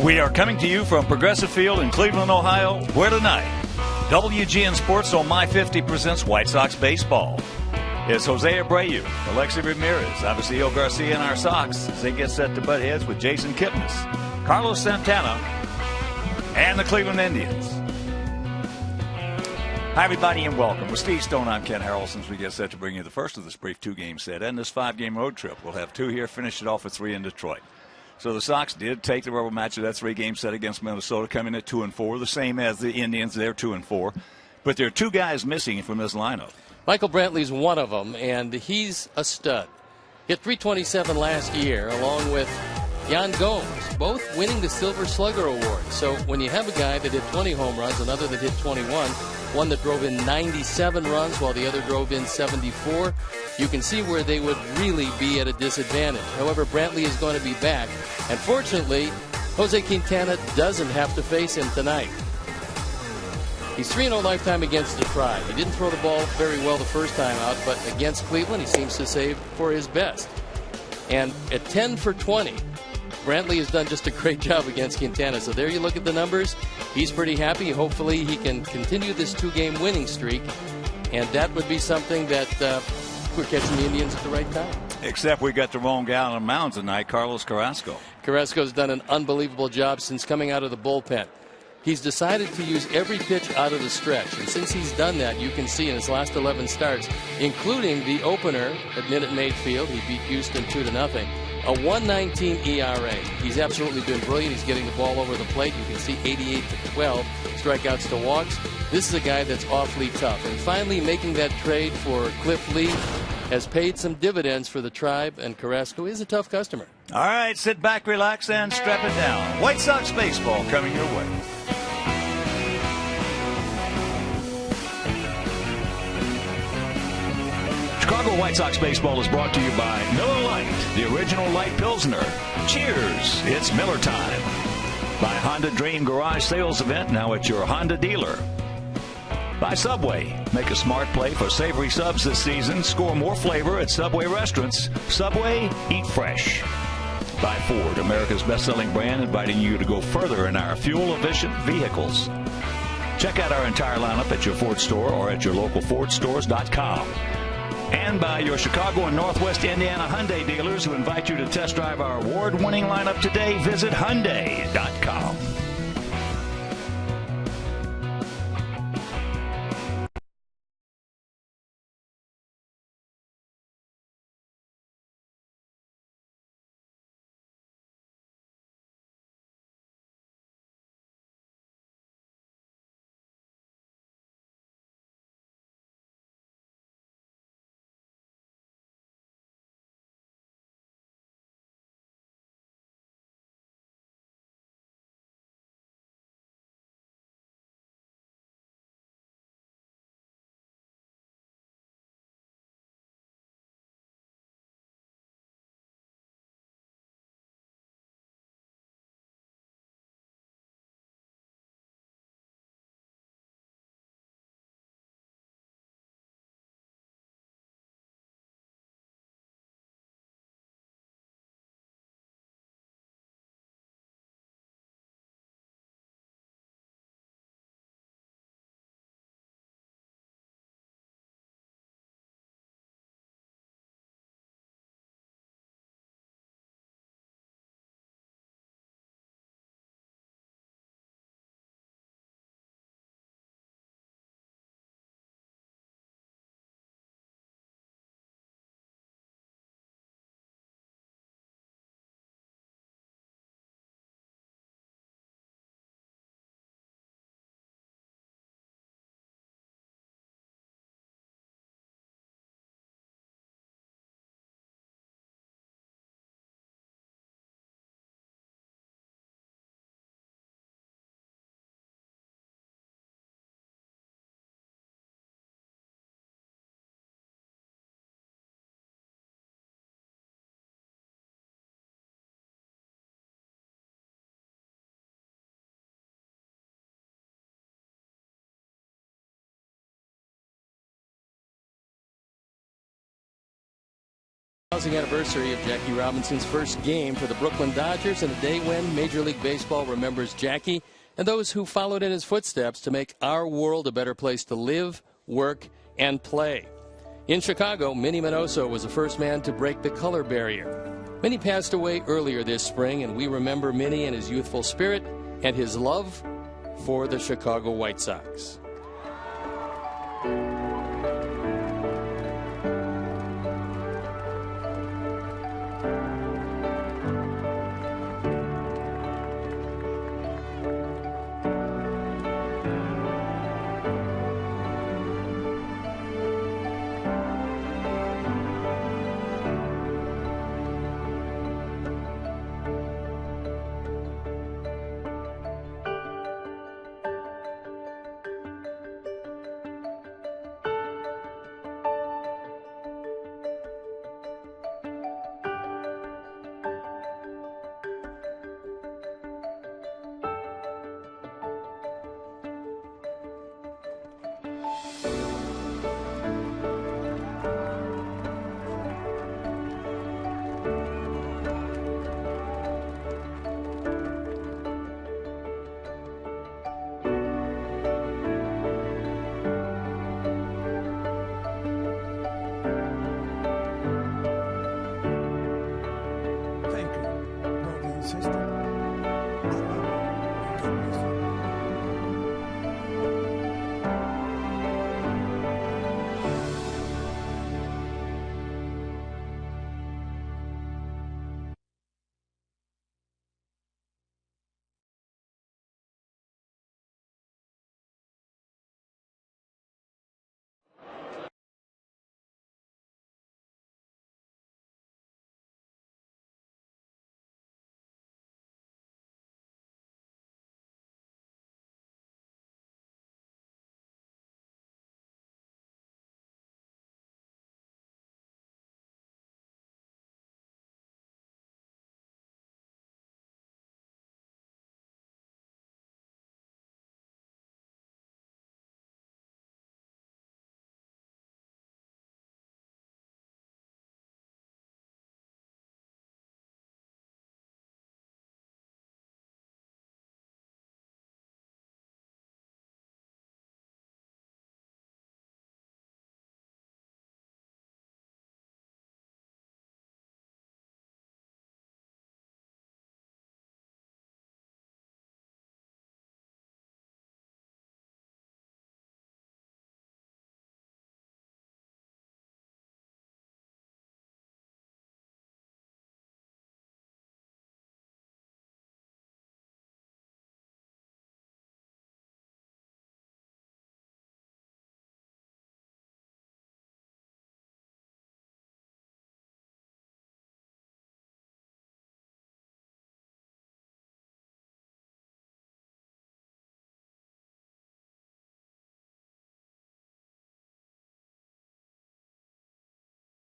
We are coming to you from Progressive Field in Cleveland, Ohio, where tonight, WGN Sports on My 50 presents White Sox baseball. It's Jose Abreu, Alexi Ramirez, Avisaíl Garcia in our Sox as they get set to butt heads with Jason Kipnis, Carlos Santana, and the Cleveland Indians. Hi, everybody, and welcome. With Steve Stone, I'm Ken Harrelson as we get set to bring you the first of this brief two-game set and this five-game road trip. We'll have two here, finish it off with three in Detroit. So the Sox did take the rubber match of that three-game set against Minnesota, coming at 2-4, the same as the Indians. They're 2-4. But there are two guys missing from this lineup. Michael Brantley's one of them, and he's a stud. Hit .327 last year, along with Yan Gomes, both winning the Silver Slugger Award. So when you have a guy that hit 20 home runs, another that hit 21, one that drove in 97 runs while the other drove in 74, you can see where they would really be at a disadvantage. However, Brantley is going to be back, and fortunately, Jose Quintana doesn't have to face him tonight. He's 3-0 lifetime against the Tribe. He didn't throw the ball very well the first time out, but against Cleveland, he seems to save for his best. And at 10 for 20, Brantley has done just a great job against Quintana. So there you look at the numbers. He's pretty happy. Hopefully he can continue this two-game winning streak. And that would be something that we're catching the Indians at the right time. Except we got the wrong guy on the mound tonight, Carlos Carrasco. Carrasco's done an unbelievable job since coming out of the bullpen. He's decided to use every pitch out of the stretch. And since he's done that, you can see in his last 11 starts, including the opener at Minute Maid Field, he beat Houston 2-0. A 1.19 ERA. He's absolutely been brilliant. He's getting the ball over the plate. You can see 88-12 strikeouts to walks. This is a guy that's awfully tough. And finally making that trade for Cliff Lee has paid some dividends for the Tribe, and Carrasco is a tough customer. All right, sit back, relax, and strap it down. White Sox baseball coming your way. Chicago White Sox baseball is brought to you by Miller Lite, the original light Pilsner. Cheers, it's Miller time. By Honda Dream Garage Sales Event, now at your Honda dealer. By Subway, make a smart play for savory subs this season. Score more flavor at Subway restaurants. Subway, eat fresh. By Ford, America's best-selling brand, inviting you to go further in our fuel-efficient vehicles. Check out our entire lineup at your Ford store or at your local FordStores.com. And by your Chicago and Northwest Indiana Hyundai dealers who invite you to test drive our award-winning lineup today. Visit Hyundai.com. Anniversary of Jackie Robinson's first game for the Brooklyn Dodgers, and a day when Major League Baseball remembers Jackie and those who followed in his footsteps to make our world a better place to live, work, and play. In Chicago, Minnie Minoso was the first man to break the color barrier. Minnie passed away earlier this spring, and we remember Minnie and his youthful spirit and his love for the Chicago White Sox.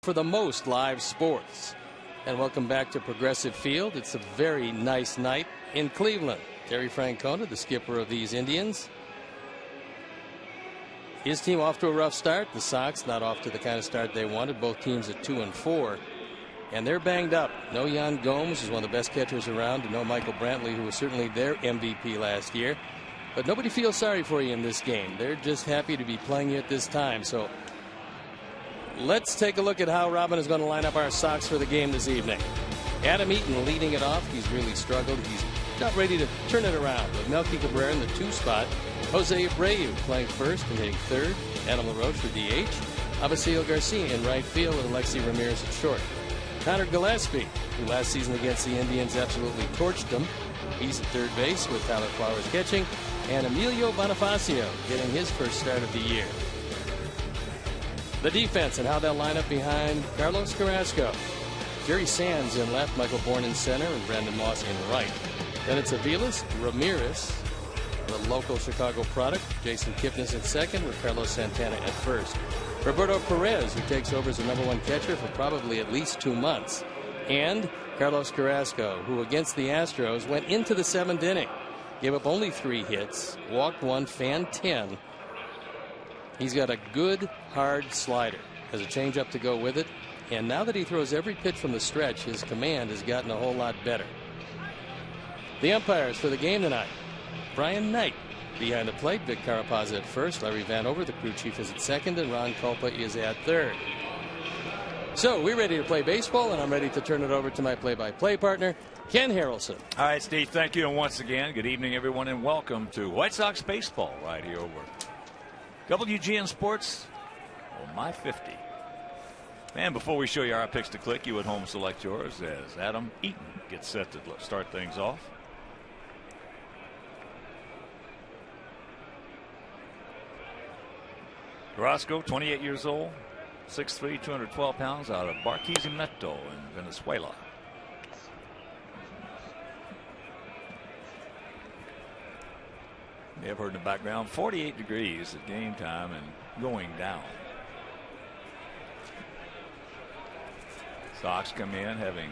For the most live sports. And welcome back to Progressive Field. It's a very nice night in Cleveland. Terry Francona, the skipper of these Indians. His team off to a rough start. The Sox not off to the kind of start they wanted. Both teams at 2-4. And they're banged up. No Yan Gomes, who's one of the best catchers around, and no Michael Brantley, who was certainly their MVP last year. But nobody feels sorry for you in this game. They're just happy to be playing you at this time. So let's take a look at how Robin is going to line up our Sox for the game this evening. Adam Eaton leading it off. He's really struggled. He's not ready to turn it around. With Melky Cabrera in the 2 spot. Jose Abreu playing first and hitting third. Adam LaRoche for DH. Abasilio Garcia in right field with Alexi Ramirez at short. Connor Gillespie, who last season against the Indians absolutely torched them. He's at third base with Tyler Flowers catching. And Emilio Bonifacio getting his first start of the year. The defense and how they'll line up behind Carlos Carrasco. Jerry Sands in left, Michael Bourne in center, and Brandon Moss in right. Then it's Aviles, Ramirez, the local Chicago product. Jason Kipnis at second with Carlos Santana at first. Roberto Perez, who takes over as the #1 catcher for probably at least 2 months. And Carlos Carrasco, who against the Astros went into the 7th inning. Gave up only 3 hits, walked 1, fanned 10. He's got a good, hard slider. Has a changeup to go with it. And now that he throws every pitch from the stretch, his command has gotten a whole lot better. The umpires for the game tonight: Brian Knight behind the plate, Vic Carapazza at first, Larry Vanover, the crew chief, is at second, and Ron Culpa is at third. So we're ready to play baseball, and I'm ready to turn it over to my play-by-play partner, Ken Harrelson. All right, Steve, thank you. And once again, good evening, everyone, and welcome to White Sox baseball right here over WGN Sports on My 50. And before we show you our picks to click, you at home select yours as Adam Eaton gets set to start things off. Carrasco, 28 years old, 6'3", 212 pounds, out of Barquisimeto in Venezuela. You have heard in the background, 48 degrees at game time and going down. Sox come in having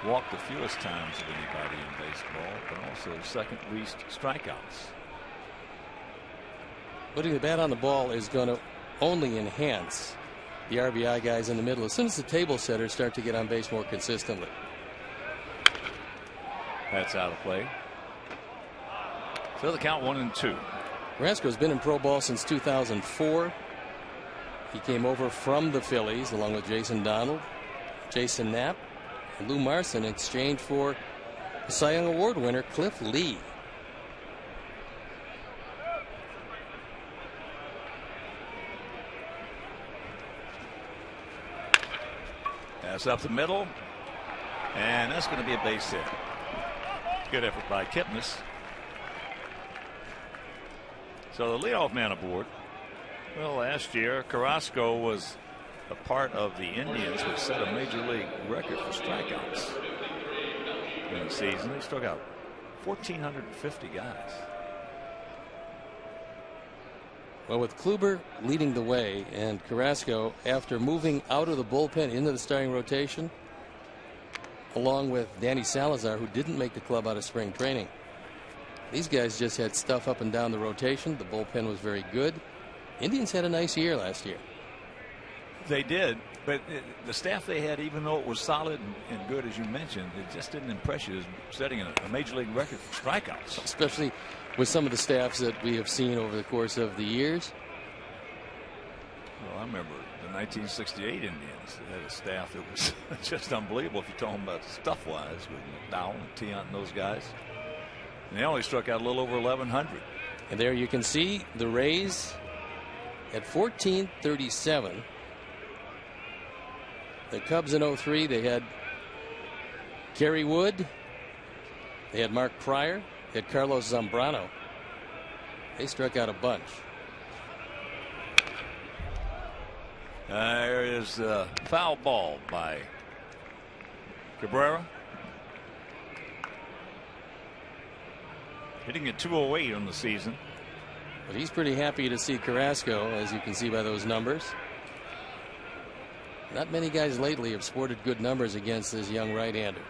walked the fewest times of anybody in baseball, but also second least strikeouts. Putting the bat on the ball is going to only enhance the RBI guys in the middle as soon as the table setters start to get on base more consistently. That's out of play. So the count 1-2. Carrasco's been in pro ball since 2004. He came over from the Phillies along with Jason Donald, Jason Knapp, and Lou Marson in exchange for the Cy Young Award winner Cliff Lee. Pass up the middle, and that's going to be a base hit. Good effort by Kipnis. So the leadoff man aboard. Well, last year Carrasco was a part of the Indians, which set a major league record for strikeouts in the season. They struck out 1,450 guys. Well, with Kluber leading the way and Carrasco, after moving out of the bullpen into the starting rotation, along with Danny Salazar, who didn't make the club out of spring training, these guys just had stuff up and down the rotation. The bullpen was very good. Indians had a nice year last year. They did, but the staff they had, even though it was solid and good, as you mentioned, it just didn't impress you as setting a major league record for strikeouts. Especially with some of the staffs that we have seen over the course of the years. Well, I remember the 1968 Indians had a staff that was just unbelievable if you're talking about stuff-wise with McDowell and Tiant and those guys. And they only struck out a little over 1,100. And there you can see the Rays at 1437. The Cubs in 03, they had Kerry Wood, they had Mark Pryor, they had Carlos Zambrano. They struck out a bunch. There is a foul ball by Cabrera. Hitting at 208 on the season. But he's pretty happy to see Carrasco, as you can see by those numbers. Not many guys lately have sported good numbers against this young right-hander.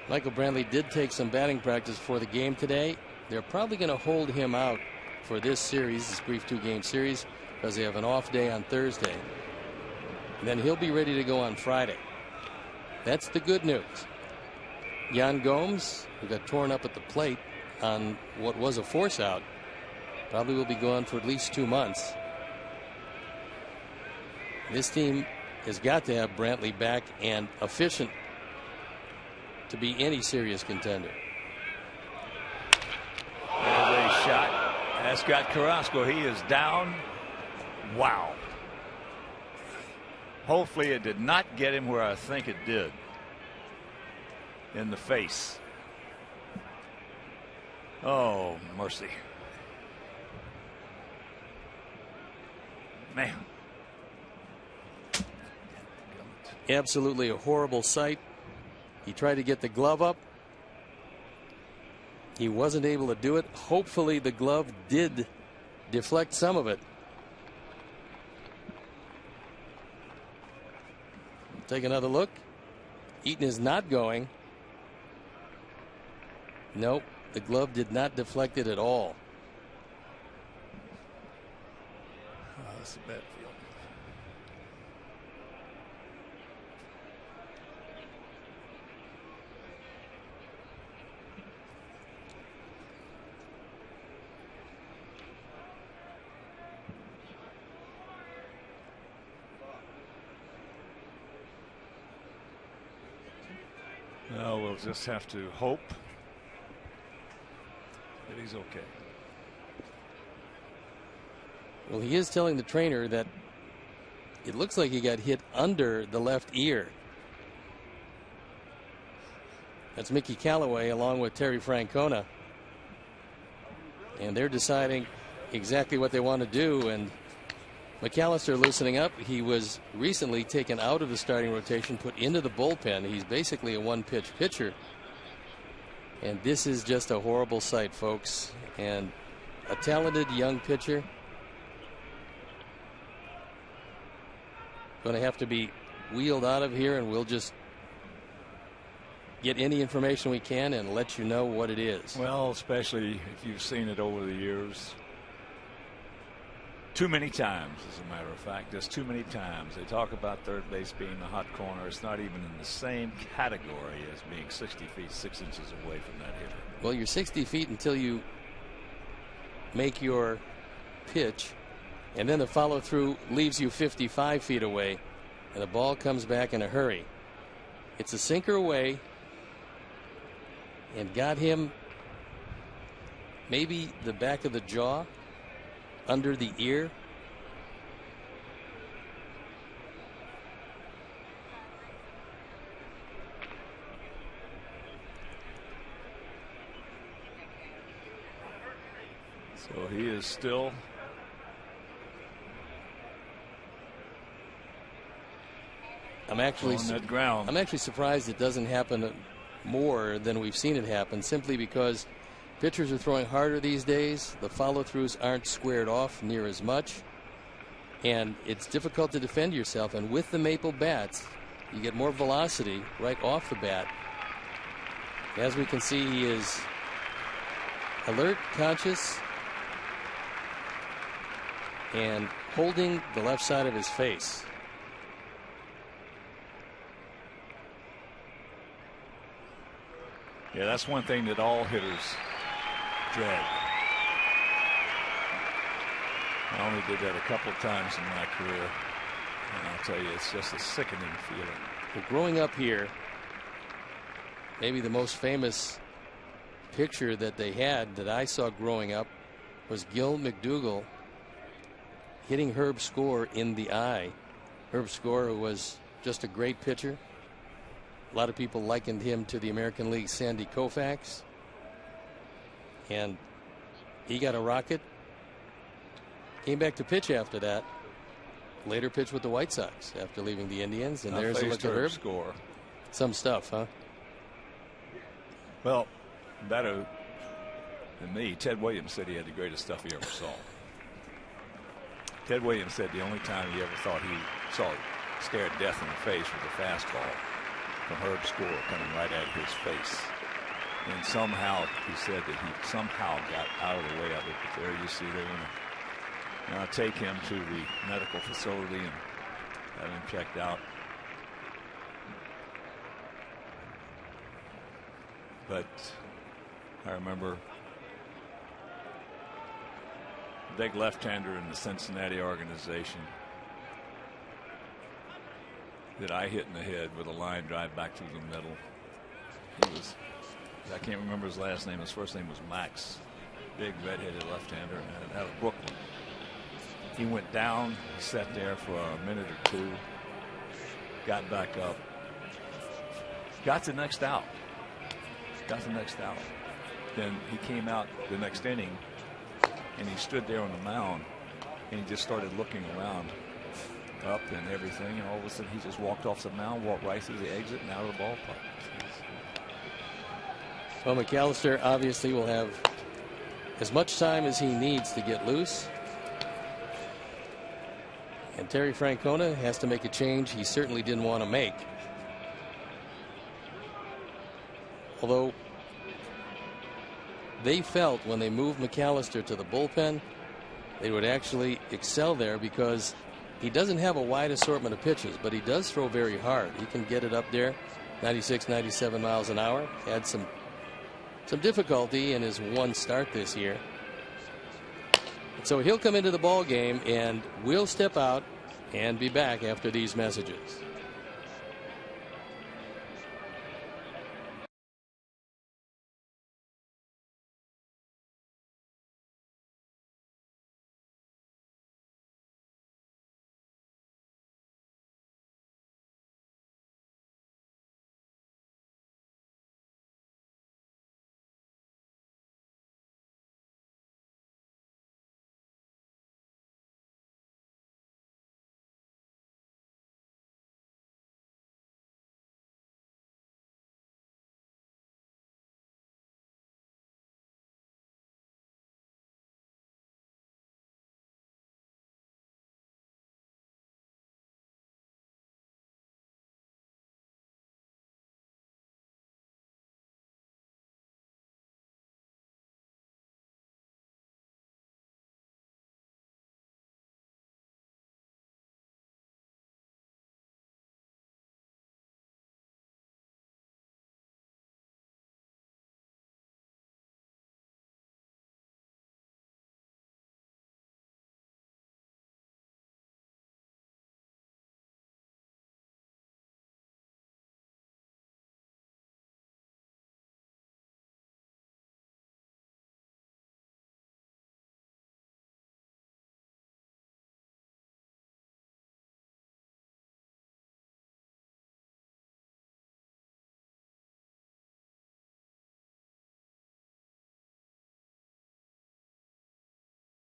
Michael Brantley did take some batting practice for the game today. They're probably going to hold him out for this series, this brief two-game series, because they have an off day on Thursday. And then he'll be ready to go on Friday. That's the good news. Yan Gomes, who got torn up at the plate on what was a force out, probably will be gone for at least 2 months. This team has got to have Brantley back and efficient to be any serious contender. There's a shot. That's got Carrasco. He is down. Wow. Hopefully it did not get him where I think it did. In the face. Oh, mercy. Man. Absolutely a horrible sight. He tried to get the glove up. He wasn't able to do it. Hopefully the glove did deflect some of it. Take another look. Eaton is not going. Nope, the glove did not deflect it at all. That's a bad field. No, we'll just have to hope that he's okay. Well, he is telling the trainer that it looks like he got hit under the left ear. That's Mickey Callaway along with Terry Francona. And they're deciding exactly what they want to do. And McAllister loosening up. He was recently taken out of the starting rotation, put into the bullpen. He's basically a one-pitch pitcher. And this is just a horrible sight, folks. And a talented young pitcher going to have to be wheeled out of here, and we'll just get any information we can and let you know what it is. Well, especially if you've seen it over the years. Too many times, as a matter of fact, just too many times. They talk about third base being the hot corner. It's not even in the same category as being 60 feet 6 inches away from that hitter. Well, you're 60 feet until you make your pitch, and then the follow through leaves you 55 feet away, and the ball comes back in a hurry. It's a sinker away, and got him maybe the back of the jaw, under the ear. So he is still I'm actually on that ground. I'm actually surprised it doesn't happen more than we've seen it happen, simply because pitchers are throwing harder these days. The follow-throughs aren't squared off near as much, and it's difficult to defend yourself. And with the maple bats, you get more velocity right off the bat. As we can see, he is alert, conscious, and holding the left side of his face. Yeah, that's one thing that all hitters dread. I only did that a couple of times in my career, and I'll tell you, it's just a sickening feeling. But growing up here, maybe the most famous picture that they had that I saw growing up was Gil McDougall hitting Herb Score in the eye. Herb Score was just a great pitcher. A lot of people likened him to the American League's Sandy Koufax. And he got a rocket. Came back to pitch after that. Later pitched with the White Sox after leaving the Indians. And there's a look at Herb. Score. Some stuff, huh? Well, better than me, Ted Williams said he had the greatest stuff he ever saw. Ted Williams said the only time he ever thought he saw scared death in the face was a fastball from Herb Score coming right at his face. And somehow he said that he somehow got out of the way of it. But there you see they're going to now take him to the medical facility and have him checked out. But I remember a big left-hander in the Cincinnati organization that I hit in the head with a line drive back through the middle. He was, I can't remember his last name. His first name was Max. Big red-headed left-hander out of Brooklyn. He went down. He sat there for a minute or two. Got back up. Got the next out. Then he came out the next inning, and he stood there on the mound, and he just started looking around, up and everything, and all of a sudden he just walked off the mound, walked right through the exit and out of the ballpark. Well, McAllister obviously will have as much time as he needs to get loose. And Terry Francona has to make a change he certainly didn't want to make. Although they felt when they moved McAllister to the bullpen, they would actually excel there because he doesn't have a wide assortment of pitches, but he does throw very hard. He can get it up there, 96, 97 miles an hour. Had some difficulty in his one start this year. So he'll come into the ball game, and we'll step out and be back after these messages.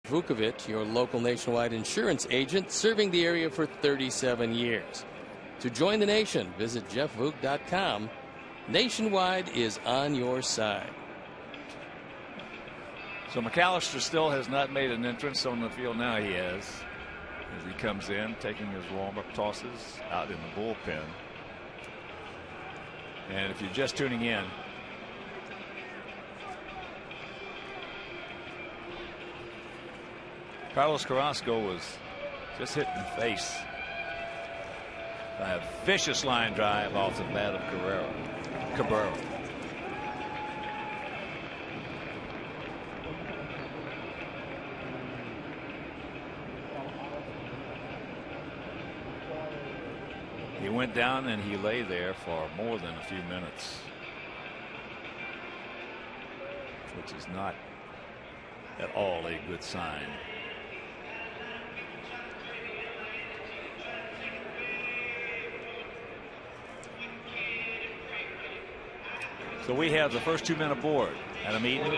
Vukovic, your local nationwide insurance agent, serving the area for 37 years. To join the nation, visit jeffvuk.com. Nationwide is on your side. So McAllister still has not made an entrance on the field. Now he has, as he comes in, taking his warm-up tosses out in the bullpen. And if you're just tuning in, Carlos Carrasco was just hit in the face by a vicious line drive off the bat of Cabrera. He went down and he lay there for more than a few minutes, which is not at all a good sign. So we have the first 2 men aboard at a meeting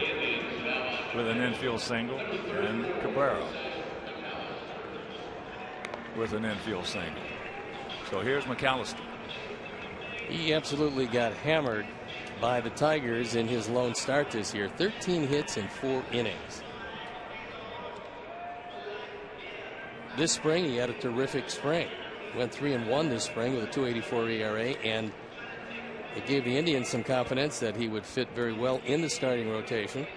with an infield single, and Cabrera with an infield single. So here's McAllister. He absolutely got hammered by the Tigers in his lone start this year. 13 hits in 4 innings. This spring he had a terrific spring. Went 3-1 this spring with a 2.84 ERA, and it gave the Indians some confidence that he would fit very well in the starting rotation.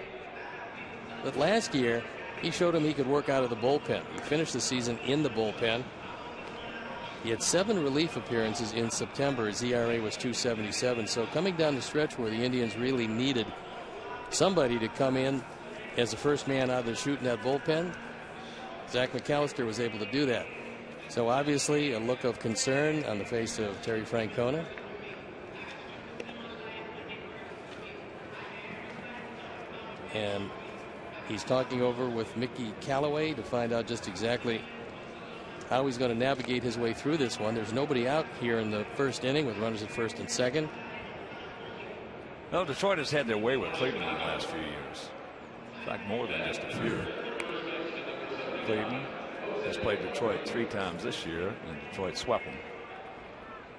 But last year he showed him he could work out of the bullpen. He finished the season in the bullpen. He had 7 relief appearances in September. His ERA was 2.77. So coming down the stretch where the Indians really needed somebody to come in as the first man out of the chute in that bullpen, Zach McAllister was able to do that. So obviously a look of concern on the face of Terry Francona. And he's talking over with Mickey Callaway to find out just exactly how he's going to navigate his way through this one. There's nobody out here in the first inning with runners at first and second. Well, Detroit has had their way with Cleveland in the last few years. In fact, more than just a few. Cleveland has played Detroit 3 times this year, and Detroit swept them.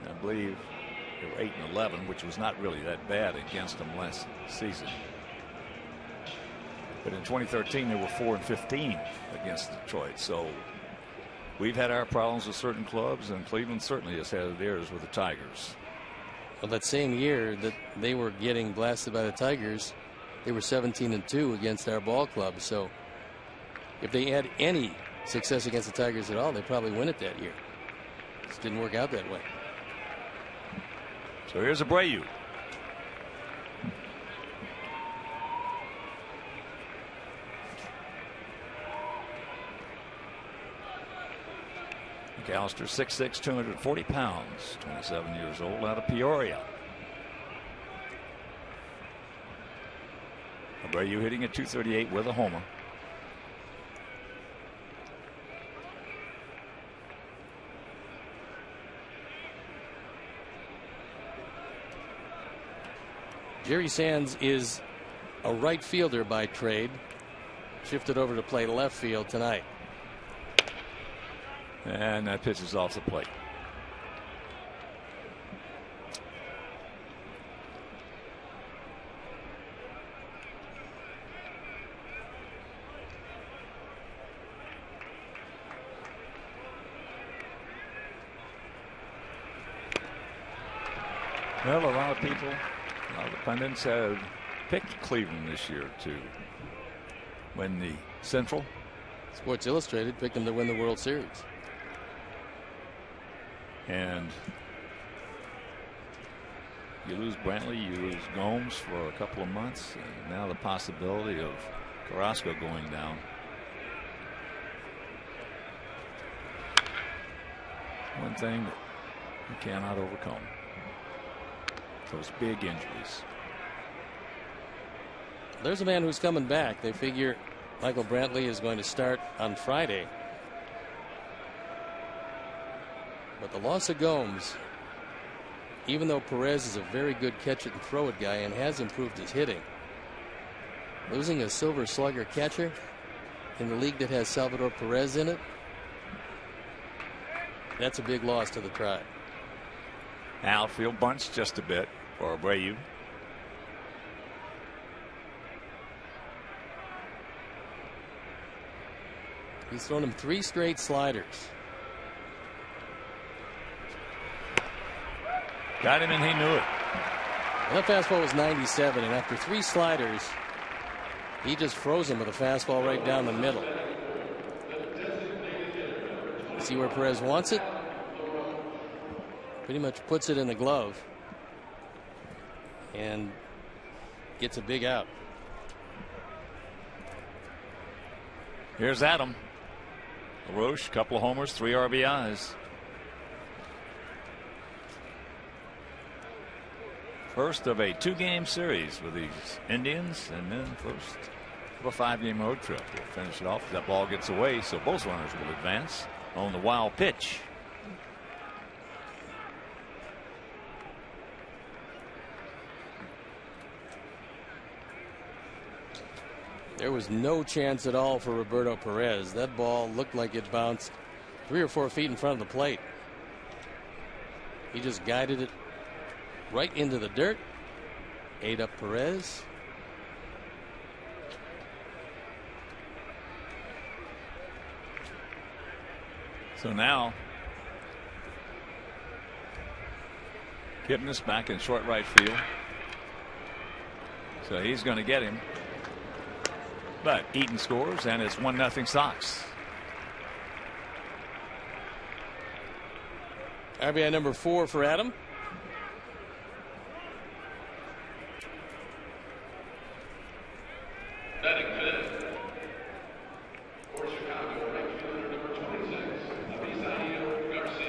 And I believe they were 8-11, which was not really that bad against them last season. But in 2013, they were 4-15 against Detroit. So we've had our problems with certain clubs, and Cleveland certainly has had theirs with the Tigers. Well, that same year that they were getting blasted by the Tigers, they were 17-2 against our ball club. So if they had any success against the Tigers at all, they probably win it that year. It just didn't work out that way. So here's Abreu. McAllister, 6'6", 240 pounds, 27 years old, out of Peoria. Abreu hitting at .238 with a homer. Jerry Sands is a right fielder by trade. Shifted over to play left field tonight. And that pitch is off the plate. Well, a lot of people, a lot of the pundits have picked Cleveland this year to win the Central. Sports Illustrated picked them to win the World Series. And you lose Brantley, you lose Gomes for a couple of months, and now the possibility of Carrasco going down. One thing that you cannot overcome. Those big injuries. There's a man who's coming back. They figure Michael Brantley is going to start on Friday. But the loss of Gomes, even though Perez is a very good catch it and throw it guy and has improved his hitting, losing a Silver Slugger catcher in the league that has Salvador Perez in it, that's a big loss to the Tribe. Outfield bunch just a bit for Abreu. He's thrown him 3 straight sliders. Got him and he knew it. Well, that fastball was 97, and after 3 sliders, he just froze him with a fastball right down the middle. See where Perez wants it? Pretty much puts it in the glove and gets a big out. Here's Adam. LaRoche, couple of homers, 3 RBIs. First of a 2-game series with these Indians, and then first of a 5-game road trip. We'll finish it off. That ball gets away, so both runners will advance on the wild pitch. There was no chance at all for Roberto Perez. That ball looked like it bounced 3 or 4 feet in front of the plate. He just guided it right into the dirt. Ate up Perez. So now Kipnis back in short right field. So he's going to get him. But Eaton scores, and it's 1-0 Sox. RBI number 4 for Adam.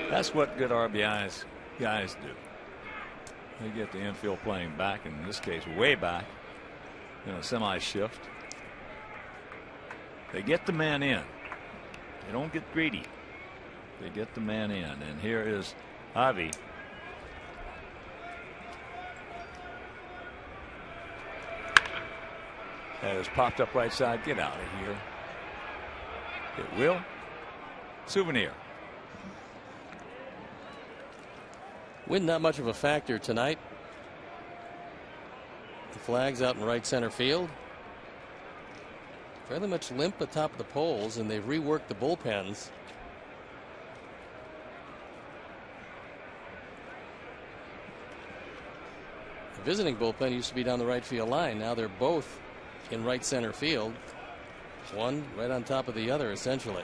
That's what good RBIs guys do. They get the infield playing back, in this case way back in a semi shift. They get the man in. They don't get greedy. They get the man in. And here is Javi. That has popped up right side. Get out of here. It will. Souvenir. Wind not much of a factor tonight. The flag's out in right center field. Fairly much limp atop the poles, and they've reworked the bullpens. visiting bullpen used to be down the right field line. Now they're both in right center field. One right on top of the other, essentially.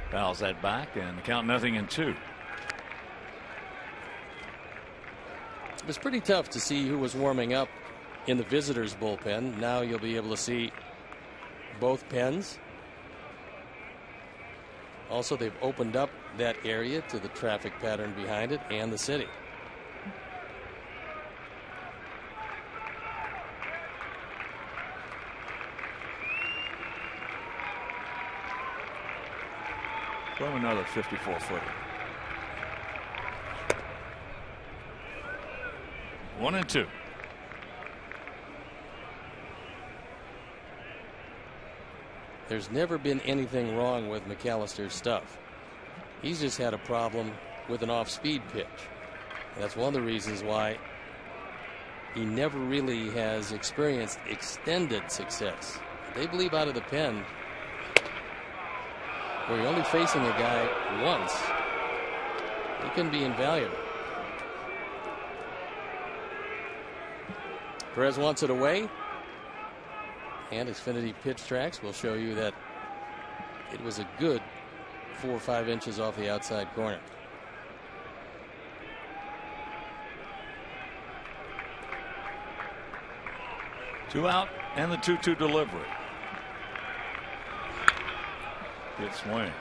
Fouls that back, and the count 0-2. It was pretty tough to see who was warming up in the visitors bullpen. Now you'll be able to see both pens. Also, they've opened up that area to the traffic pattern behind it and the city. From another 54-footer. 1-2. There's never been anything wrong with McAllister's stuff. He's just had a problem with an off-speed pitch. And that's one of the reasons why he never really has experienced extended success. They believe out of the pen, where you're only facing a guy once, he can be invaluable. Perez wants it away. And Xfinity pitch tracks will show you that it was a good 4 or 5 inches off the outside corner. Two out and the 2-2 delivery. Good swing.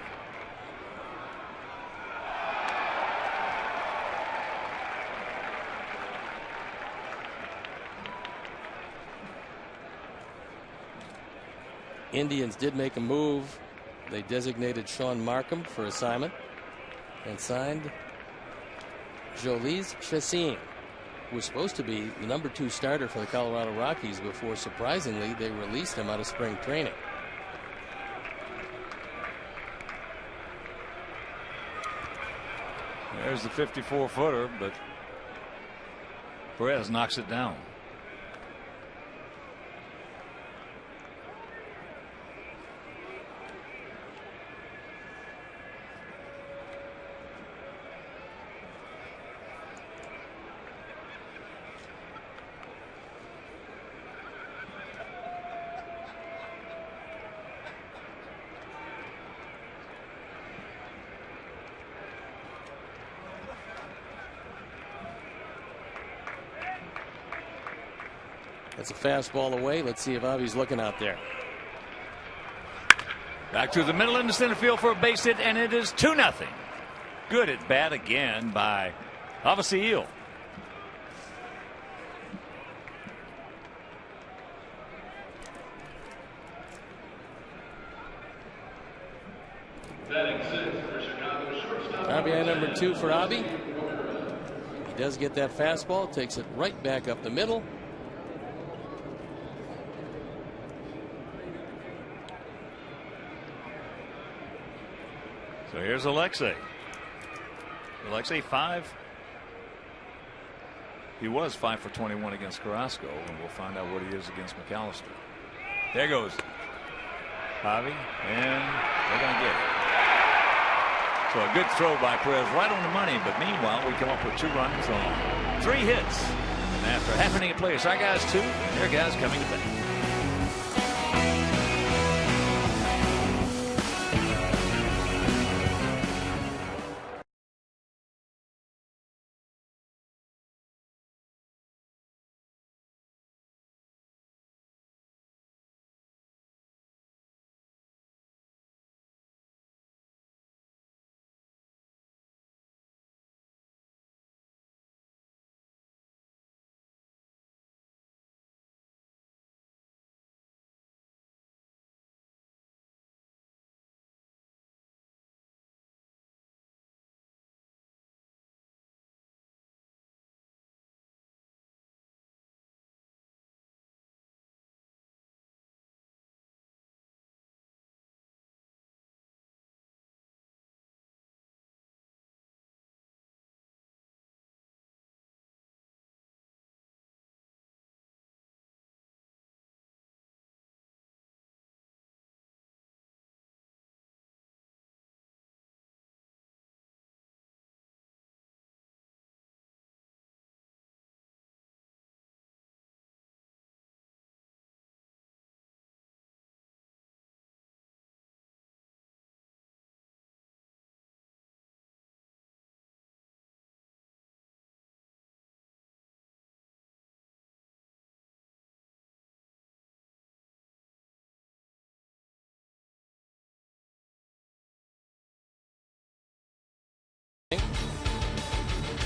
Indians did make a move. They designated Sean Markham for assignment and signed Jhoulys Chacin, who was supposed to be the #2 starter for the Colorado Rockies before, surprisingly, they released him out of spring training. There's the 54-footer, but Perez knocks it down. That's a fastball away. Let's see if Avi's looking out there. Back to the middle into center field for a base hit, and it is 2-0. Good at bat again by Avi. Batting sixth for Chicago shortstop. RBI #2 for Avi. He does get that fastball, takes it right back up the middle. So here's Alexei. Alexei 5. He was 5 for 21 against Carrasco, and we'll find out what he is against McAllister. There goes Javi, and they're going to get it. So a good throw by Perez, right on the money. But meanwhile, we come up with 2 runs on 3 hits. And after half an inning of play, it's our guys 2, and their guys coming to bat.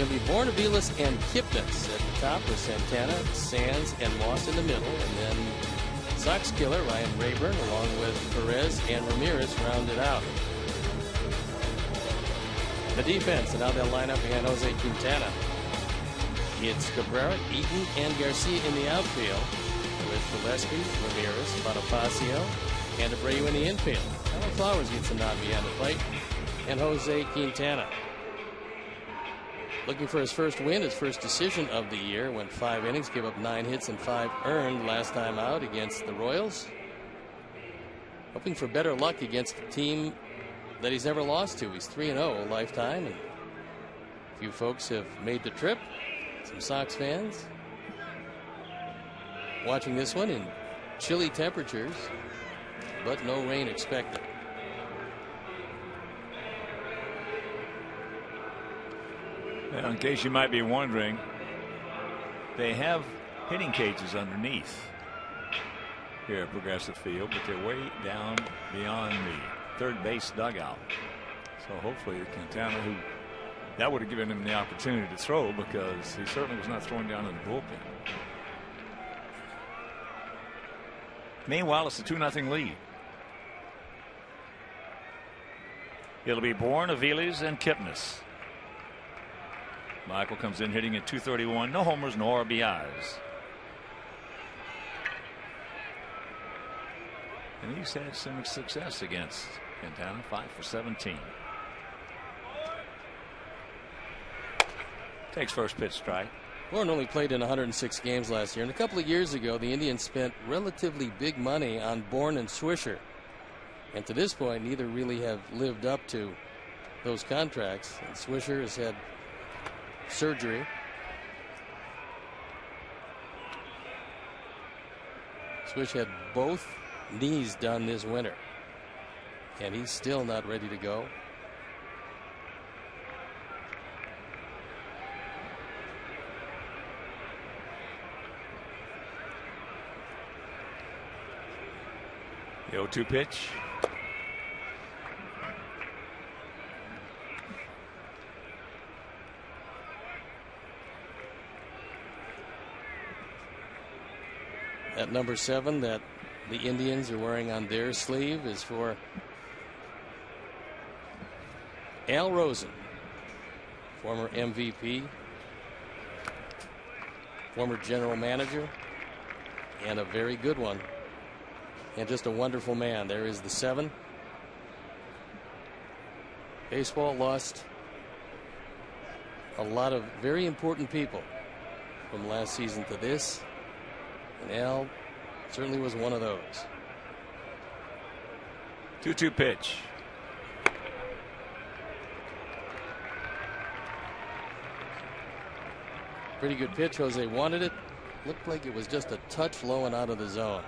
going to be Bourne, Aviles, and Kipnis at the top with Santana, Sands, and Moss in the middle. And then Sox killer Ryan Rayburn along with Perez and Ramirez rounded out. The defense, and now they'll line up behind Jose Quintana. It's Cabrera, Eaton, and Garcia in the outfield with Gillespie, Ramirez, Bonifacio, and Abreu in the infield. Alan Flowers gets a nod behind the plate, and Jose Quintana. Looking for his first win, his first decision of the year. Went 5 innings, gave up 9 hits and 5 earned last time out against the Royals. Hoping for better luck against a team that he's never lost to. He's 3-0 lifetime, and a few folks have made the trip. Some Sox fans watching this one in chilly temperatures, but no rain expected. Now, in case you might be wondering, they have hitting cages underneath here at Progressive Field, but they're way down beyond the third base dugout. So hopefully Quintana, who that would have given him the opportunity to throw, because he certainly was not throwing down in the bullpen. Meanwhile, it's a 2-0 lead. It'll be Bourne, Aviles, and Kipnis. Michael comes in hitting at .231, no homers, no RBIs. And he's had some success against Quintana, 5 for 17. Takes first pitch strike. Bourne only played in 106 games last year, and a couple of years ago the Indians spent relatively big money on Bourne and Swisher, and to this point neither really have lived up to those contracts. And Swisher has had surgery. Swish had both knees done this winter, and he's still not ready to go. The 0-2 pitch. That number 7 that the Indians are wearing on their sleeve is for Al Rosen, former MVP, former general manager, and a very good one. And just a wonderful man. There is the 7. Baseball lost a lot of very important people from last season to this, and Al certainly was one of those. 2-2 pitch. Pretty good pitch. Jose wanted it. Looked like it was just a touch low and out of the zone.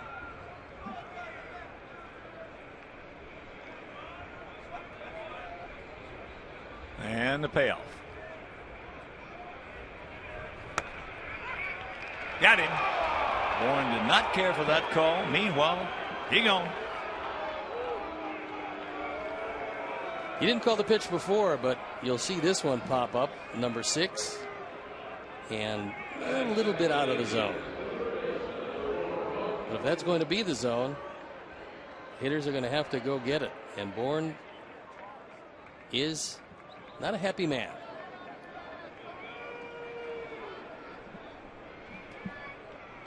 And the payoff. Got him. Bourne did not care for that call. Meanwhile, he gone. He didn't call the pitch before, but you'll see this one pop up, number 6, and a little bit out of the zone. But if that's going to be the zone, hitters are going to have to go get it, and Bourne is not a happy man.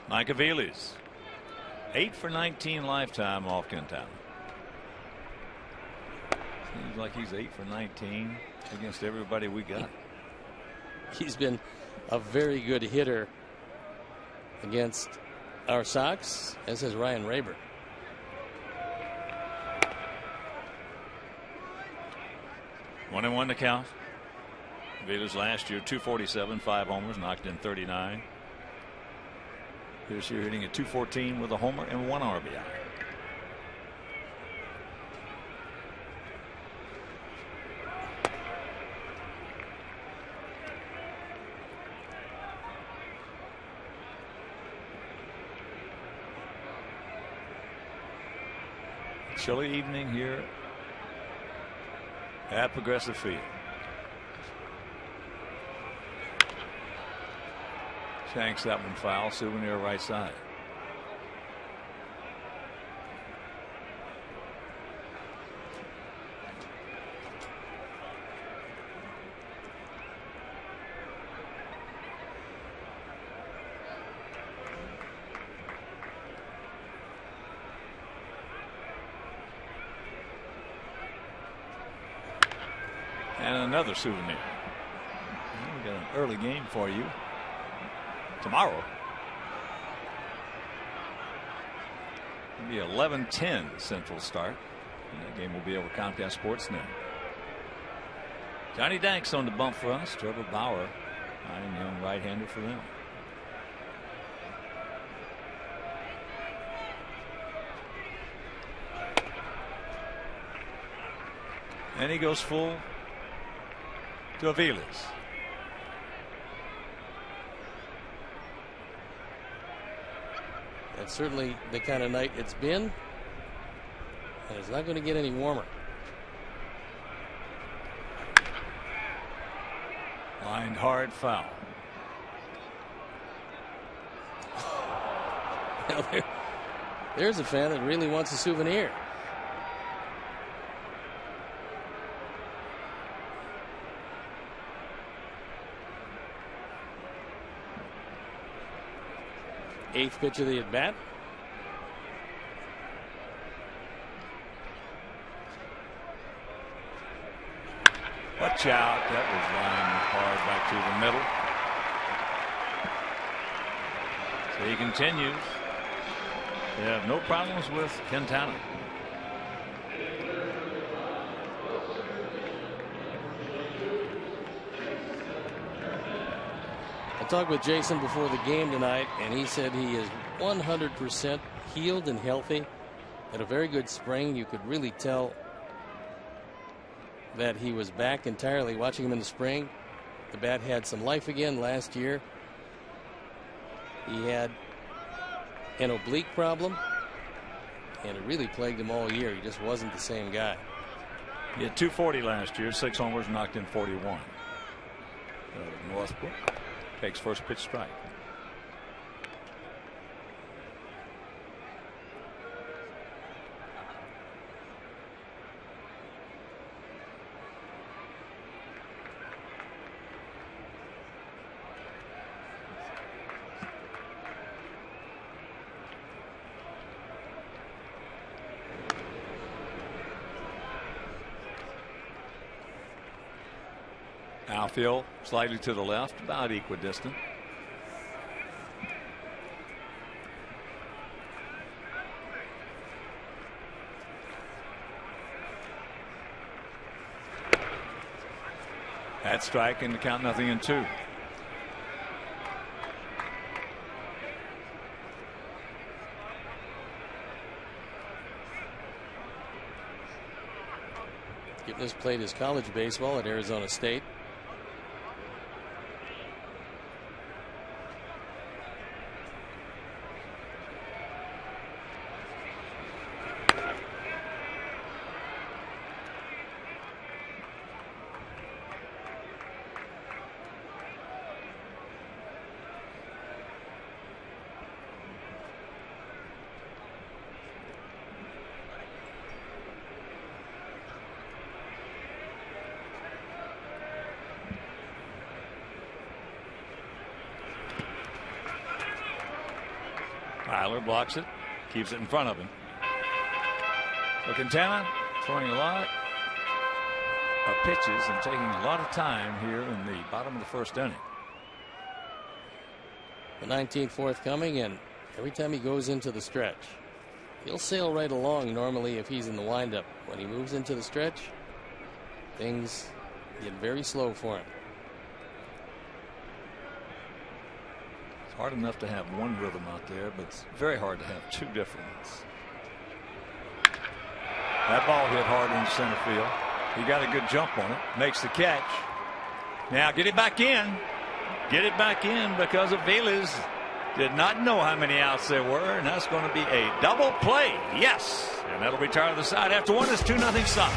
Mike Aviles, 8 for 19 lifetime off Quintana. Seems like he's 8 for 19 against everybody we got. He's been a very good hitter against our Sox, as has Ryan Rayburn. One and one to count. Aviles last year 247, 5 homers, knocked in 39. This year hitting at 214 with a homer and 1 RBI. Chilly evening here at Progressive Field. Shanks that one foul. Souvenir right side. And another souvenir. We got an early game for you tomorrow. It'll be 11:10 Central start. And that game will be over Comcast Sportsnet. Johnny Danks on the bump for us. Trevor Bauer, fine young right-hander for them. And he goes full to Aviles. That's certainly the kind of night it's been, and it's not going to get any warmer. Lined hard foul. Now there's a fan that really wants a souvenir. Eighth pitch of the at bat. Watch out. That was lined hard back to the middle. So he continues. They have no problems with Quintana. I talked with Jason before the game tonight, and he said he is 100% healed and healthy. Had a very good spring. You could really tell that he was back entirely. Watching him in the spring, the bat had some life again. Last year he had an oblique problem, and it really plagued him all year. He just wasn't the same guy. He had 240 last year, 6 homers, knocked in 41. Northbrook takes first pitch strike. Outfield slightly to the left, about equidistant. That strike and the count, nothing in 2. Gitness played his college baseball at Arizona State. Tyler blocks it, keeps it in front of him. So Quintana throwing a lot of pitches and taking a lot of time here in the bottom of the first inning. The 19th forthcoming, and every time he goes into the stretch, he'll sail right along normally if he's in the windup. When he moves into the stretch, things get very slow for him. Hard enough to have one rhythm out there, but it's very hard to have 2 different ones. That ball hit hard in center field. He got a good jump on it, makes the catch. Now get it back in. Get it back in because Aviles did not know how many outs there were, and that's going to be a double play. Yes, and that'll retire the side after 1. It's 2-0 Sox.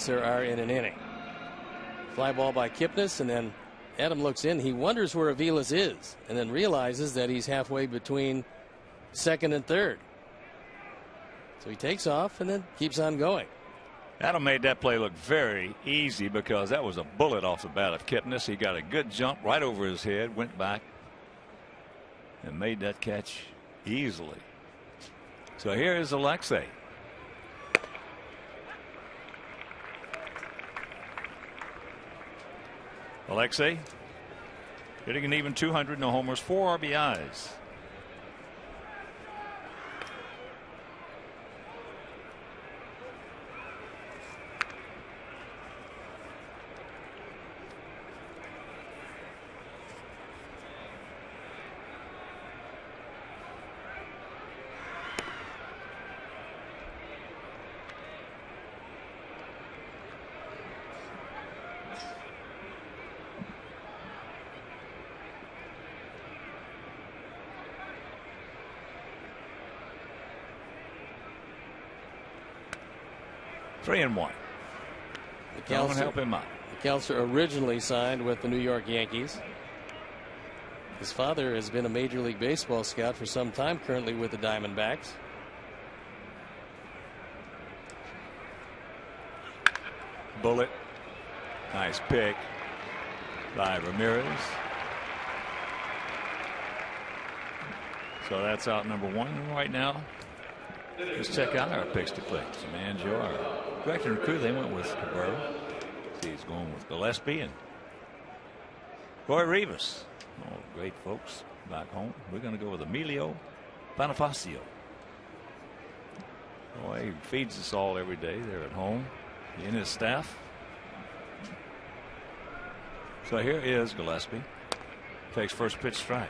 hits there are in an inning. Fly ball by Kipnis, and then Adam looks in. He wonders where Aviles is, and then realizes that he's halfway between second and third. So he takes off and then keeps on going. Adam made that play look very easy because that was a bullet off the bat of Kipnis. He got a good jump right over his head, went back, and made that catch easily. So here is Alexei. Alexei hitting an even 200, no homers, 4 RBIs. Three and one. Come and help him out. McAllister originally signed with the New York Yankees. His father has been a Major League Baseball scout for some time, currently with the Diamondbacks. Bullet. Nice pick by Ramirez. So that's out number one right now. Let's check out our picks to click. Mangiaro. Director and crew, they went with Cabrera. He's going with Gillespie and Roy Rivas. Oh, great folks back home. We're going to go with Emilio Bonifacio. Boy, he feeds us all every day there at home. He and his staff. So here is Gillespie. Takes first pitch strike.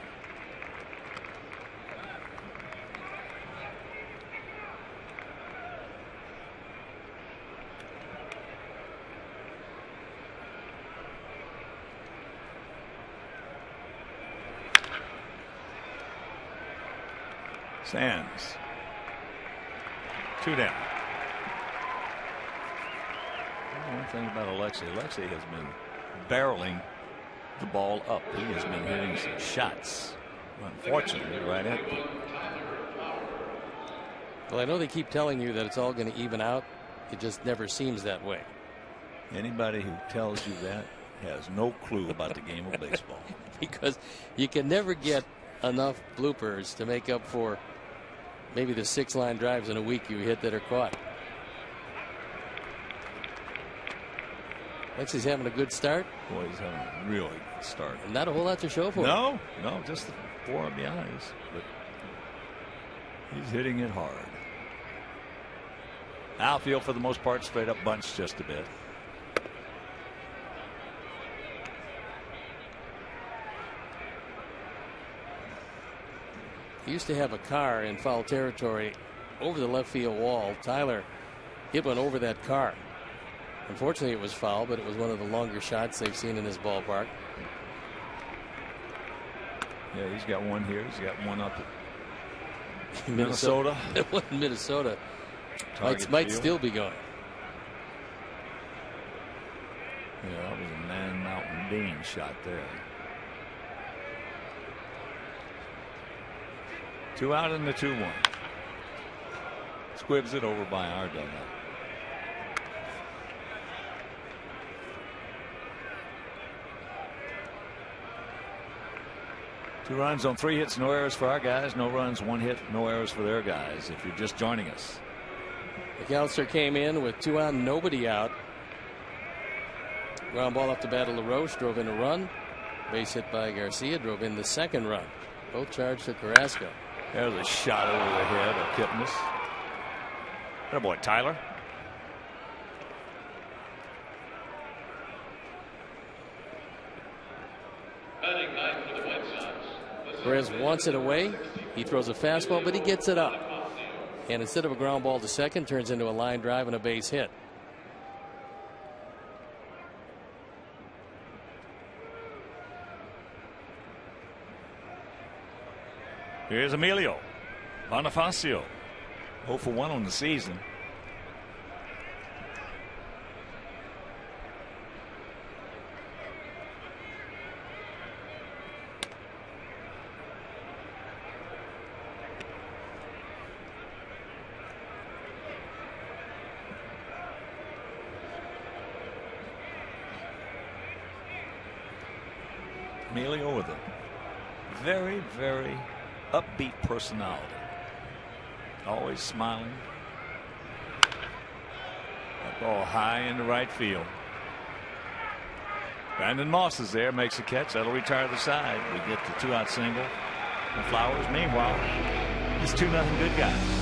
Sands. 2 down. One thing about Alexei has been barreling the ball up. He has been hitting some shots. Unfortunately, right at me. Well, I know they keep telling you that it's all going to even out. It just never seems that way. Anybody who tells you that has no clue about the game of baseball. Because you can never get enough bloopers to make up for maybe the 6 line drives in a week you hit that are caught. Lexi's having a good start. Boy, he's having a really good start. And not a whole lot to show for him. No, just the 4 RBIs. But he's hitting it hard. Outfield for the most part straight up bunch just a bit. He used to have a car in foul territory over the left field wall. Tyler hit one over that car. Unfortunately, it was foul, but it was one of the longer shots they've seen in this ballpark. Yeah, he's got one here. He's got one up at Minnesota. One in Minnesota. Might still be going. Yeah, that was a Man Mountain Dean shot there. 2 out in the 2-1. Squibs it over by our dugout. Two runs on 3 hits, no errors for our guys. No runs, 1 hit, no errors for their guys. If you're just joining us. McAllister came in with 2 on, nobody out. Ground ball up the bat of LaRoche, drove in a run. Base hit by Garcia, drove in the 2nd run. Both charged to Carrasco. There's a shot over the head of Kipnis. That boy Tyler. Perez wants it away. He throws a fastball, but he gets it up. And instead of a ground ball to second, turns into a line drive and a base hit. Here's Emilio Bonifacio. 0 for 1 on the season. Emilio with a very, very upbeat personality. Always smiling. That ball high into right field. Brandon Moss is there, makes a catch. That'll retire the side. We get the 2-out single. And Flowers, meanwhile, is 2-0 good guy.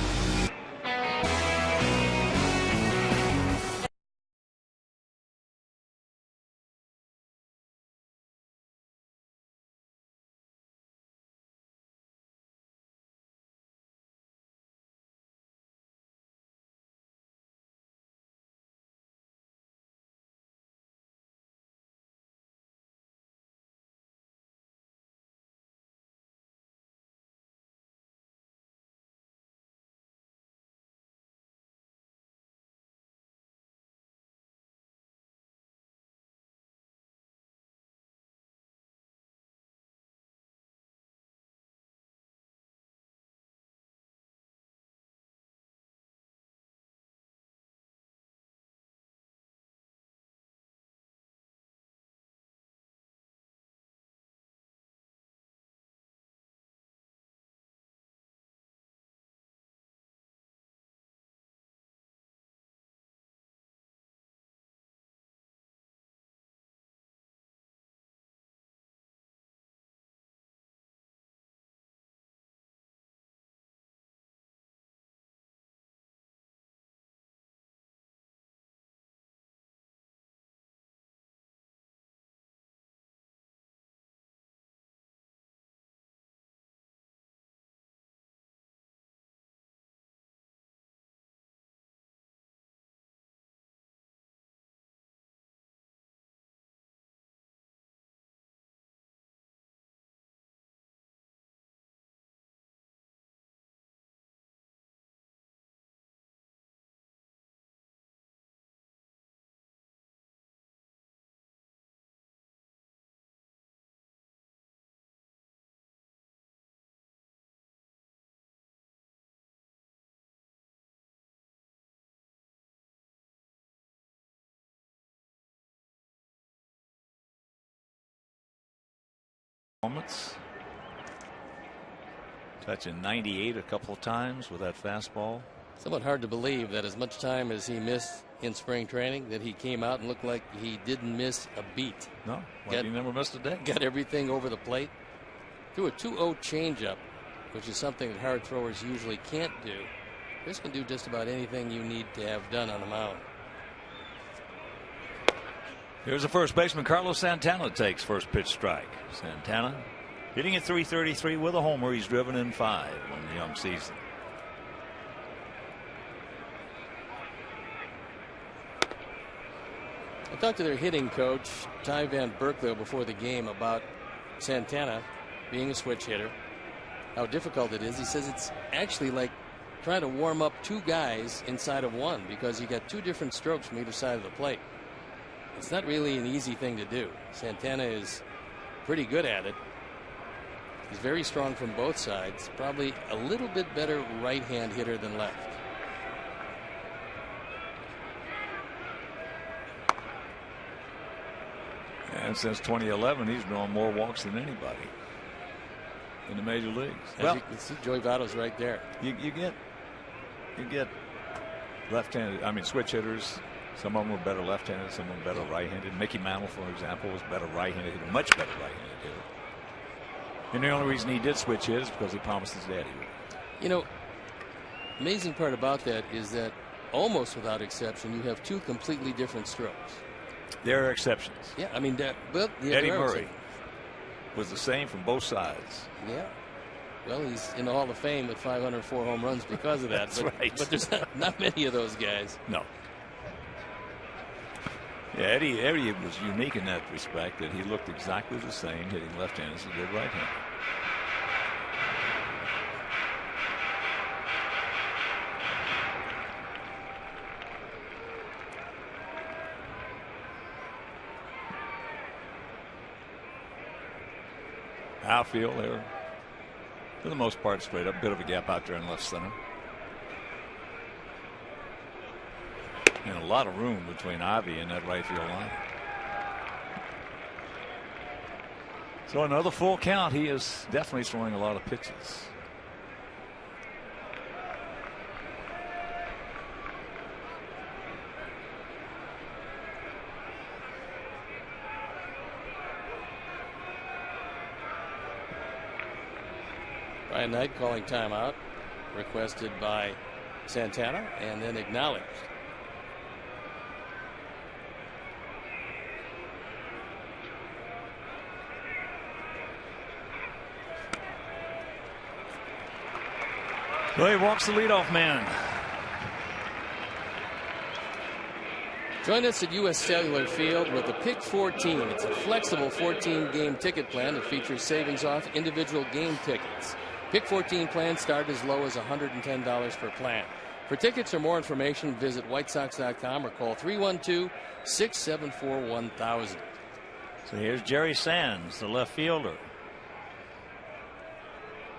Moments. Touching 98 a couple of times with that fastball. Somewhat hard to believe that as much time as he missed in spring training, that he came out and looked like he didn't miss a beat. No, like he never missed a day. Got everything over the plate. Threw a 2-0 changeup, which is something that hard throwers usually can't do. This can do just about anything you need to have done on the mound. Here's the first baseman. Carlos Santana takes first pitch strike. Santana hitting at .333 with a homer. He's driven in 5 in the young season. I talked to their hitting coach, Ty Van Berkelo, before the game about Santana being a switch hitter, how difficult it is. He says it's actually like trying to warm up 2 guys inside of one, because you got 2 different strokes from either side of the plate. It's not really an easy thing to do. Santana is pretty good at it. He's very strong from both sides. Probably a little bit better right-hand hitter than left. And since 2011, he's drawn more walks than anybody in the major leagues. As you can see, Joey Votto's right there. You get left-handed, I mean, switch hitters. Some of them were better left-handed, some of them better right-handed. Mickey Mantle, for example, was better right-handed hitter, much better right-handed hitter. And the only reason he did switch hit is because he promised his daddy would. You know, amazing part about that is that almost without exception, you have 2 completely different strokes. There are exceptions. Yeah, I mean, Eddie Murray was the same from both sides. Yeah. Well, he's in the Hall of Fame with 504 home runs because of that. That's right. But there's not many of those guys. No. Yeah, Eddie was unique in that respect, that he looked exactly the same hitting left-handed as he did right-handed. Outfield there, for the most part, straight up. Bit of a gap out there in left center. And a lot of room between Ivy and that right field line. So another full count. He is definitely throwing a lot of pitches. Brian Knight calling timeout, requested by Santana and then acknowledged. Well, he walks the leadoff man. Join us at U.S. Cellular Field with the Pick 14. It's a flexible 14-game ticket plan that features savings off individual game tickets. Pick 14 plans start as low as $110 per plan. For tickets or more information, visit whitesox.com or call 312-674-1000. So here's Jerry Sands, the left fielder.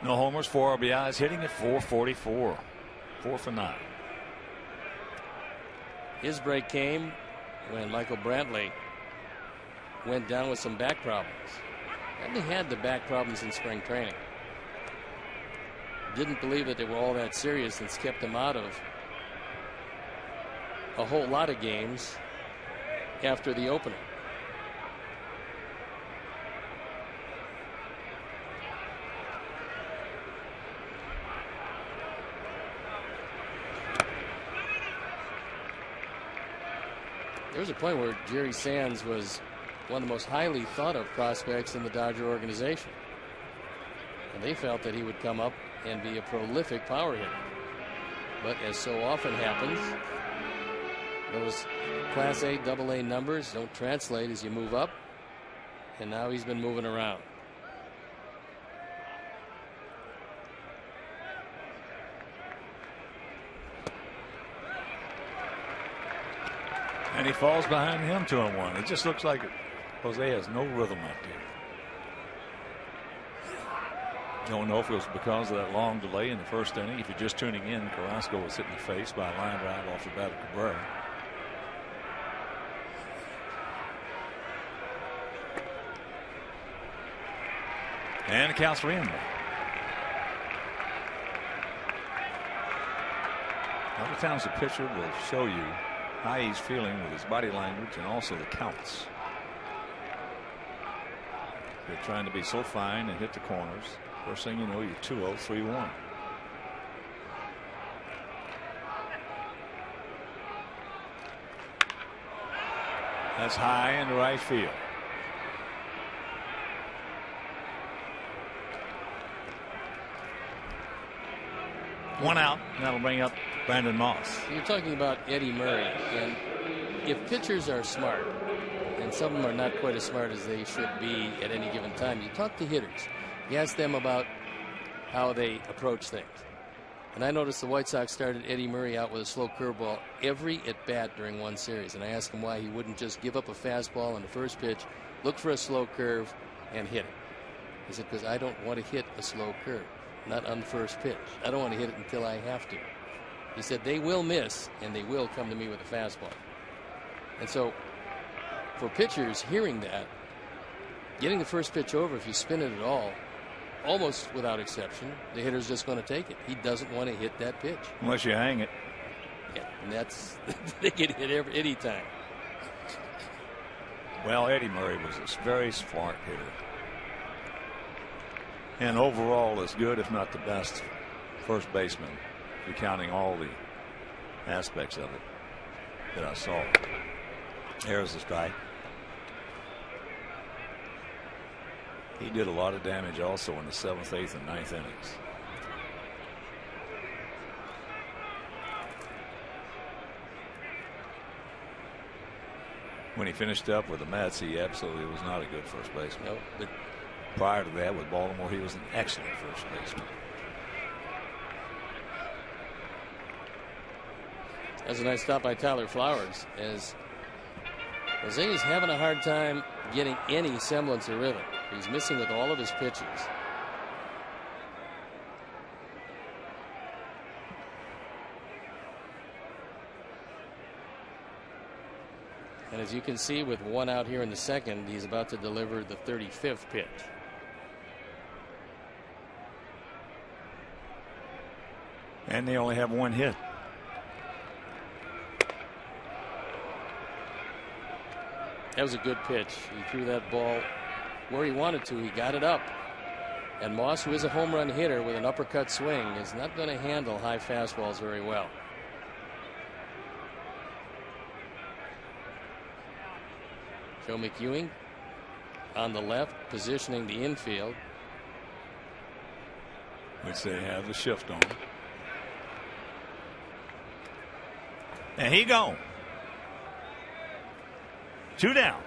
No homers, 4 RBIs, hitting at .444. 4 for 9. His break came when Michael Brantley went down with some back problems. Brantley had the back problems in spring training. Didn't believe that they were all that serious, and it's kept him out of a whole lot of games after the opener. There was a point where Jerry Sands was one of the most highly thought of prospects in the Dodger organization. And they felt that he would come up and be a prolific power hitter. But as so often happens, those Class A, Double-A numbers don't translate as you move up. And now he's been moving around. And he falls behind him 2-1. It just looks like Jose has no rhythm out there. Don't know if it was because of that long delay in the first inning. If you're just tuning in, Carrasco was hit in the face by a line drive off the bat of Cabrera. And it counts 3-1. A lot of times the pitcher will show you how he's feeling with his body language and also the counts. They're trying to be so fine and hit the corners. First thing you know, you're 2-0, 3-1. That's high into right field. One out. That'll bring up Brandon Moss. You're talking about Eddie Murray, and if pitchers are smart, and some of them are not quite as smart as they should be at any given time, you talk to hitters. You ask them about how they approach things. And I noticed the White Sox started Eddie Murray out with a slow curveball every at-bat during one series. And I asked him why he wouldn't just give up a fastball on the first pitch, look for a slow curve, and hit it. He said, because I don't want to hit a slow curve, not on the first pitch. I don't want to hit it until I have to. He said they will miss, and they will come to me with a fastball. And so for pitchers, hearing that, getting the first pitch over, if you spin it at all, almost without exception, the hitter's just going to take it. He doesn't want to hit that pitch. Unless you hang it. Yeah, and that's they get hit any time. Well, Eddie Murray was a very smart hitter. And overall as good, if not the best, first baseman, if you're counting all the aspects of it that I saw. There's the strike. He did a lot of damage also in the 7th, 8th, and 9th innings. When he finished up with the Mets, he absolutely was not a good first baseman. No, but prior to that with Baltimore, he was an excellent first baseman. That's a nice stop by Tyler Flowers, as Jose is having a hard time getting any semblance of rhythm. He's missing with all of his pitches. And as you can see, with one out here in the second, he's about to deliver the 35th pitch. And they only have one hit. That was a good pitch. He threw that ball where he wanted to. He got it up. And Moss, who is a home run hitter with an uppercut swing, is not going to handle high fastballs very well. Joe McEwing on the left, positioning the infield. Which they have the shift on. And he gone. 2 down.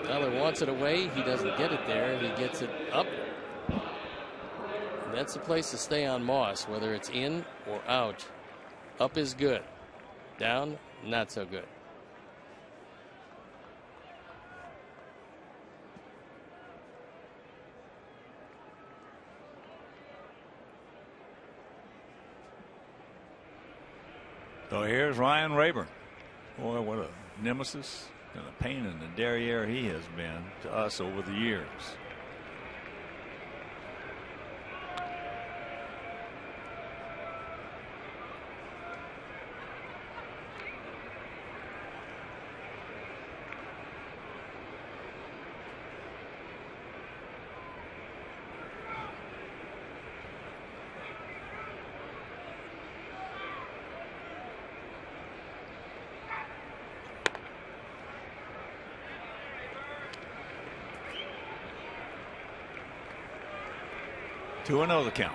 Tyler wants it away. He doesn't get it there. He gets it up. And that's the place to stay on Moss, whether it's in or out. Up is good. Down, not so good. So here's Ryan Rayburn. Boy, what a nemesis and a pain in the derriere he has been to us over the years. Two and 0 the count.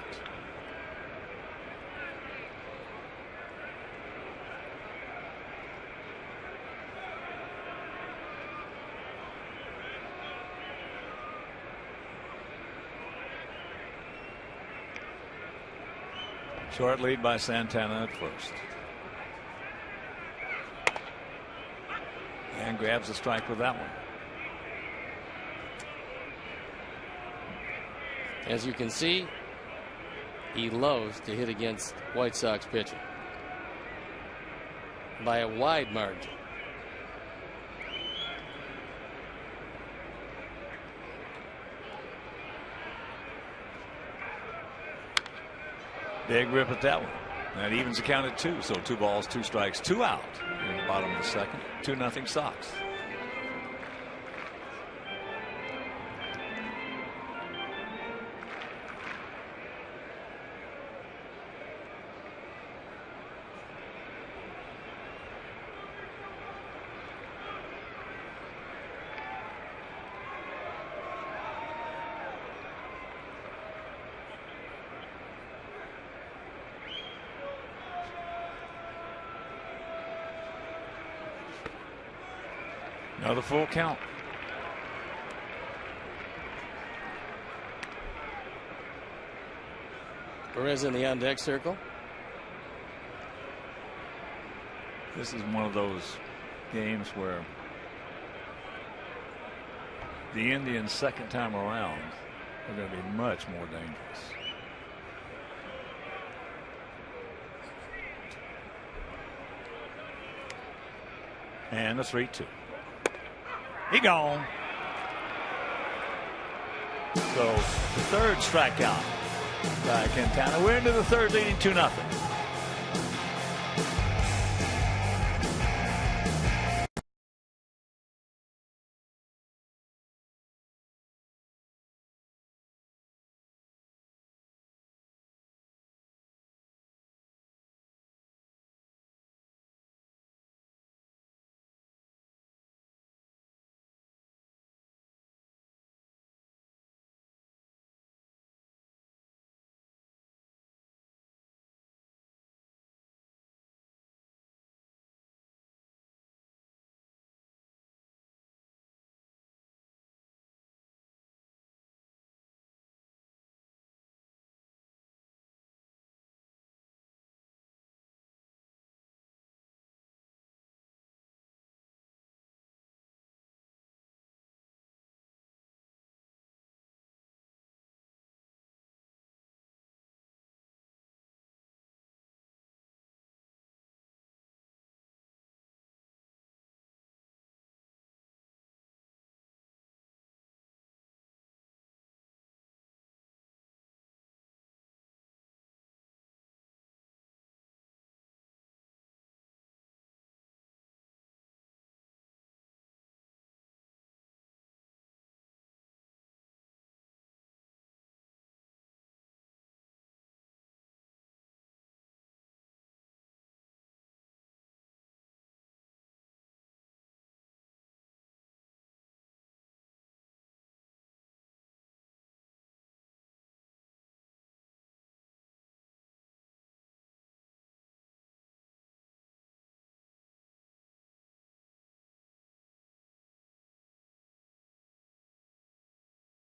Short lead by Santana at first. And grabs a strike with that one. As you can see, he loves to hit against White Sox pitching by a wide margin. Big rip at that one. That evens the count at 2. So 2 balls, 2 strikes, 2 out in the bottom of the second. 2-0 Sox. Another full count. Perez in the on deck circle. This is one of those games where the Indians' second time around are going to be much more dangerous. And the 3-2. He gone. So the third strikeout by Quintana. We're into the third, leading 2-0.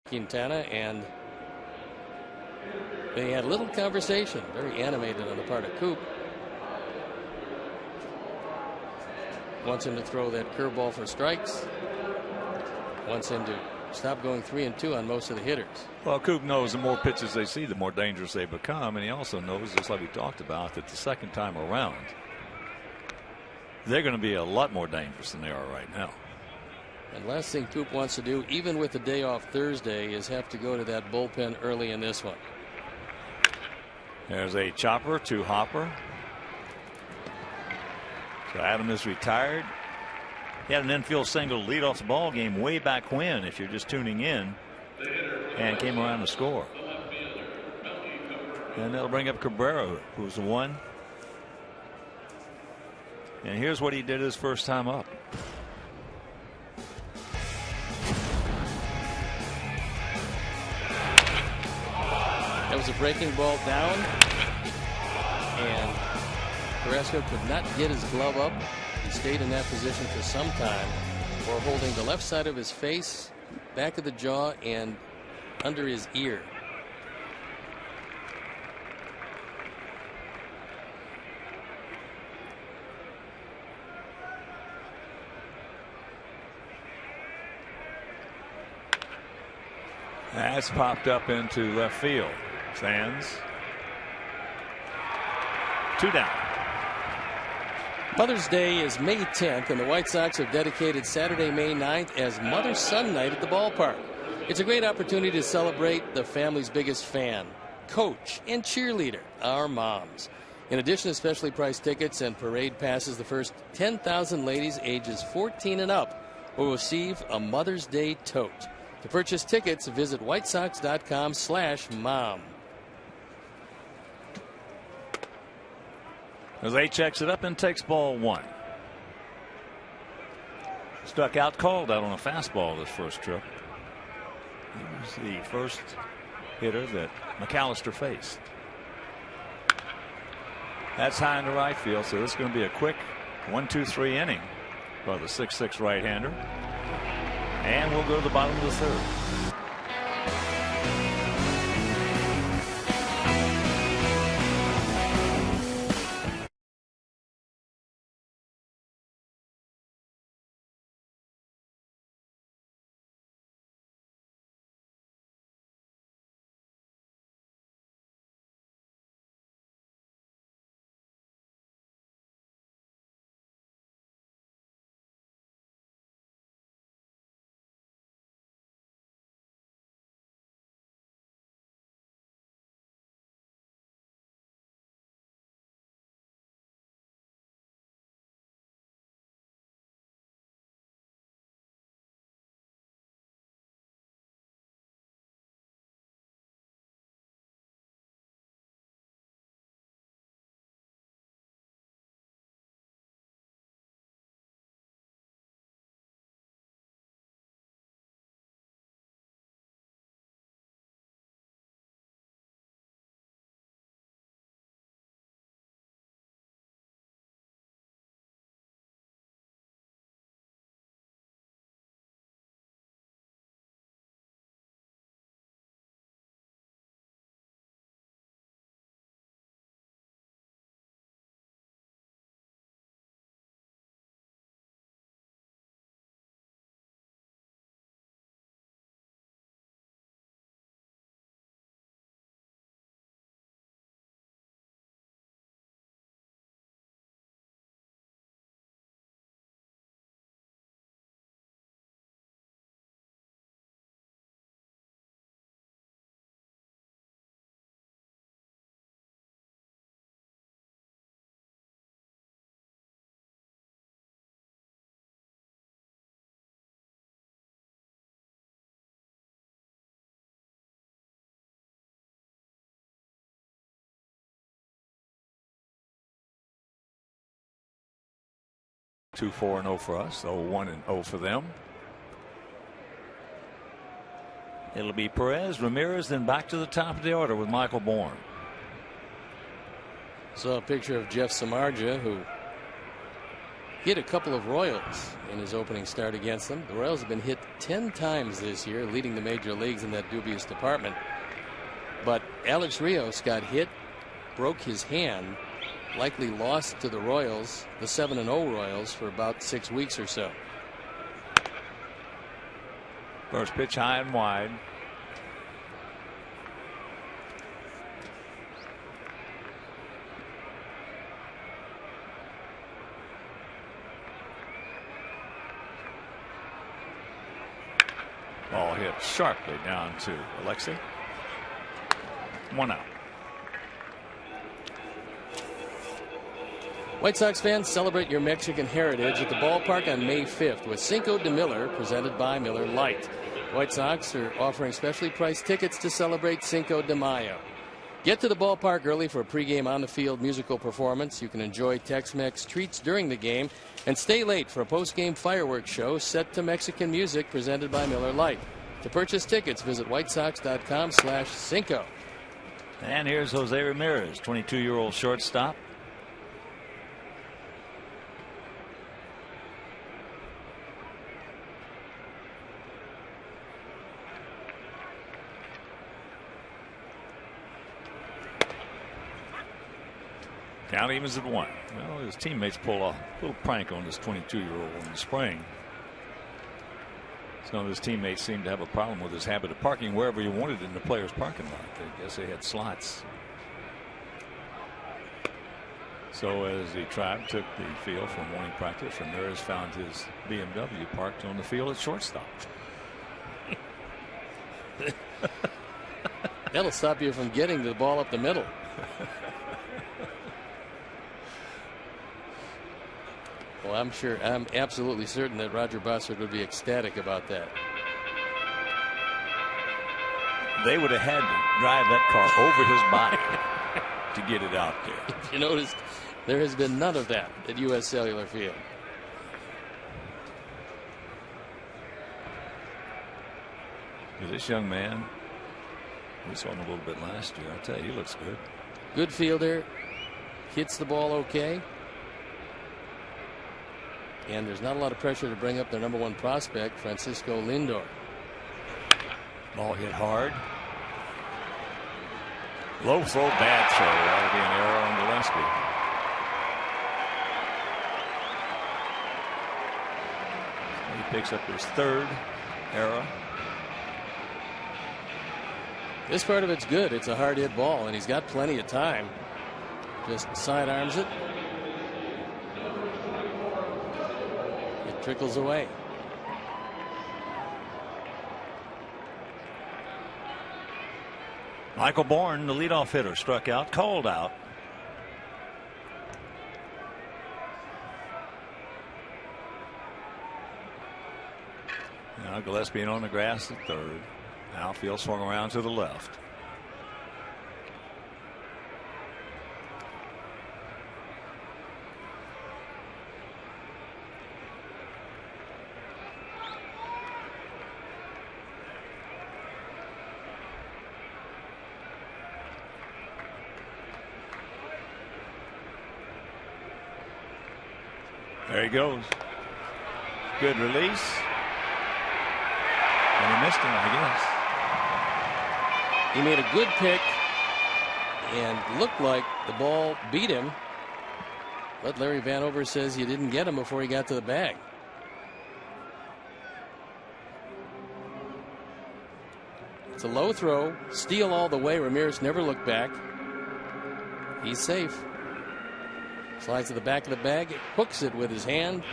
Quintana, and they had a little conversation, very animated on the part of Coop. Wants him to throw that curveball for strikes. Wants him to stop going 3-2 on most of the hitters. Well, Coop knows the more pitches they see, the more dangerous they become. And he also knows, just like we talked about, that the second time around, they're going to be a lot more dangerous than they are right now. And last thing Coop wants to do, even with the day off Thursday, is have to go to that bullpen early in this one. There's a chopper to Hopper. So Adam is retired. He had an infield single to lead off the ball game way back when, if you're just tuning in, and came around to score. And that'll bring up Cabrera, who's the one. And here's what he did his first time up. That was a breaking ball down, and Carrasco could not get his glove up. He stayed in that position for some time, or holding the left side of his face, back of the jaw, and under his ear. That's popped up into left field. Sands. 2 down. Mother's Day is May 10th, and the White Sox have dedicated Saturday, May 9th as Mother-Son Night at the ballpark. It's a great opportunity to celebrate the family's biggest fan, coach, and cheerleader, our moms. In addition to specially priced tickets and parade passes, the first 10,000 ladies ages 14 and up will receive a Mother's Day tote. To purchase tickets, visit whitesox.com/mom. As A checks it up and takes ball 1. Struck out, called out on a fastball this first trip. He was the first hitter that McAllister faced. That's high in the right field, so this is going to be a quick 1-2-3 inning for the 6'6" right-hander. And we'll go to the bottom of the third. Two 4-0 for us, so 1-0 for them. It'll be Perez, Ramirez, then back to the top of the order with Michael Bourne. Saw a picture of Jeff Samardzija, who hit a couple of Royals in his opening start against them. The Royals have been hit 10 times this year, leading the major leagues in that dubious department. But Alex Rios got hit, broke his hand, likely lost to the Royals, the 7-0 Royals, for about 6 weeks or so. First pitch high and wide. Ball hit sharply down to Alexei. 1 out. White Sox fans, celebrate your Mexican heritage at the ballpark on May 5th with Cinco de Miller, presented by Miller Lite. White Sox are offering specially priced tickets to celebrate Cinco de Mayo. Get to the ballpark early for a pregame on-the-field musical performance. You can enjoy Tex-Mex treats during the game, and stay late for a postgame fireworks show set to Mexican music presented by Miller Lite. To purchase tickets, visit whitesox.com/Cinco. And here's Jose Ramirez, 22-year-old shortstop. Count evens at 1. Well, his teammates pull a little prank on this 22-year-old in the spring. Some of his teammates seem to have a problem with his habit of parking wherever he wanted in the players' parking lot. I guess they had slots. So as the tribe took the field for morning practice, Ramirez found his BMW parked on the field at shortstop. That'll stop you from getting the ball up the middle. Well, I'm absolutely certain that Roger Bossard would be ecstatic about that. They would have had to drive that car over his body to get it out there. If you notice, there has been none of that at U.S. Cellular Field. This young man, we saw him a little bit last year. I tell you, he looks good. Good fielder, hits the ball okay. And there's not a lot of pressure to bring up their #1 prospect, Francisco Lindor. Ball hit hard. Low throw, bad throw. That would be an error on Gillespie. He picks up his 3rd error. This part of it's good. It's a hard hit ball, and he's got plenty of time. Just sidearms it. Trickles away. Michael Bourne, the leadoff hitter, struck out, called out. Now Gillespie on the grass at 3rd. Outfield swung around to the left. There he goes. Good release. And he missed him, I guess. He made a good pick and looked like the ball beat him. But Larry Vanover says you didn't get him before he got to the bag. It's a low throw. Steal all the way. Ramirez never looked back. He's safe. Slides to the back of the bag, hooks it with his hand.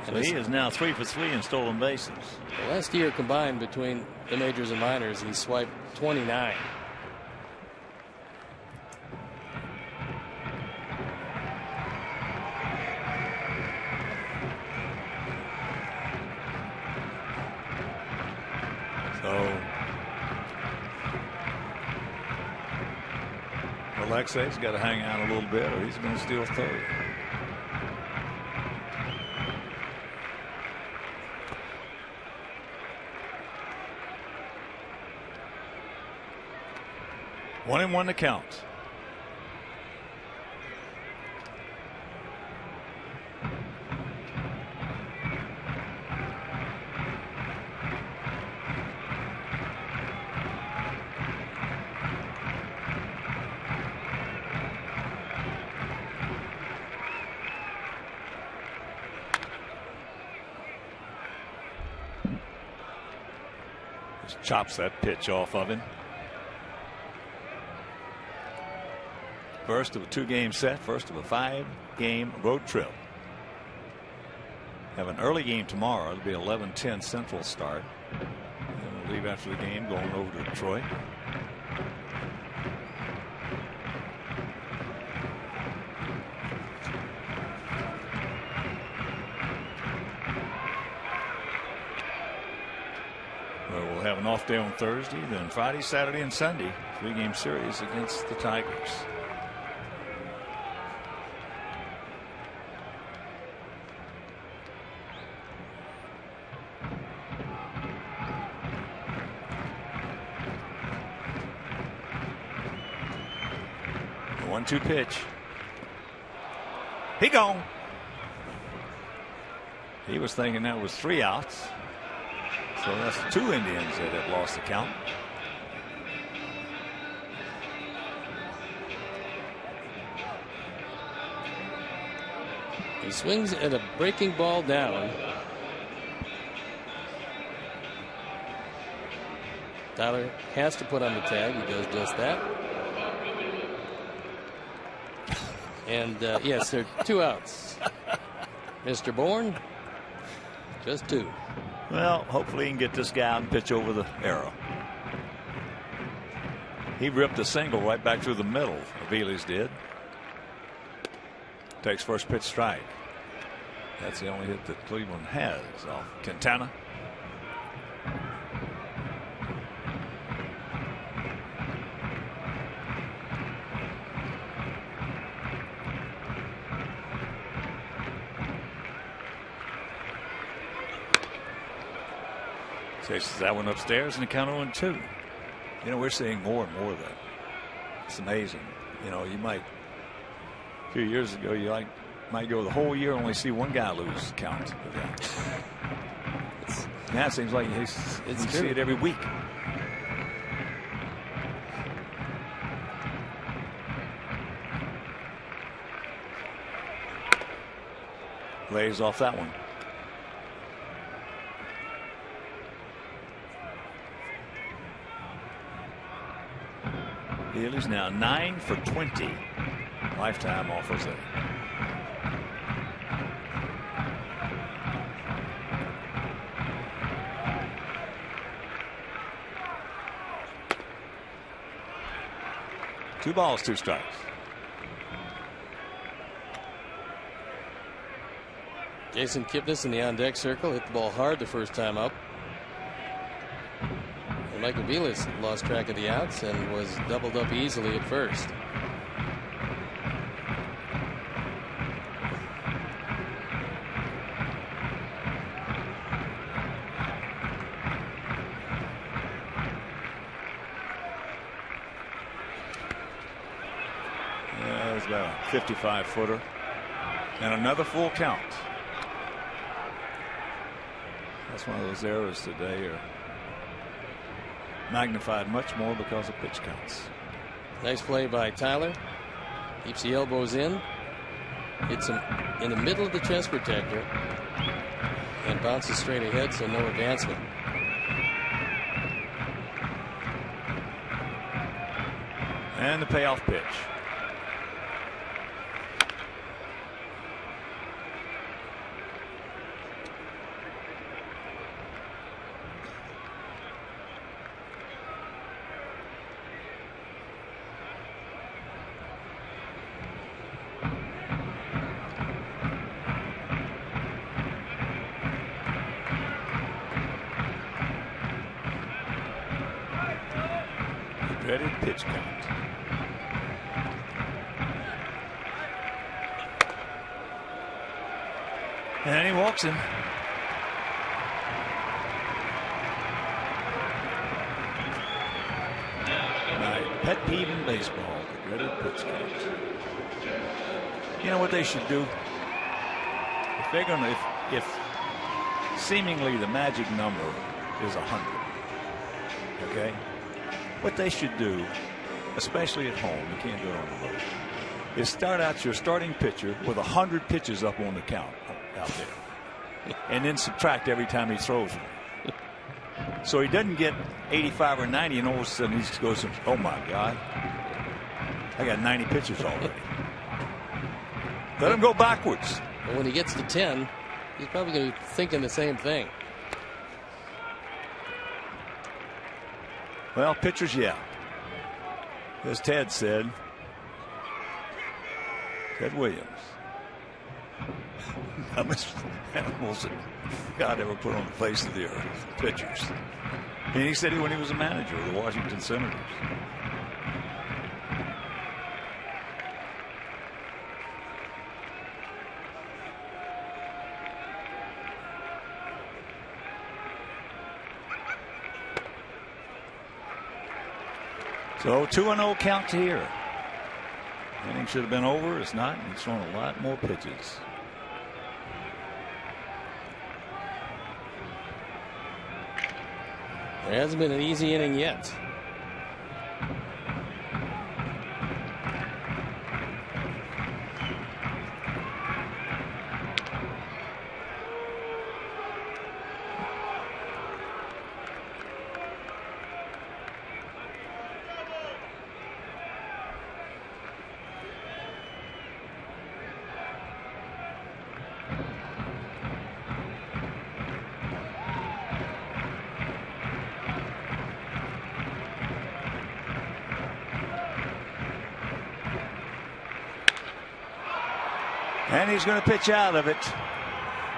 So he is now 3 for 3 in stolen bases. The last year combined between the majors and minors, he swiped 29. Alexei's got to hang out a little bit or he's going to steal 3rd. One and one to count. chops that pitch off of him. First of a 2-game set, first of a 5-game road trip. Have an early game tomorrow. It'll be 11:10 Central start. And we'll leave after the game, going over to Detroit. We'll have an off day on Thursday, then Friday, Saturday, and Sunday. 3-game series against the Tigers. The 1-2 pitch. He gone. He was thinking that was 3 outs. So that's 2 Indians that have lost the count. He swings at a breaking ball down. Tyler has to put on the tag. He does just that. And yes, there are 2 outs. Mr. Bourne, just 2. Well, hopefully he can get this guy out and pitch over the arrow. He ripped a single right back through the middle. Aviles did. Takes first pitch strike. That's the only hit that Cleveland has off Quintana. Chases that one upstairs and the count 0-2. You know, we're seeing more and more of that. It's amazing. You know, you might, a few years ago, you might go the whole year and only see one guy lose count. Now it seems like you see it every week. Lays off that one. He's now 9 for 20 lifetime off Jose. Two balls, 2 strikes. Jason Kipnis in the on-deck circle hit the ball hard the first time up. Mike Aviles lost track of the outs and was doubled up easily at first. Yeah, it was about a 55-footer and another full count. That's one of those errors today are magnified much more because of pitch counts. Nice play by Tyler. Keeps the elbows in. Hits him in the middle of the chest protector and bounces straight ahead, so no advancement. And the payoff pitch. Dreaded pitch count. And he walks him. My pet peeve in baseball, the dreaded pitch count. You know what they should do? If they're gonna, if seemingly the magic number is 100, okay? What they should do, especially at home, you can't do it on the road, is start out your starting pitcher with 100 pitches up on the count out there, and then subtract every time he throws one. So he doesn't get 85 or 90, and all of a sudden he goes, oh my God, I got 90 pitches already. Let him go backwards. But when he gets to 10, he's probably going to be thinking the same thing. Well, pitchers, yeah. As Ted said, Ted Williams. How much animals that God ever put on the face of the earth? Pitchers. And he said it when he was a manager of the Washington Senators. So 2-0 count to here. Inning should have been over. It's not. He's thrown a lot more pitches. There hasn't been an easy inning yet. And he's going to pitch out of it.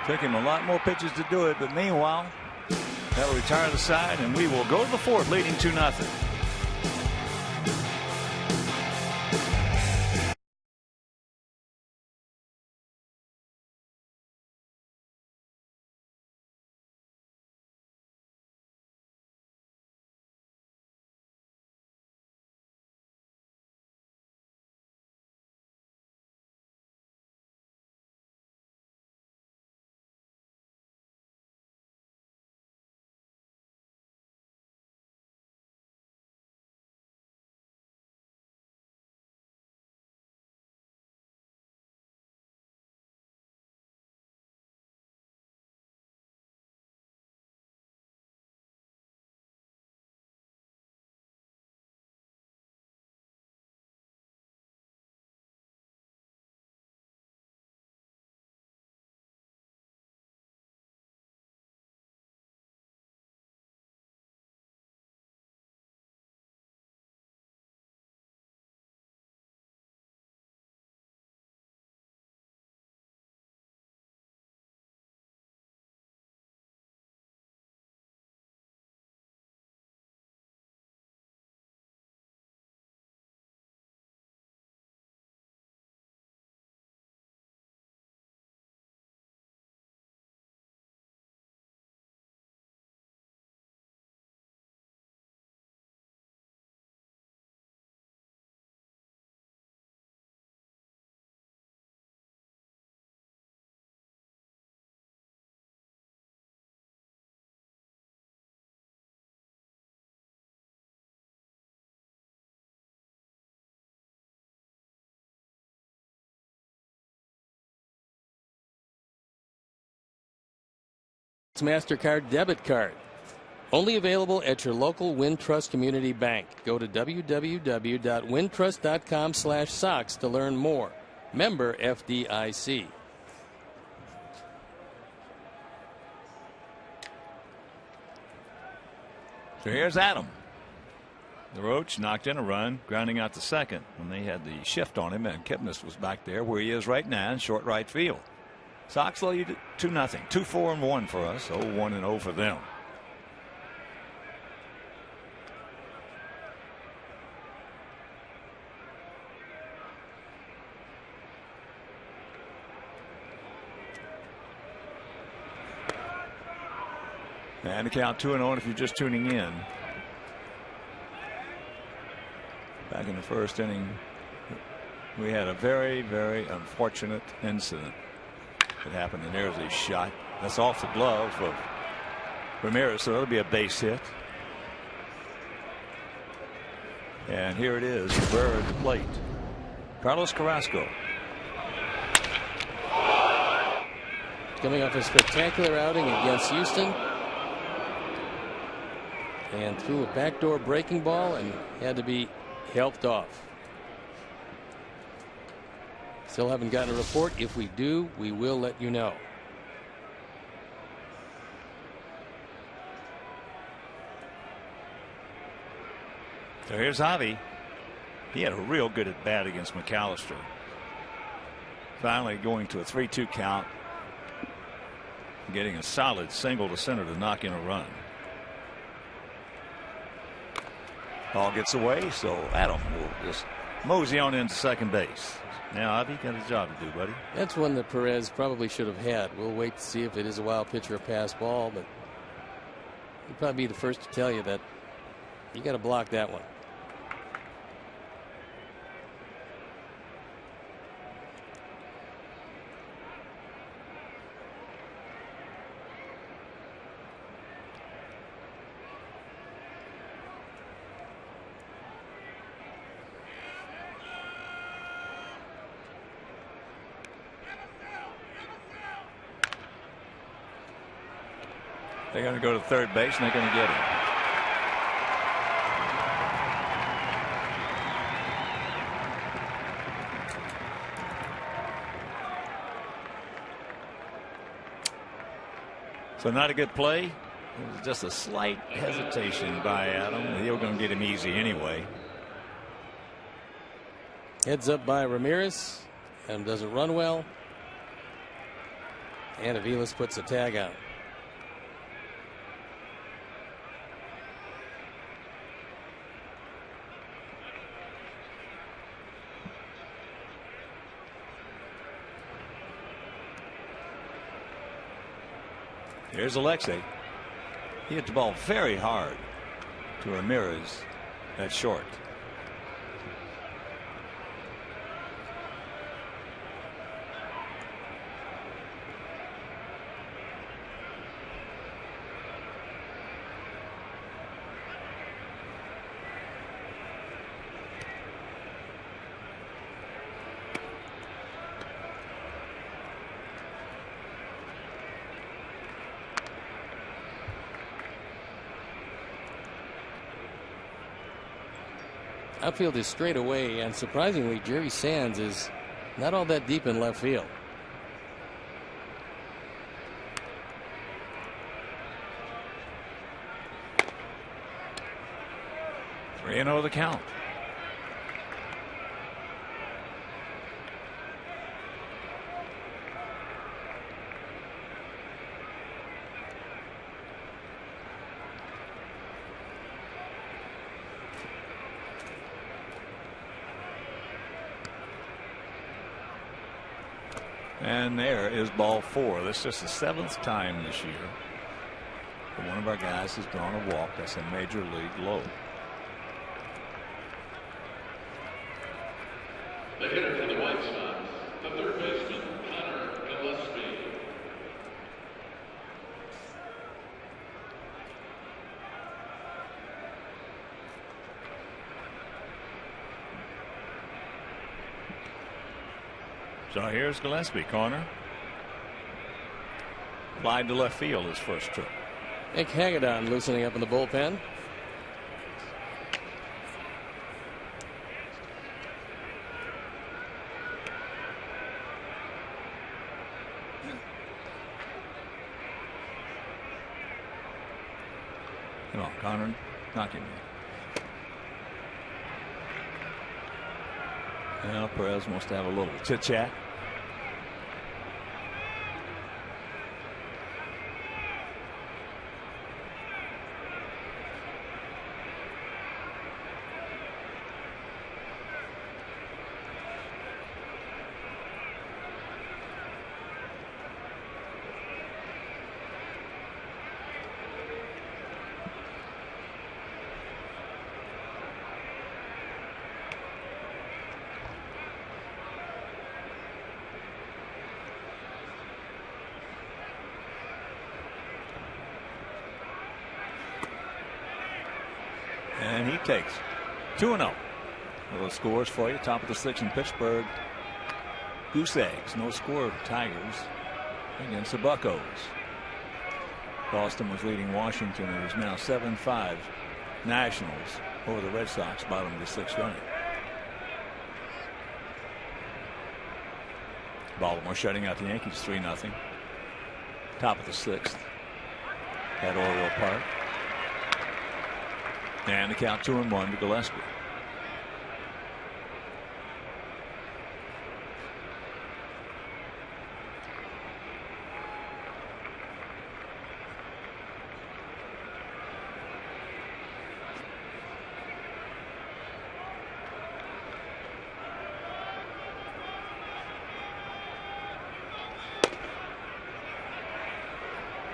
Took him a lot more pitches to do it, but meanwhile, that'll retire the side, and we will go to the fourth, leading 2-0. MasterCard debit card. Only available at your local Wintrust Community Bank. Go to www.wintrust.com/socks to learn more. Member FDIC. So here's Adam. The Roach knocked in a run, grounding out the second when they had the shift on him, and Kipnis was back there where he is right now in short right field. Sox lead 2-0. 2-4-1 for us. 0-1-0 for them. And to count 2-0 if you're just tuning in. Back in the first inning, we had a very, very unfortunate incident that happened, and there's a shot that's off the glove of Ramirez, so it'll be a base hit. And here it is, Cabrera at the plate. Carlos Carrasco. Coming off a spectacular outing against Houston. and threw a backdoor breaking ball and had to be helped off. Still haven't gotten a report. If we do, we will let you know. So here's Javi. He had a real good at bat against McAllister. Finally going to a 3-2 count. Getting a solid single to center to knock in a run. Ball gets away, so Adam will just mosey on into second base. Now Javi got a job to do, buddy. That's one that Perez probably should have had. We'll wait to see if it is a wild pitch or a pass ball, but he'd probably be the first to tell you that you got to block that one. They're going to go to third base and they're going to get him. So not a good play. It was just a slight hesitation by Adam. They were going to get him easy anyway. Heads up by Ramirez. Adam doesn't run well. And Aviles puts a tag on. Here's Alexei. He hit the ball very hard to Ramirez at short. Outfield is straight away, and surprisingly, Jerry Sands is not all that deep in left field. Three and 0 the count. And there is ball 4. That's just the 7th time this year that one of our guys has drawn a walk. That's a major league low. The hitter for the White Sox, the third baseman, Connor Gillespie. So here's Gillespie, corner. Fly to left field his first trip. Nick Hagedorn loosening up in the bullpen. Come on, Connor, knock him in. Now Perez wants to have a little chit chat. And he takes 2-0. Little scores for you. Top of the 6th in Pittsburgh. Goose eggs. No score Tigers against the Buccos. Boston was leading Washington. It is now 7-5 Nationals over the Red Sox, bottom of the 6th inning. Baltimore shutting out the Yankees 3-0. Top of the 6th at Oriole Park. And the count 2-1 to Gillespie.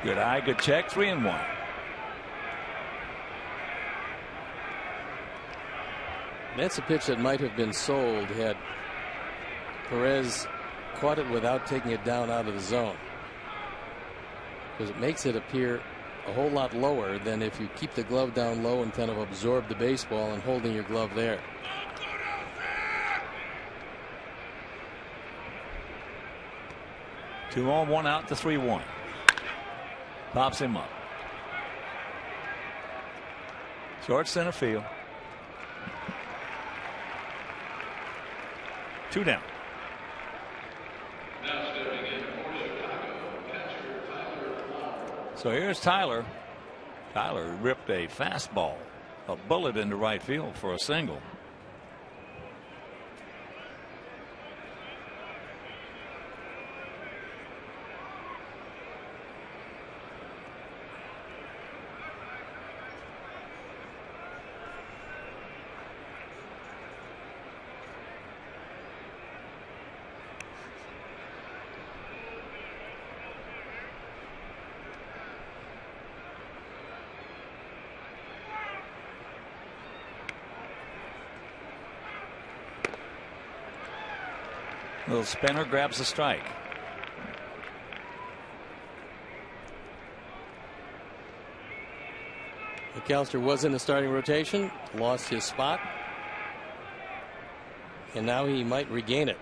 Good eye, good check, 3-1. That's a pitch that might have been sold had Perez caught it without taking it down out of the zone, because it makes it appear a whole lot lower than if you keep the glove down low and kind of absorb the baseball and holding your glove there. Two on, one out to 3-1. Pops him up. Short center field. 2 down. Now stepping in for Chicago, catcher Tyler. So here's Tyler. Tyler ripped a fastball, a bullet into right field for a single. Little spinner, grabs the strike. McAllister was in the starting rotation, lost his spot, and now he might regain it.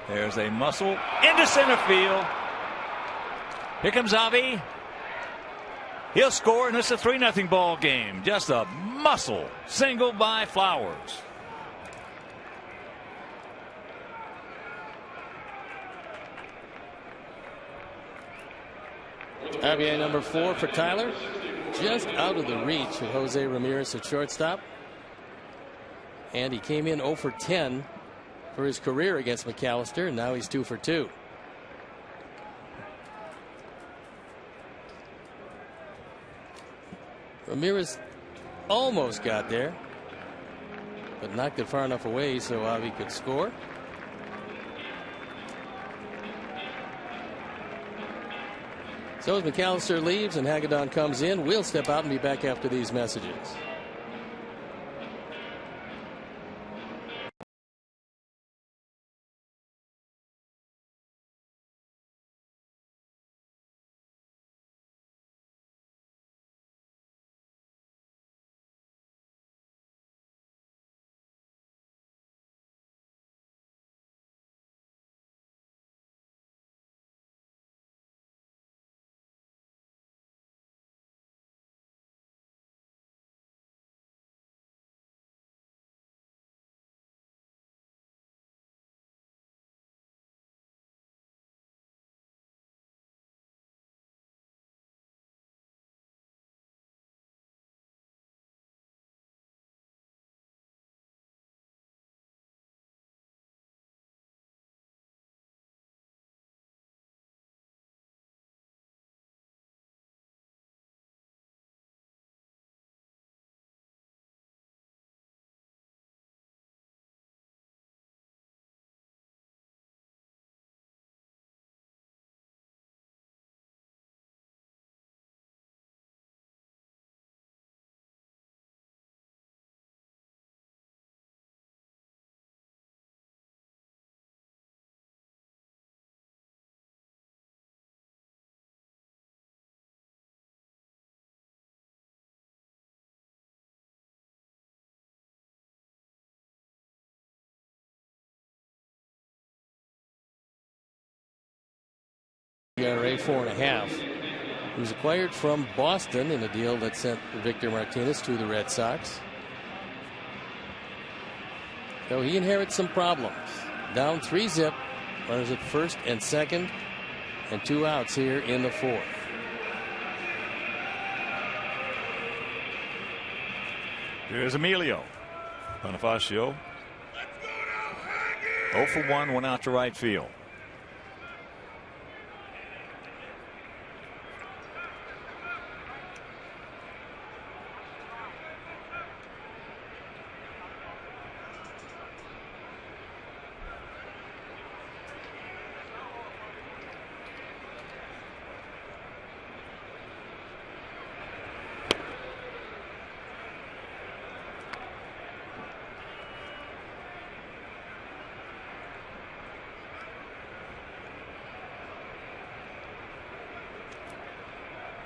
There's a muscle into center field. Here comes Avi. He'll score, and it's a 3-0 ball game. Just a muscle single by Flowers. RBI number 4 for Tyler, just out of the reach of Jose Ramirez at shortstop, and he came in 0 for 10 for his career against McAllister, and now he's 2 for 2. Ramirez almost got there, but knocked it far enough away so Avi could score. So as McAllister leaves and Hagedorn comes in, we'll step out and be back after these messages. ERA 4.5. He was acquired from Boston in a deal that sent Victor Martinez to the Red Sox. So he inherits some problems. Down 3-zip, runners at first and second, and 2 outs here in the 4th. Here's Emilio. Bonifacio. 0 for 1, 1 out to right field.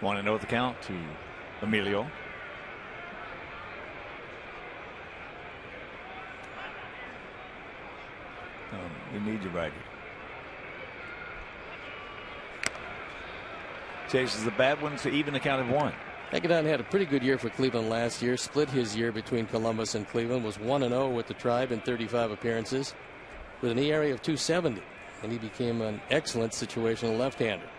Want to know the count to Emilio. We need you right here. Chases the bad one to even the count of 1. Hagedorn had a pretty good year for Cleveland last year. Split his year between Columbus and Cleveland. Was 1-0 with the Tribe in 35 appearances with an ERA of 2.70. And he became an excellent situational left-hander.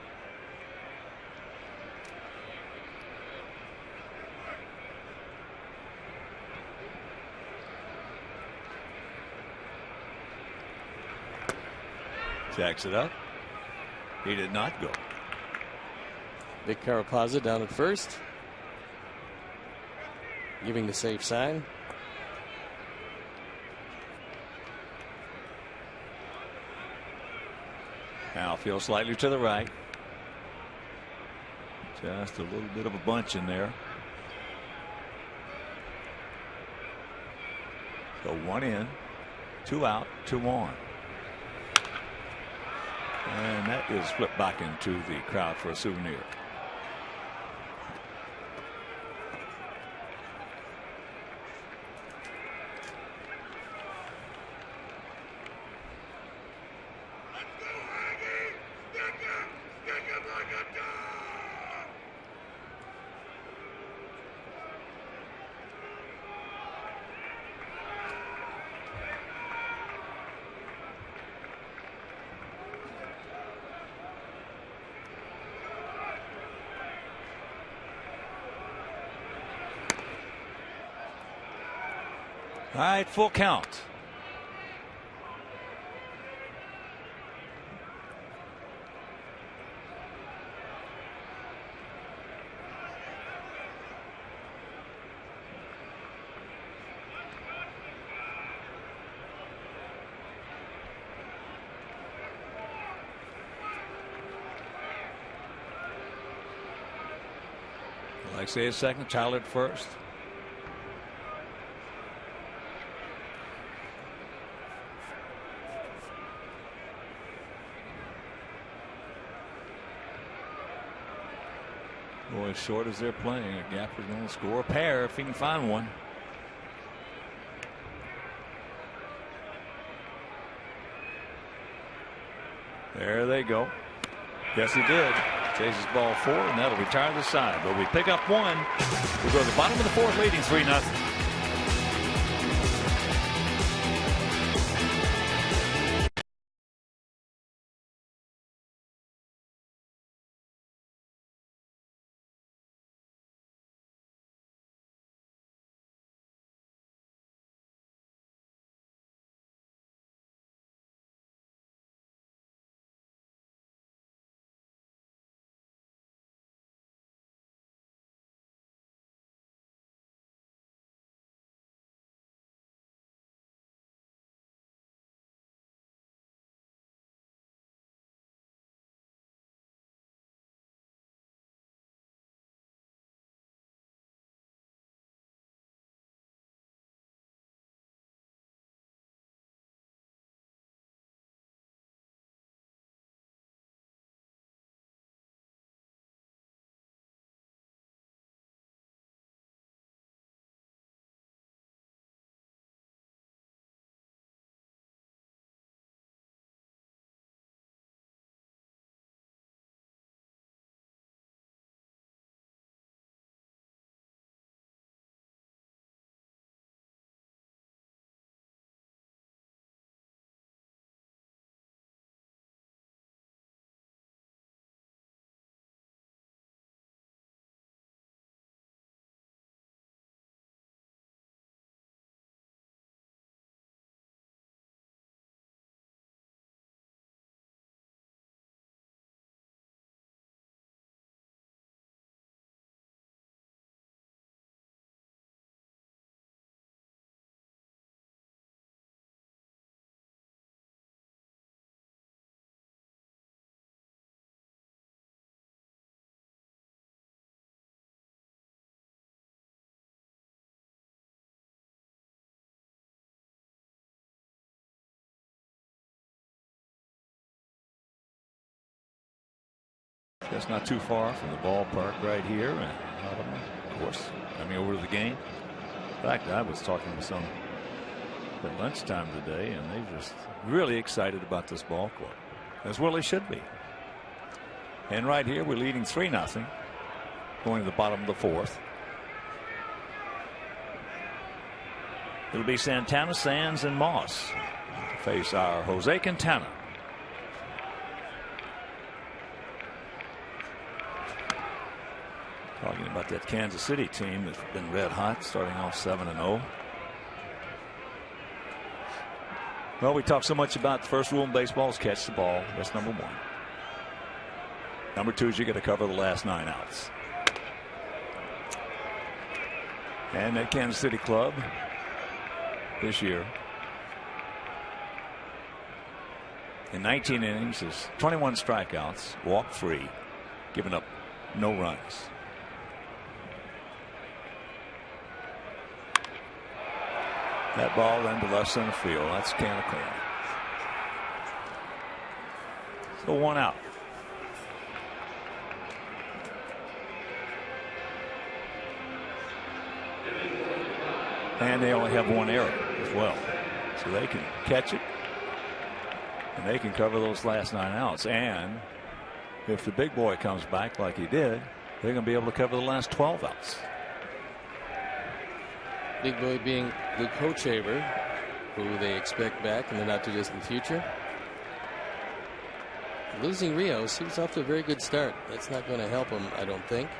Jacks it up. He did not go. Vic Carapazza down at first, giving the safe sign. Outfield slightly to the right. Just a little bit of a bunch in there. So 1 in, 2 out, 2 on. And that is flipped back into the crowd for a souvenir. All right, full count. Alexei is second, Tyler at first. Boy, as short as they're playing, a Gapper's going to score a pair if he can find one. There they go. Yes, he did. Chases ball 4, and that'll retire the side. But we pick up 1. We go to the bottom of the 4th, leading 3-0. That's not too far from the ballpark right here, and of course coming over to the game. In fact, I was talking to some at lunchtime today, and they're just really excited about this ball club, as well they should be. And right here we're leading 3-0 going to the bottom of the fourth. It'll be Santana, Sands, and Moss to face our Jose Quintana. Talking about that Kansas City team that's been red hot, starting off 7-0. Well, we talk so much about the first rule in baseball is catch the ball. That's number one. Number two is you got to cover the last 9 outs. And that Kansas City club this year in 19 innings is 21 strikeouts, walked 3, giving up no runs. That ball then to left center field. That's a can of corn. So 1 out. And they only have 1 error as well. So they can catch it. And they can cover those last 9 outs. And if the big boy comes back like he did, they're going to be able to cover the last 12 outs. Big boy being Luke Hochevar, who they expect back in the not too distant future. Losing Rios, he was off to a very good start. That's not going to help him, I don't think.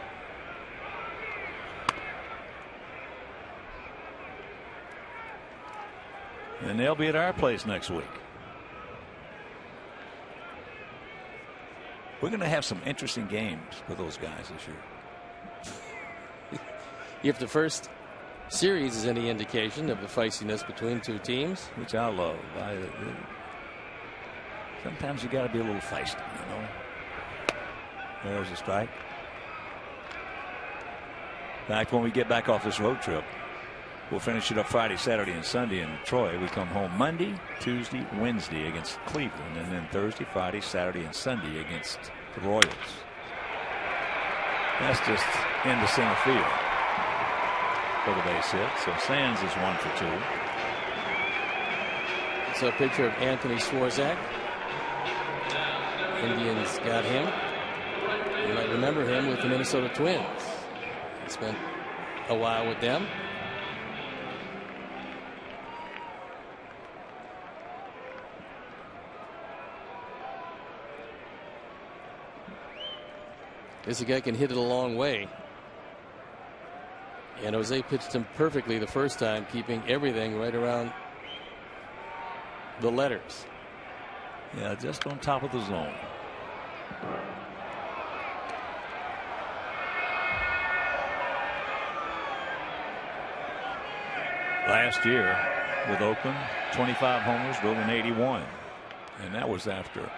And they'll be at our place next week. We're going to have some interesting games with those guys this year. If the first series is any indication of the feistiness between two teams, which I love. Sometimes you got to be a little feisty, you know. There's a strike. In fact, when we get back off this road trip, we'll finish it up Friday, Saturday, and Sunday in Troy. We come home Monday, Tuesday, Wednesday against Cleveland, and then Thursday, Friday, Saturday, and Sunday against the Royals. That's just into center field for the base hit. So Sands is 1 for 2. It's a picture of Anthony Swarzak. Indians got him. You might remember him with the Minnesota Twins. He spent a while with them. This guy can hit it a long way. And Jose pitched him perfectly the first time, keeping everything right around the letters. Yeah, just on top of the zone. Last year with Oakland, 25 homers, drove in 81. And that was after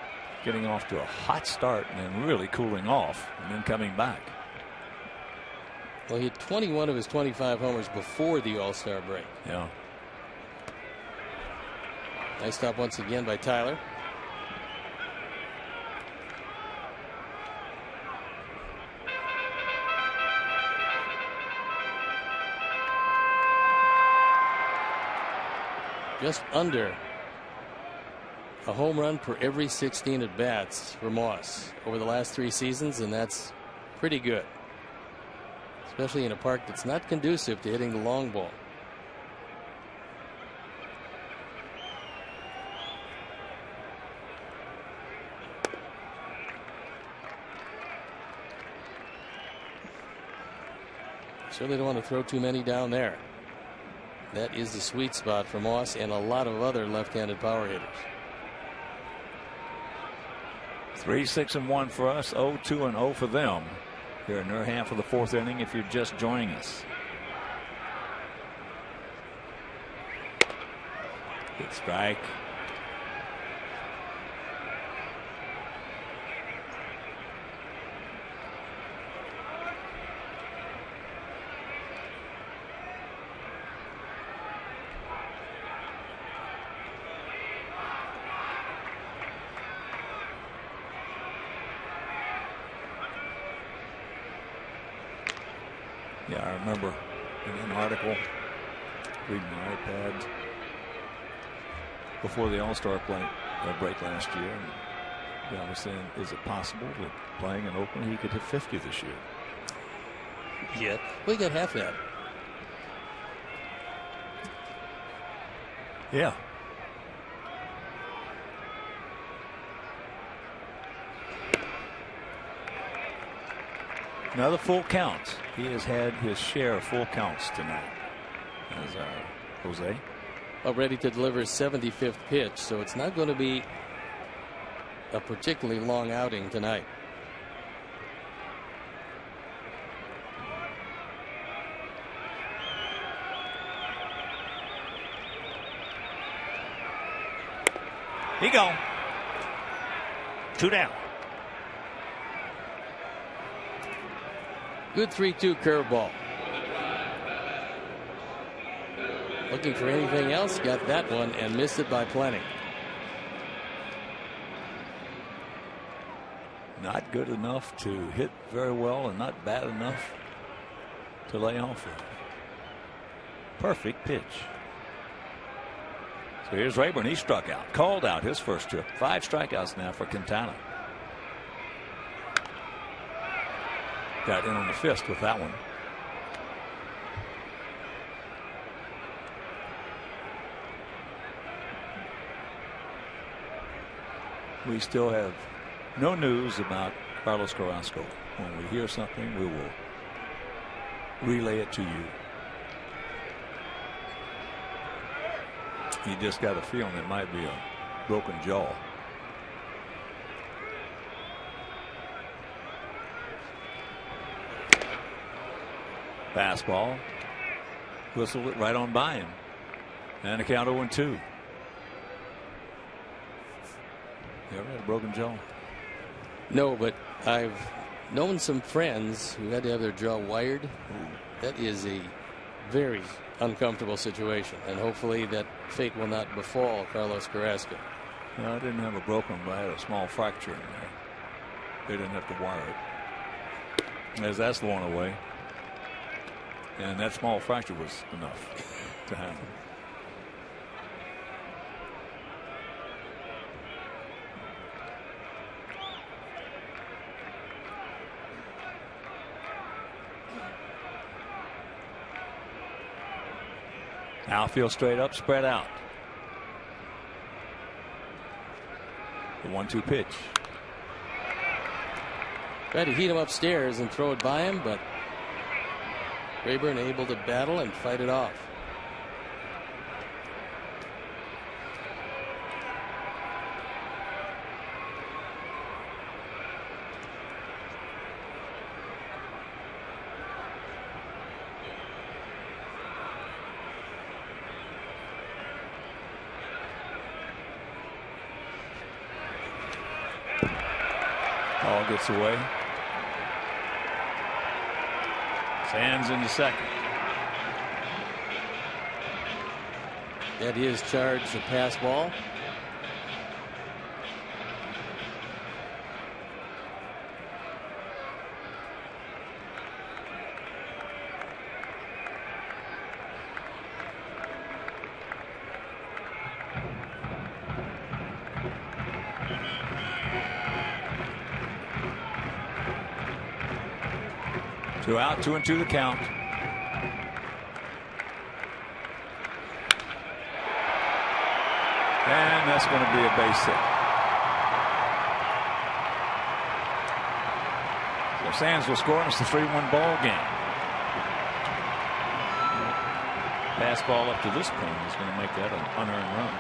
getting off to a hot start and then really cooling off and then coming back. Well, he had 21 of his 25 homers before the All-Star break. Yeah. Nice stop once again by Tyler. Just under a home run per every 16 at bats for Moss over the last 3 seasons, and that's pretty good, especially in a park that's not conducive to hitting the long ball. Certainly don't want to throw too many down there. That is the sweet spot for Moss and a lot of other left-handed power hitters. 3-6-1 for us, 0-2-0 for them here in their half of the 4th inning if you're just joining us. Good strike. Yeah, I remember in an article reading my iPad before the All-Star break last year. And I was saying, is it possible that playing in Oakland he could hit 50 this year? Yeah, we got half that. Yeah. Another full count. He has had his share of full counts tonight. As Jose. Ready to deliver his 75th pitch, so it's not going to be a particularly long outing tonight. He gone. 2 down. Good 3-2 curveball. Looking for anything else, got that one and missed it by plenty. Not good enough to hit very well and not bad enough to lay off of. Perfect pitch. So here's Rayburn. He struck out, called out his first trip. 5 strikeouts now for Quintana. Got in on the fist with that one. We still have no news about Carlos Carrasco. When we hear something, we will relay it to you. You just got a feeling it might be a broken jaw. Fastball. Whistled it right on by him. And a count 0-2. You ever had a broken jaw? No, but I've known some friends who had to have their jaw wired. That is a very uncomfortable situation, and hopefully that fate will not befall Carlos Carrasco. No, I didn't have a broken, but I had a small fracture in there. They didn't have to wire it. As that's going away. And that small fracture was enough to happen. Outfield straight up, spread out. The 1-2 pitch. Tried to heat him upstairs and throw it by him, but Rayburn able to battle and fight it off. Ball gets away. Sands into second. That is charged a pass ball. Two out, 2-2 the count. And that's going to be a base hit. So Sands will score, and it's a 3-1 ball game. Fastball up to this point is going to make that an unearned run.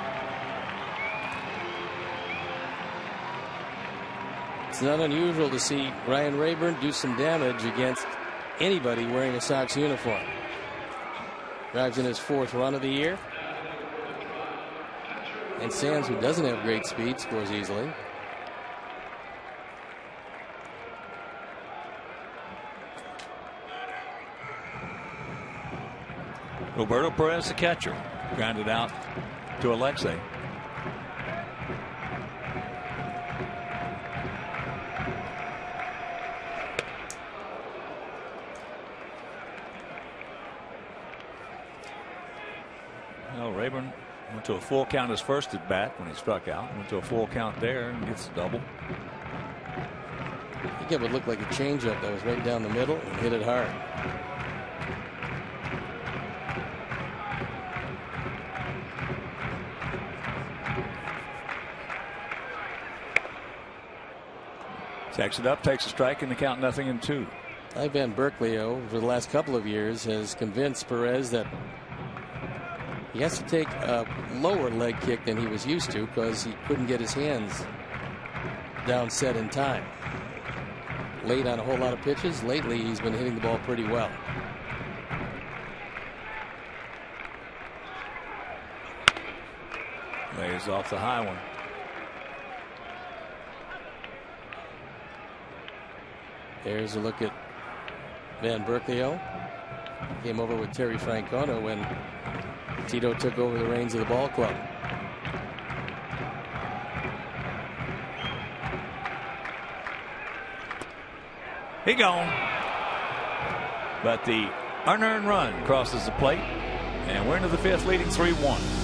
It's not unusual to see Ryan Rayburn do some damage against anybody wearing a Sox uniform. Drives in his 4th run of the year. And Sands, who doesn't have great speed, scores easily. Roberto Perez, the catcher, grounded out to Alexei. Rayburn went to a full count his first at bat when he struck out. Went to a full count there and gets a double. I think it would look like a changeup that was right down the middle and hit it hard. Takes it up, takes a strike, and the count 0-2. Ivan Berkeley over the last couple of years has convinced Perez that he has to take a lower leg kick than he was used to because he couldn't get his hands down set in time. Late on a whole lot of pitches. Lately he's been hitting the ball pretty well. Lays off the high one. There's a look at Van Berkeley. Came over with Terry Francona when Tito took over the reins of the ball club. He gone. But the unearned run crosses the plate, and we're into the fifth, leading 3-1.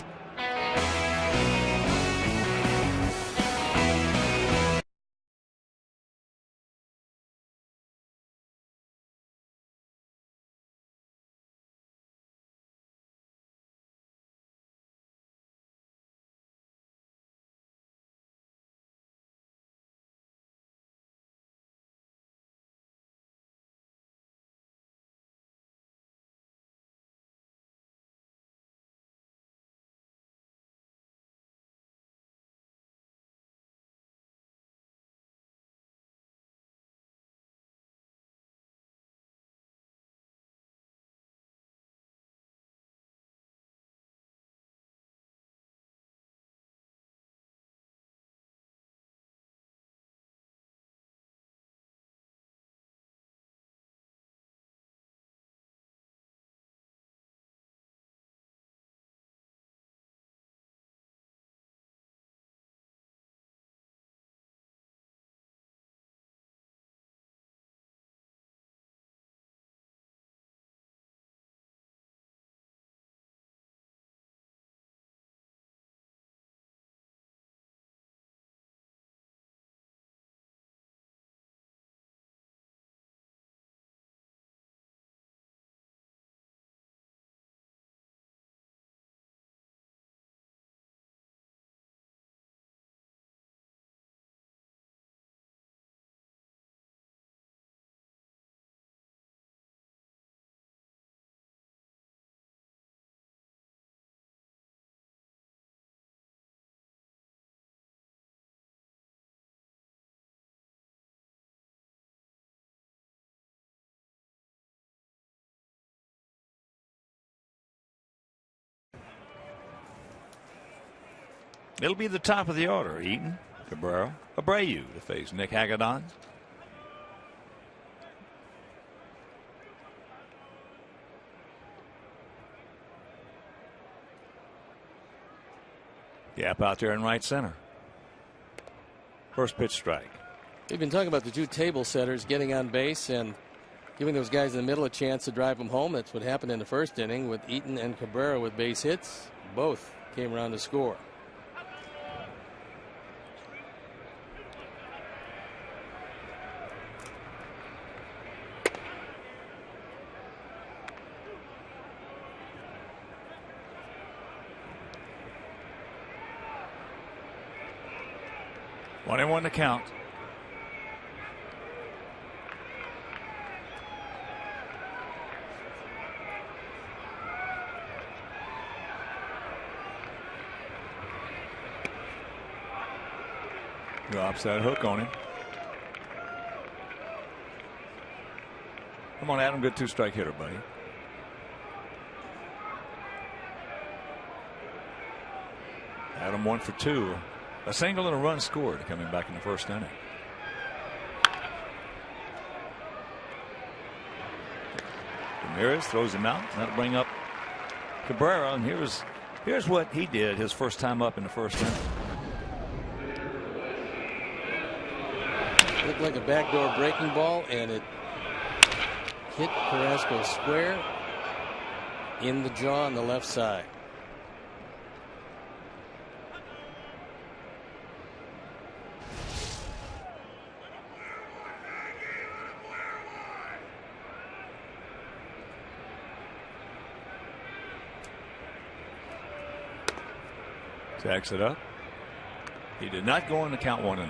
It'll be the top of the order. Eaton, Cabrera, Abreu to face Nick Hagedorn. Gap out there in right center. First pitch strike. We've been talking about the two table setters getting on base and giving those guys in the middle a chance to drive them home. That's what happened in the first inning with Eaton and Cabrera with base hits. Both came around to score. One and one to count. Drops that hook on him. Come on, Adam. Good two-strike hitter, buddy. Adam 1 for 2. A single and a run scored coming back in the first inning. Ramirez throws him out. That'll bring up Cabrera. And here's what he did his first time up in the first inning. Looked like a backdoor breaking ball, and it hit Carrasco square in the jaw on the left side. Jacks it up. He did not go in the count 1-0.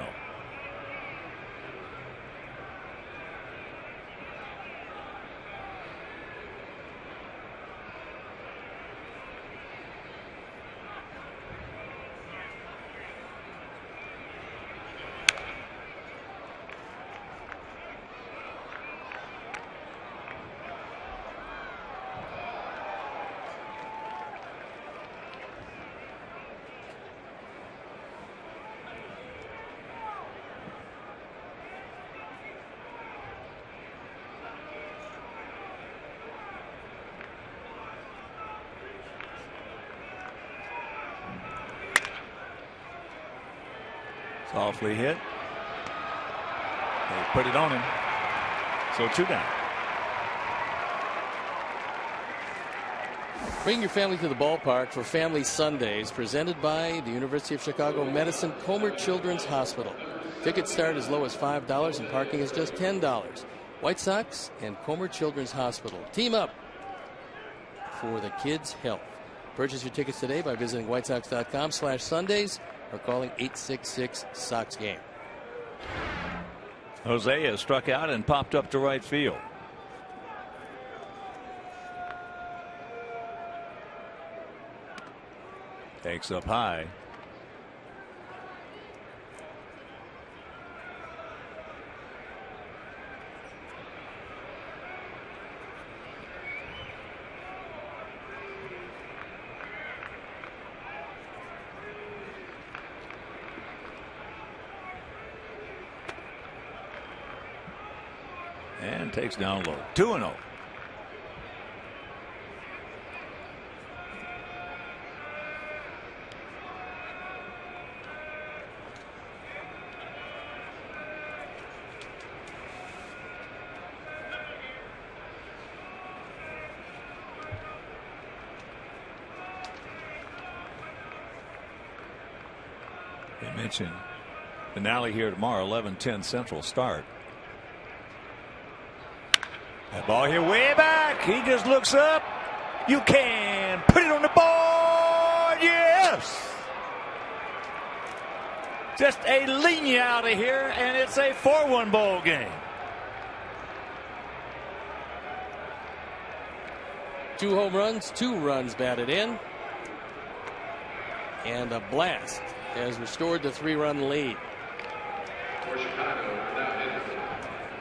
Softly hit. They put it on him. So 2 down. Bring your family to the ballpark for Family Sundays, presented by the University of Chicago Medicine Comer Children's Hospital. Tickets start as low as $5 and parking is just $10. White Sox and Comer Children's Hospital. Team up for the kids' health. Purchase your tickets today by visiting whitesox.com/Sundays or calling 866-SOX-GAME. Jose has struck out and popped up to right field. Takes up high. And takes down low. 2-0. They mentioned finale here tomorrow, 11:10 Central start. That ball here way back. He just looks up. You can put it on the board. Yes. Just a lean out of here, and it's a 4-1 ball game. 2 home runs, 2 runs batted in. And a blast has restored the 3-run lead. For Chicago, now hitting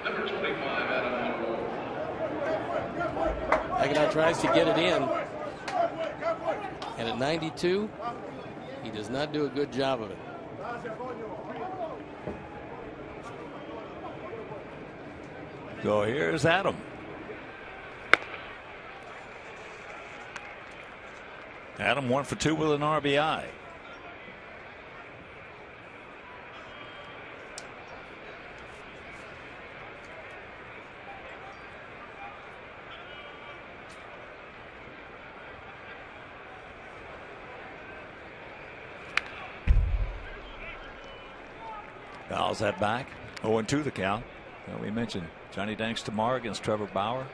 number 25, Adam. Aguilar tries to get it in. And at 92, he does not do a good job of it. So here's Adam. Adam 1 for 2 with an RBI. Fouls that back. 0-2 the count. Well, we mentioned Johnny Danks tomorrow against Trevor Bauer.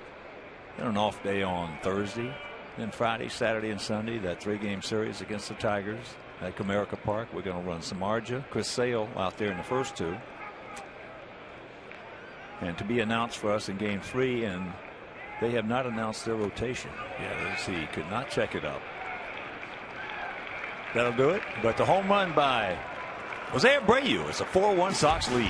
Then an off day on Thursday. Then Friday, Saturday, and Sunday, that 3-game series against the Tigers at Comerica Park. We're going to run Samardzija, Chris Sale out there in the first 2. And to be announced for us in Game 3, and they have not announced their rotation. Yeah, let's see. Could not check it up. That'll do it. But the home run by Jose Abreu is a 4-1 Sox lead.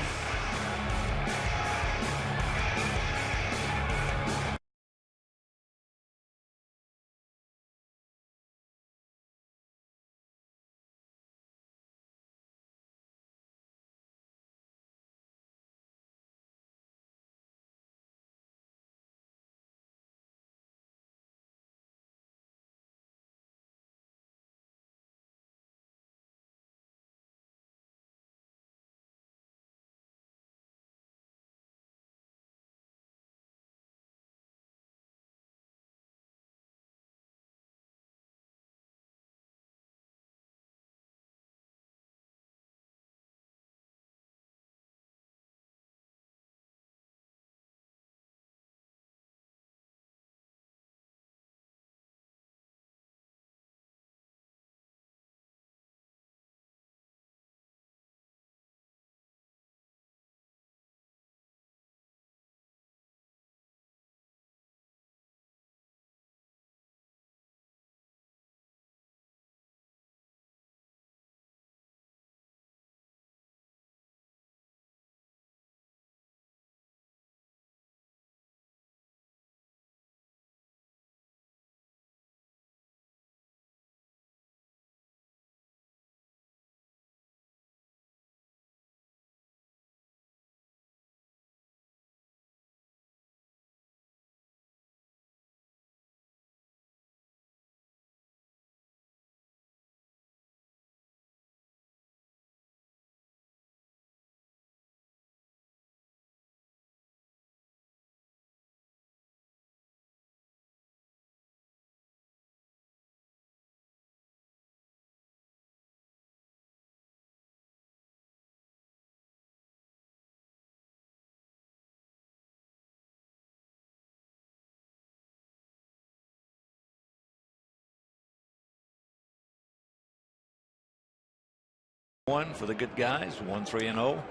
1 for the good guys, 1-3-0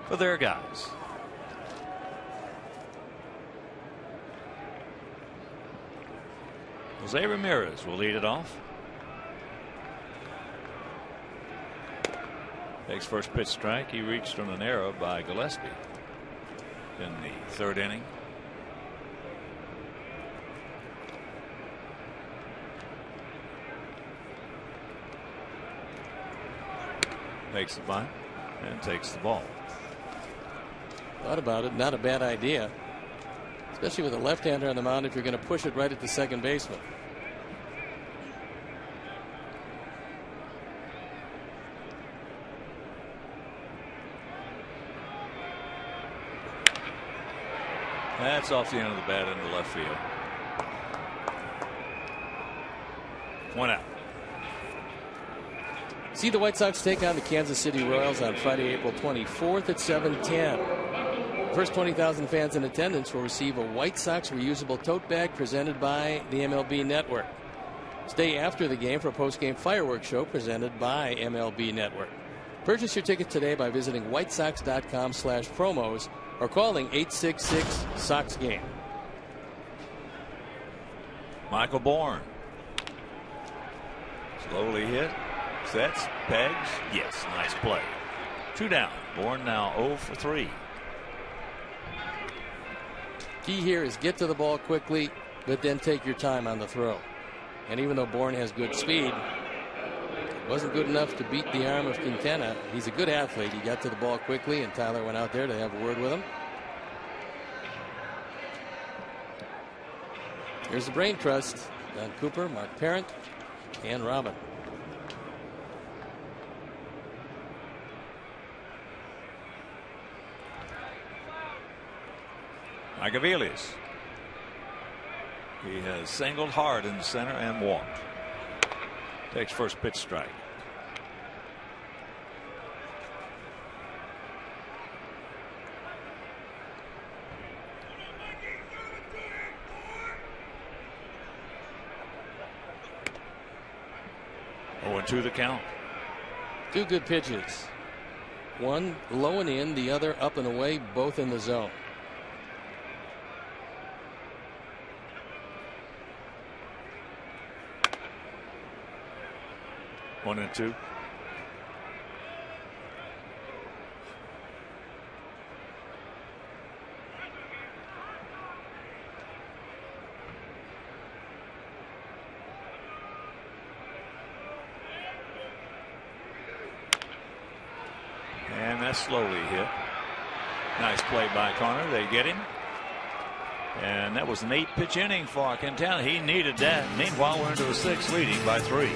for their guys. Jose Ramirez will lead it off. Takes first pitch strike. He reached on an error by Gillespie in the third inning. Makes the bunt and takes the ball. Thought about it. Not a bad idea, especially with a left-hander on the mound if you're going to push it right at the second baseman. That's off the end of the bat into left field. 1 out. See the White Sox take on the Kansas City Royals on Friday, April 24th at 7:10. First 20,000 fans in attendance will receive a White Sox reusable tote bag presented by the MLB Network. Stay after the game for a post-game fireworks show presented by MLB Network. Purchase your ticket today by visiting whitesox.com/promos or calling 866-SOX-GAME. Michael Bourne. Slowly hit. Sets. Pegs. Yes. Nice play. 2 down. Bourne now 0 for 3. Key here is get to the ball quickly, but then take your time on the throw. And even though Bourne has good speed, it wasn't good enough to beat the arm of Quintana. He's a good athlete. He got to the ball quickly, and Tyler went out there to have a word with him. Here's the Brain Trust. Don Cooper, Mark Parent, and Robin. Agaviles. He has singled hard in the center and walked. Takes first pitch strike. Oh, and 2 the count. 2 good pitches. One low and in, the other up and away, both in the zone. One and 2. And that's slowly hit. Nice play by Connor. They get him. And that was an 8-pitch inning for Quintana. He needed that. Meanwhile, we're into the 6th, leading by 3.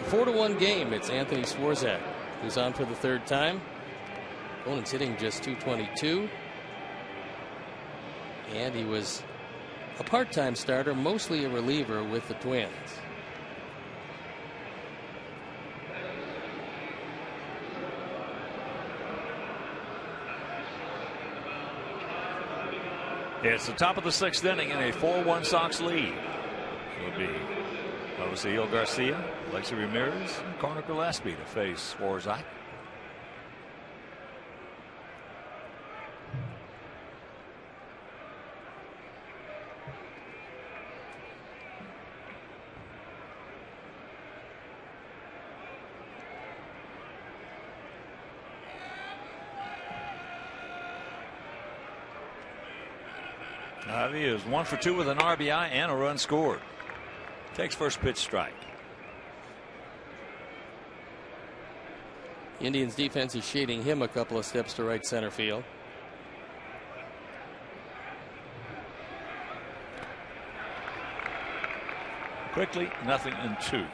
4-1 game. It's Anthony Swarzak who's on for the third time. Opponent's hitting just .222. And he was a part-time starter, mostly a reliever with the Twins. It's the top of the 6th inning in a 4-1 Sox lead. It'll be Jose Garcia, Alexi Ramirez, and Connor Gillespie to face Swarzak. He is 1 for 2 with an RBI and a run scored. Takes first pitch strike. Indians defense is shading him a couple of steps to right center field. Quickly, 0-2.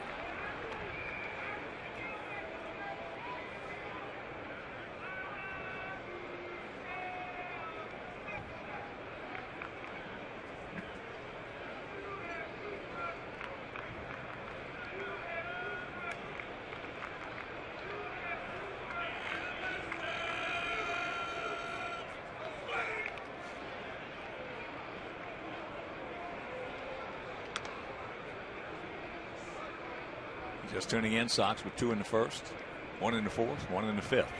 Just tuning in, Sox with 2 in the first, 1 in the fourth, 1 in the fifth.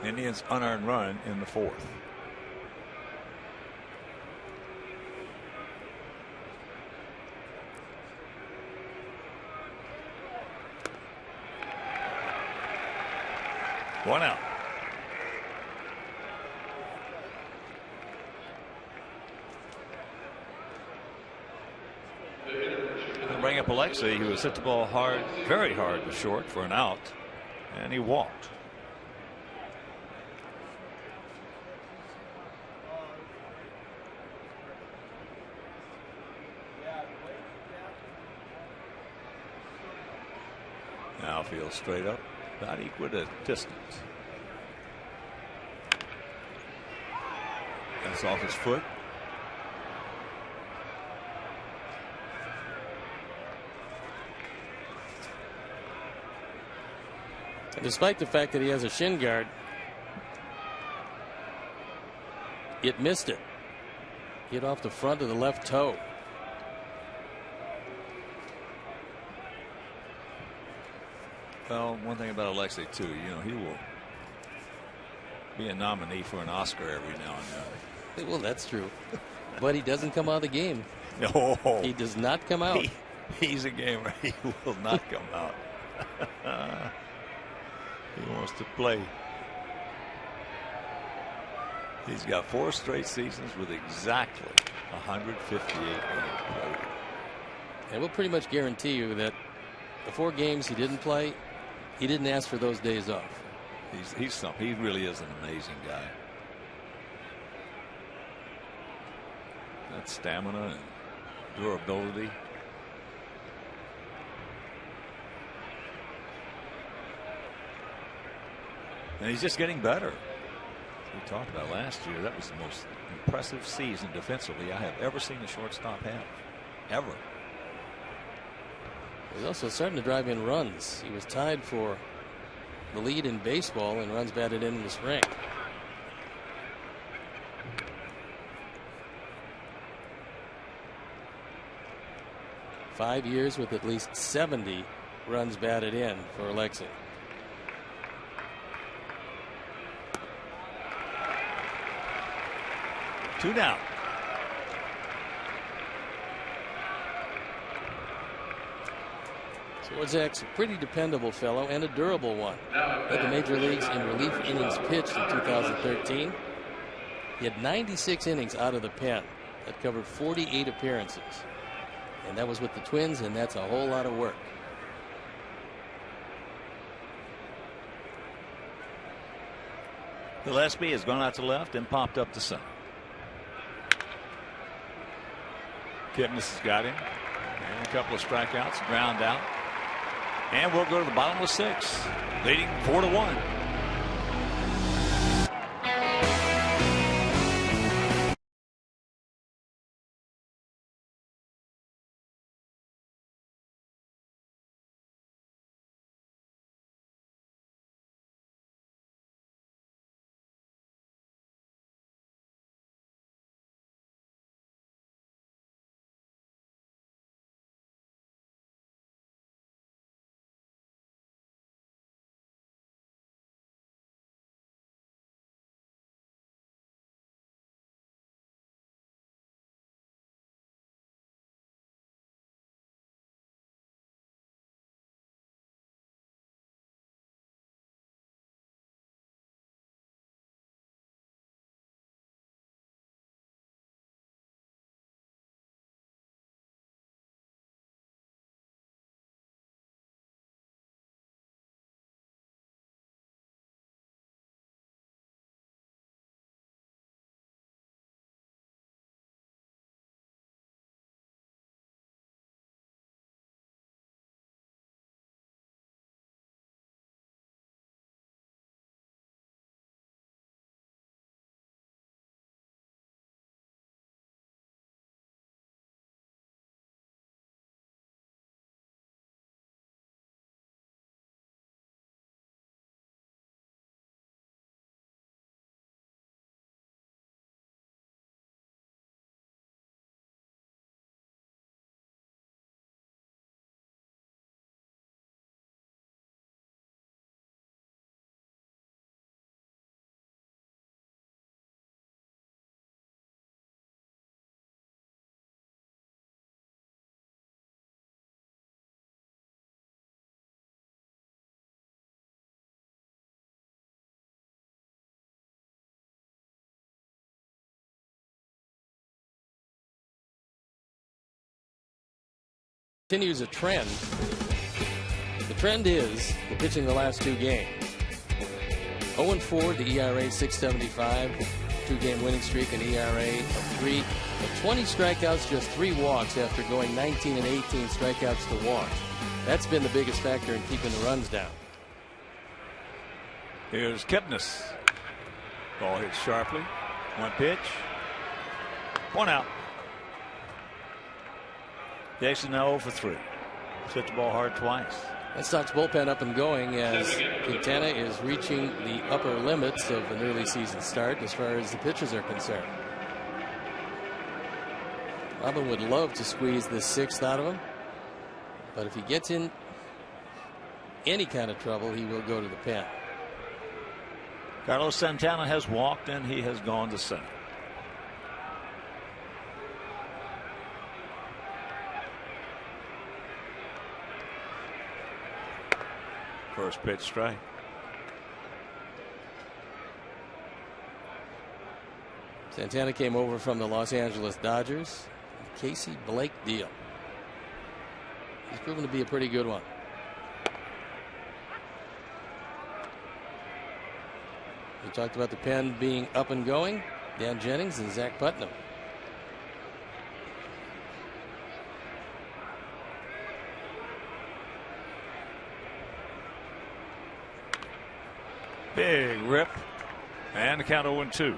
Indians unearned run in the fourth. One out. Bring up Alexi, who has hit the ball hard, very hard to short for an out, and he walked. Now feels straight up, about equidistant. That's off his foot. Despite the fact that he has a shin guard, it missed it. Hit off the front of the left toe. Well, one thing about Alexi too, you know, he will be a nominee for an Oscar every now and then. Well, that's true, but he doesn't come out of the game. No, he does not come out. He's a gamer. He will not come out. He wants to play. He's got 4 straight seasons with exactly 158 games played. And we'll pretty much guarantee you that the 4 games he didn't play, he didn't ask for those days off. He's something. He really is an amazing guy. That stamina and durability. And he's just getting better. We talked about last year. That was the most impressive season defensively I have ever seen a shortstop have. Ever. He's also starting to drive in runs. He was tied for the lead in baseball in runs batted in the spring. Five years with at least 70 runs batted in for Alexi. Two down. Swarzak's a pretty dependable fellow and a durable one. Led the major leagues in relief innings pitched in 2013. He had 96 innings out of the pen. That covered 48 appearances. And that was with the Twins, and that's a whole lot of work. Gillespie has gone out to left and popped up to center. Kipnis has got him. And a couple of strikeouts, ground out. And we'll go to the bottom of 6, leading 4-1. Continues a trend. The trend is the pitching the last 2 games. 0-4, the ERA 6.75, 2-game winning streak, an ERA of 3. But 20 strikeouts, just 3 walks after going 19 and 18 strikeouts to walks. That's been the biggest factor in keeping the runs down. Here's Kipnis. Ball hit sharply. 1 pitch. 1 out. Jackson now 0 for 3. Hit the ball hard twice. That Sox bullpen up and going as Quintana is reaching the upper limits of an early season start as far as the pitchers are concerned. Robin would love to squeeze this 6th out of him, but if he gets in any kind of trouble, he will go to the pen. Carlos Santana has walked and he has gone to center. First pitch strike. Santana came over from the Los Angeles Dodgers. Casey Blake deal. He's proven to be a pretty good one. We talked about the pen being up and going. Dan Jennings and Zach Putnam. Big rip. And the count 0-2.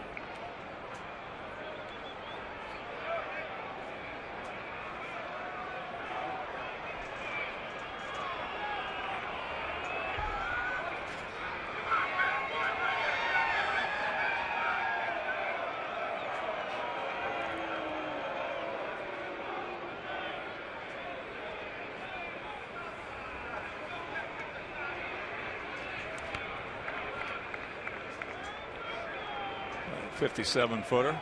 A 57-footer.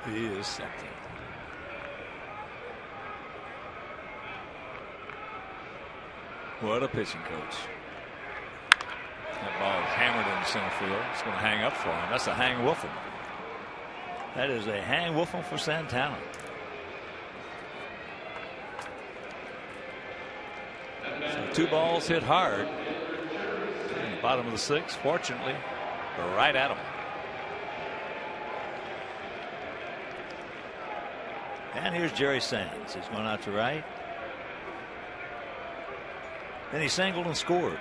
He is something. What a pitching coach. That ball is hammered in center field. It's going to hang up for him. That's a hang woofing. That is a hang woofing for Santana. 2 balls hit hard. In the bottom of the 6th, fortunately, right at him. And here's Jerry Sands. He's going out to right. Then he singled and scored.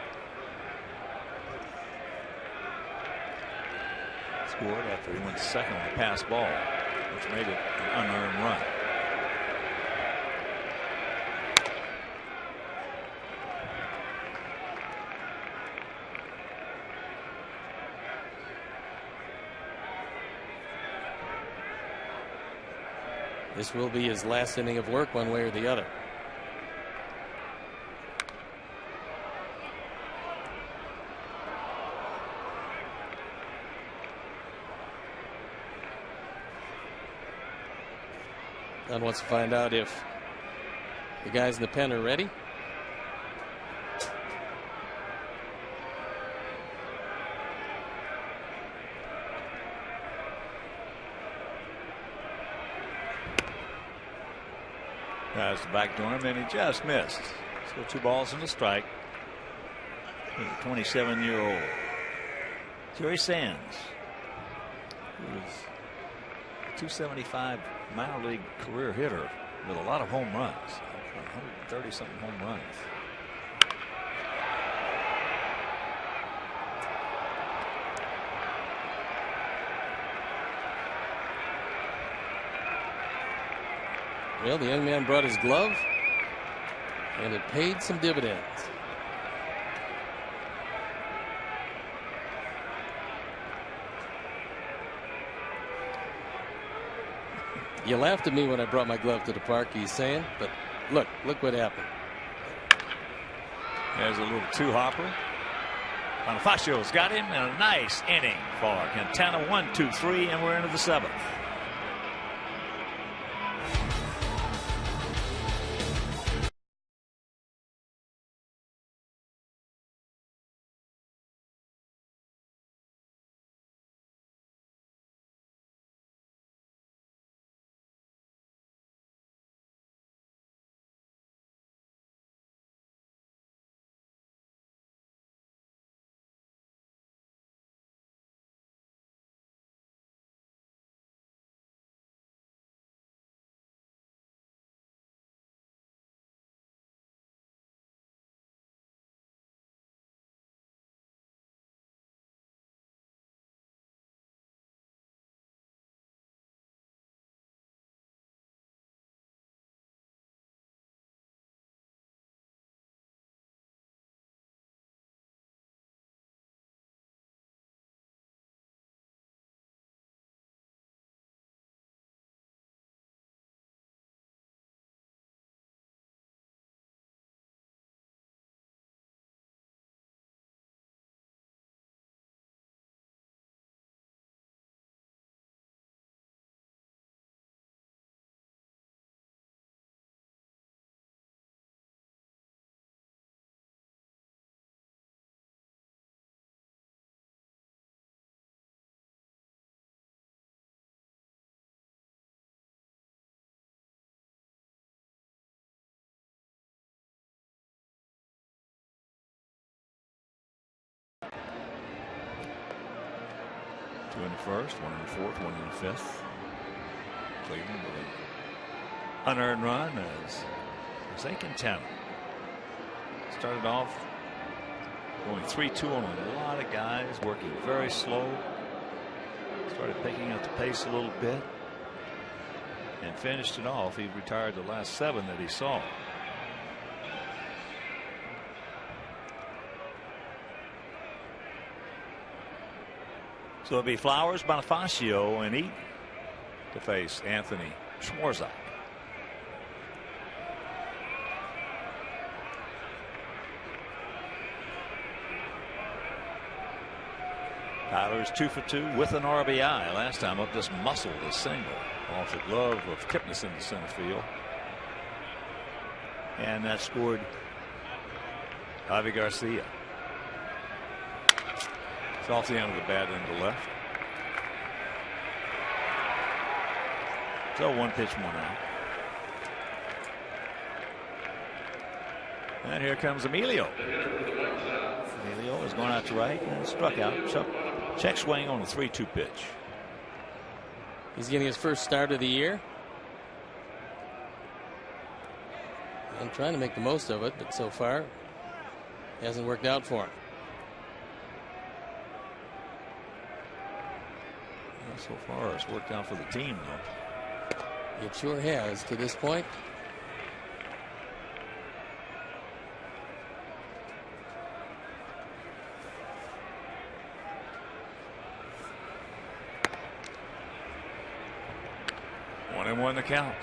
Scored after he went second on the pass ball, which made it an unearned run. This will be his last inning of work one way or the other. Don wants to find out if the guys in the pen are ready. Tries to backdoor him, and he just missed. So 2 balls and a strike. 27-year-old Jerry Sands, He was a 275 minor league career hitter with a lot of home runs, 130 something home runs. Well, the young man brought his glove, and it paid some dividends. You laughed at me when I brought my glove to the park, he's saying, but look what happened. There's a little 2-hopper. Bonifacio's got him, and a nice inning for Quintana. 1, 2, 3, and we're into the 7th. Two in the first, 1 in the 4th, 1 in the 5th. Cleveland with an unearned run as Jose Quintana started off going 3-2 on a lot of guys, working very slow. Started picking up the pace a little bit and finished it off. He retired the last 7 that he saw. So it'll be Flowers, Bonifacio, and Eaton To face Anthony Schwarzak. Tyler's 2 for 2 with an RBI last time up. Just muscled a single Off the glove of Kipnis in the center field. and that scored Javi Garcia. It's off the end of the bat into left. So 1 pitch, 1 out. And here comes Emilio. Emilio is going out to right and struck out. Check swing on the 3-2 pitch. He's getting his first start of the year. And trying to make the most of it, but so far hasn't worked out for him. Well, so far it's worked out for the team, though. It sure has to this point. One and one the count.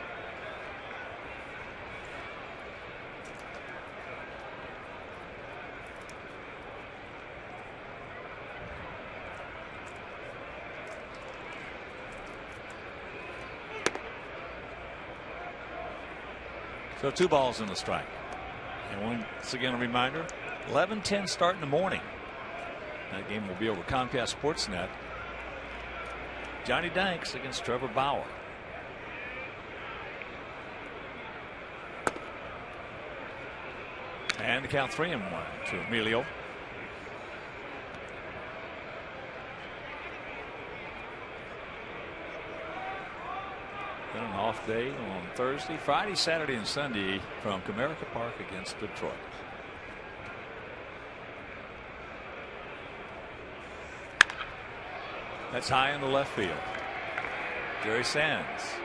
So 2 balls in the strike. And once again, a reminder, 11:10 start in the morning. That game will be over Comcast Sportsnet. Johnny Danks against Trevor Bauer. And the count 3-1 to Emilio. Then an off day on Thursday, Friday, Saturday, and Sunday from Comerica Park against Detroit. That's high in the left field. Jerry Sands.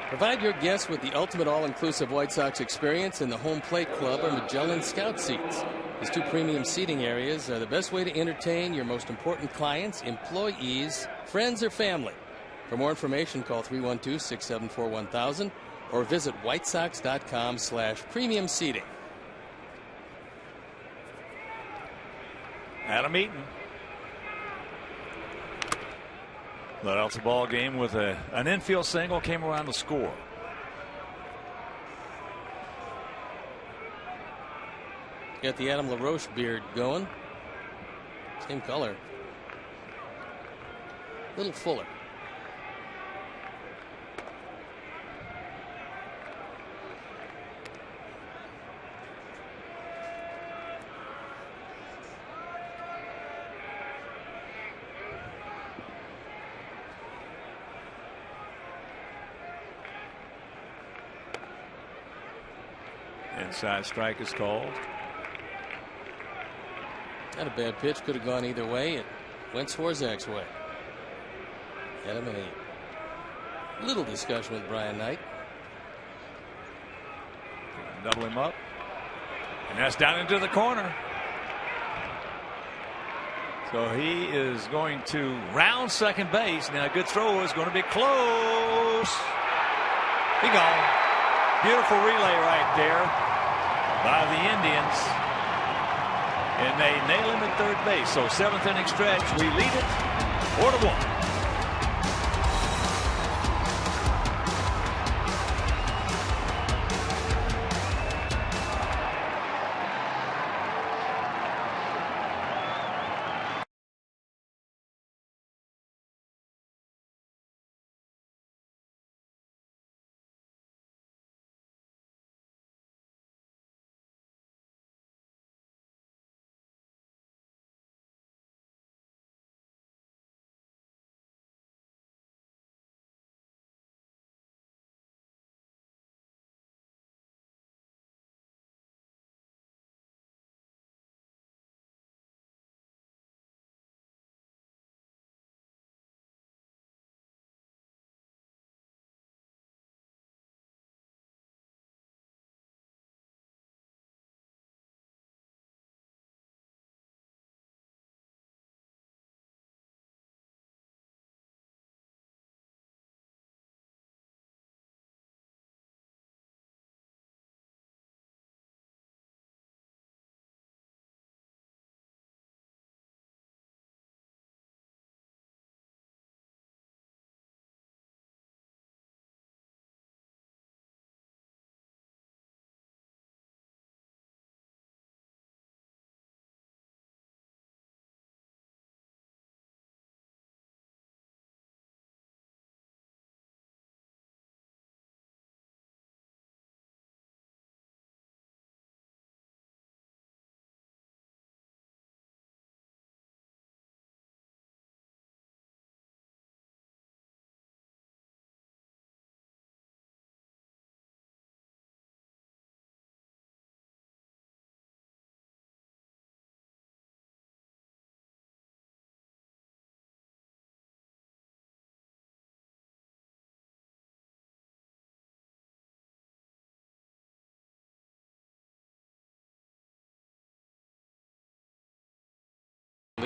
Provide your guests with the ultimate all-inclusive White Sox experience in the Home Plate Club or Magellan Scout Seats. These 2 premium seating areas are the best way to entertain your most important clients, employees, friends, or family. For more information, call 312-674-1000 or visit whitesox.com/premium seating. Adam Eaton let out the ball game with an infield single, came around to score. Got the Adam LaRoche beard going. Same color. A little fuller. Inside strike is called. Not a bad pitch. Could have gone either way. It went Swarzak's way. Adam and a little discussion with Brian Knight. Double him up. And that's down into the corner. So he is going to round second base. Now a good throw is going to be close. He gone. Beautiful relay right there by the Indians. And they nail him at third base. So 7th inning stretch. We lead it 4-1.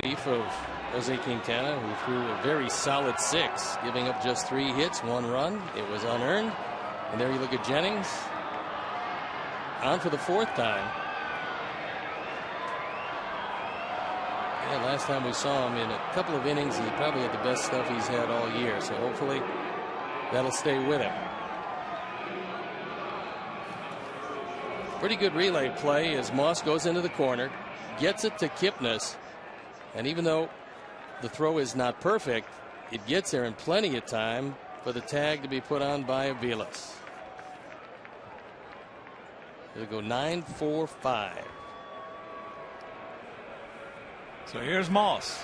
relief of Jose Quintana, who threw a very solid 6, giving up just 3 hits, 1 run. It was unearned. And there you look at Jennings, on for the 4th time. Yeah, last time we saw him in a couple of innings, he probably had the best stuff he's had all year. So hopefully that'll stay with him. Pretty good relay play as Moss goes into the corner, gets it to Kipnis, and even though the throw is not perfect, it gets there in plenty of time for the tag to be put on by Aviles. It'll go 9-4-5. So here's Moss.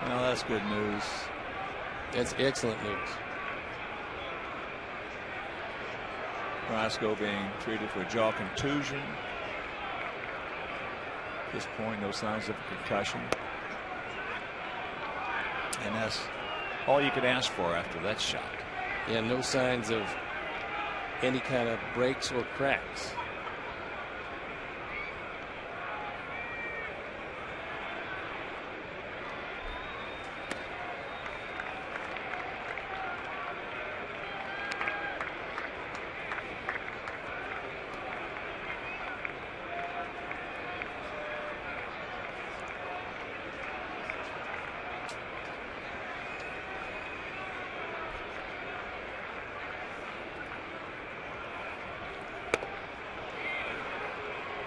Well, that's good news. That's excellent news. Roscoe being treated for a jaw contusion. At this point, no signs of a concussion. And that's all you could ask for after that shot. Yeah, no signs of any kind of breaks or cracks.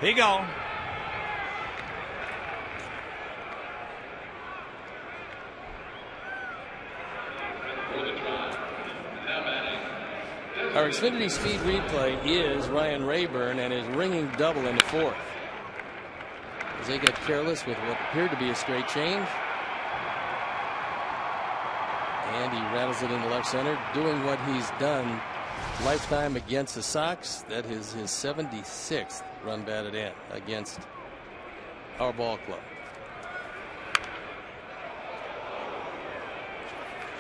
He gone. Our Xfinity Speed replay is Ryan Rayburn and his ringing double in the 4th. As they get careless with what appeared to be a straight change. And he rattles it into left center, doing what he's done lifetime against the Sox. That is his 76th run batted in against our ball club.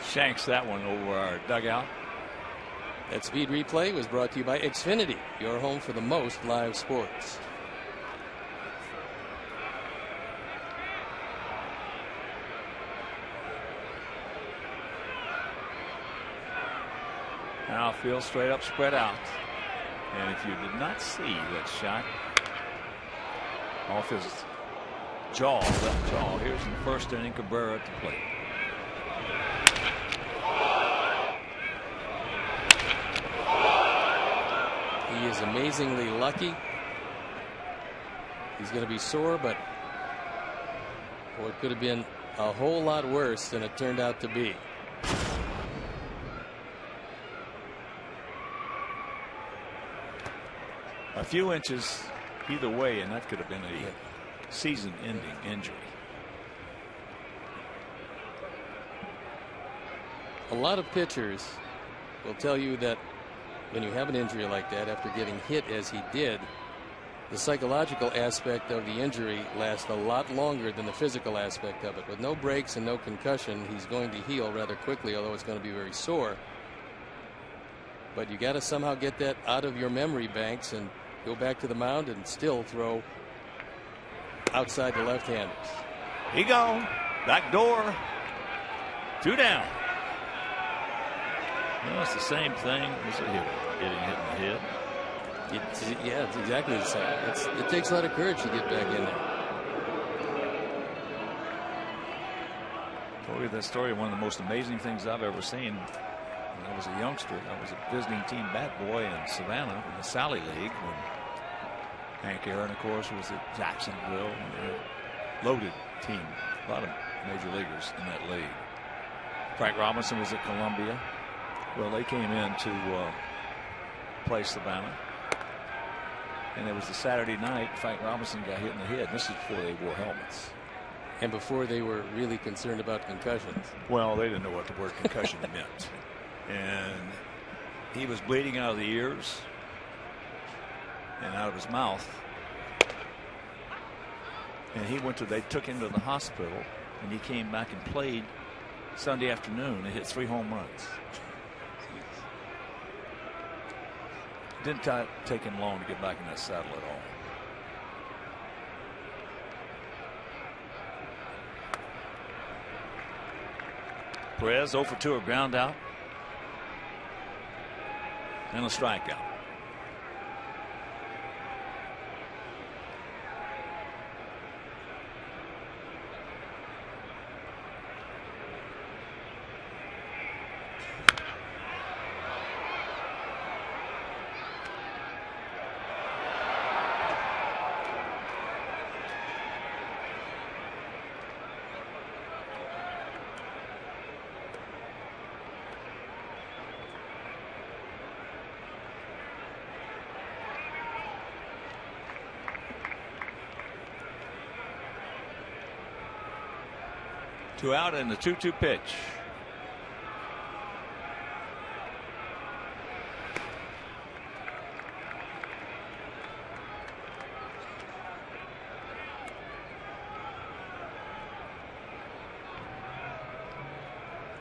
Shanks that one over our dugout. That speed replay was brought to you by Xfinity, your home for the most live sports. Now field straight up, spread out. And if you did not see that shot off his jaw, left jaw, here's in the 1st inning, Cabrera at the plate. He is amazingly lucky. He's going to be sore, but it could have been a whole lot worse than it turned out to be. A few inches either way, and that could have been a season-ending injury. A lot of pitchers will tell you that when you have an injury like that, after getting hit as he did, the psychological aspect of the injury lasts a lot longer than the physical aspect of it. With no breaks and no concussion, he's going to heal rather quickly, although it's going to be very sore. But you got to somehow get that out of your memory banks and go back to the mound and still throw outside the left-handers. He gone. Back door. 2 down. Well, it's the same thing as a hitter getting hit in the head. Yeah, it's exactly the same. It takes a lot of courage to get back in there. Told you that story. One of the most amazing things I've ever seen. When I was a youngster, I was a visiting team bat boy in Savannah in the Sally League when Hank Aaron, of course, was at Jacksonville. And they had a loaded team, a lot of major leaguers in that league. Frank Robinson was at Columbia. Well, they came in to play Savannah, and it was the Saturday night. Frank Robinson got hit in the head. This is before they wore helmets. And before they were really concerned about concussions. Well, they didn't know what the word concussion meant. And he was bleeding out of the ears and out of his mouth. And they took him to the hospital and he came back and played Sunday afternoon and hit 3 home runs. Didn't take him long to get back in that saddle at all. Perez 0 for 2, a ground out and a strikeout. Two out and the 2-2 pitch.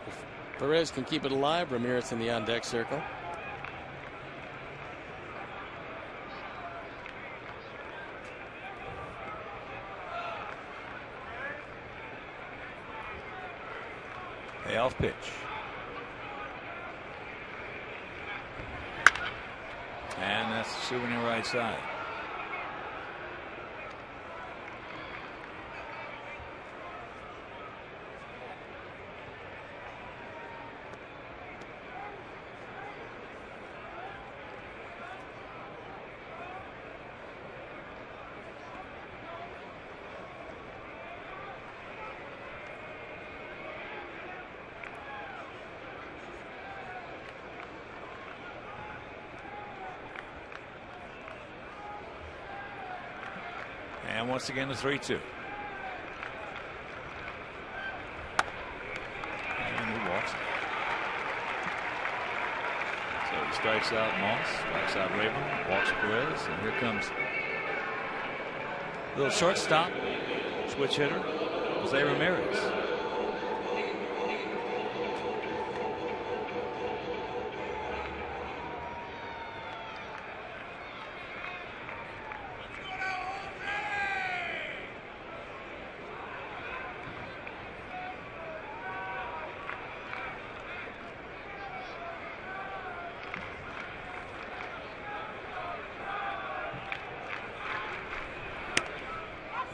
If Perez can keep it alive, Ramirez in the on deck circle. Payoff pitch. And that's the souvenir right side. And once again, the 3-2. And he walks. So he strikes out Moss, strikes out Rayburn, walks Perez, and here comes little shortstop, switch hitter, Jose Ramirez.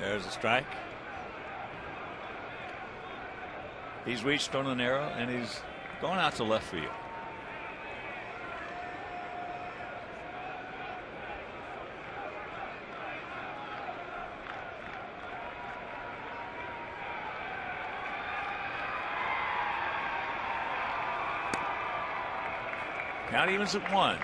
There's a strike. He's reached on an arrow and he's gone out to left field. Count evens at 1.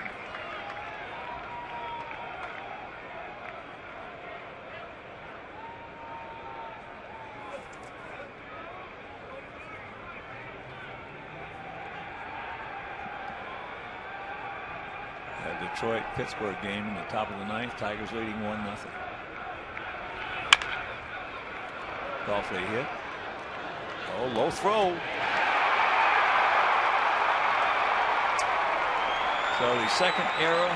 Detroit-Pittsburgh game in the top of the 9th. Tigers leading 1-0. Golfley hit. Oh, low throw. So the second error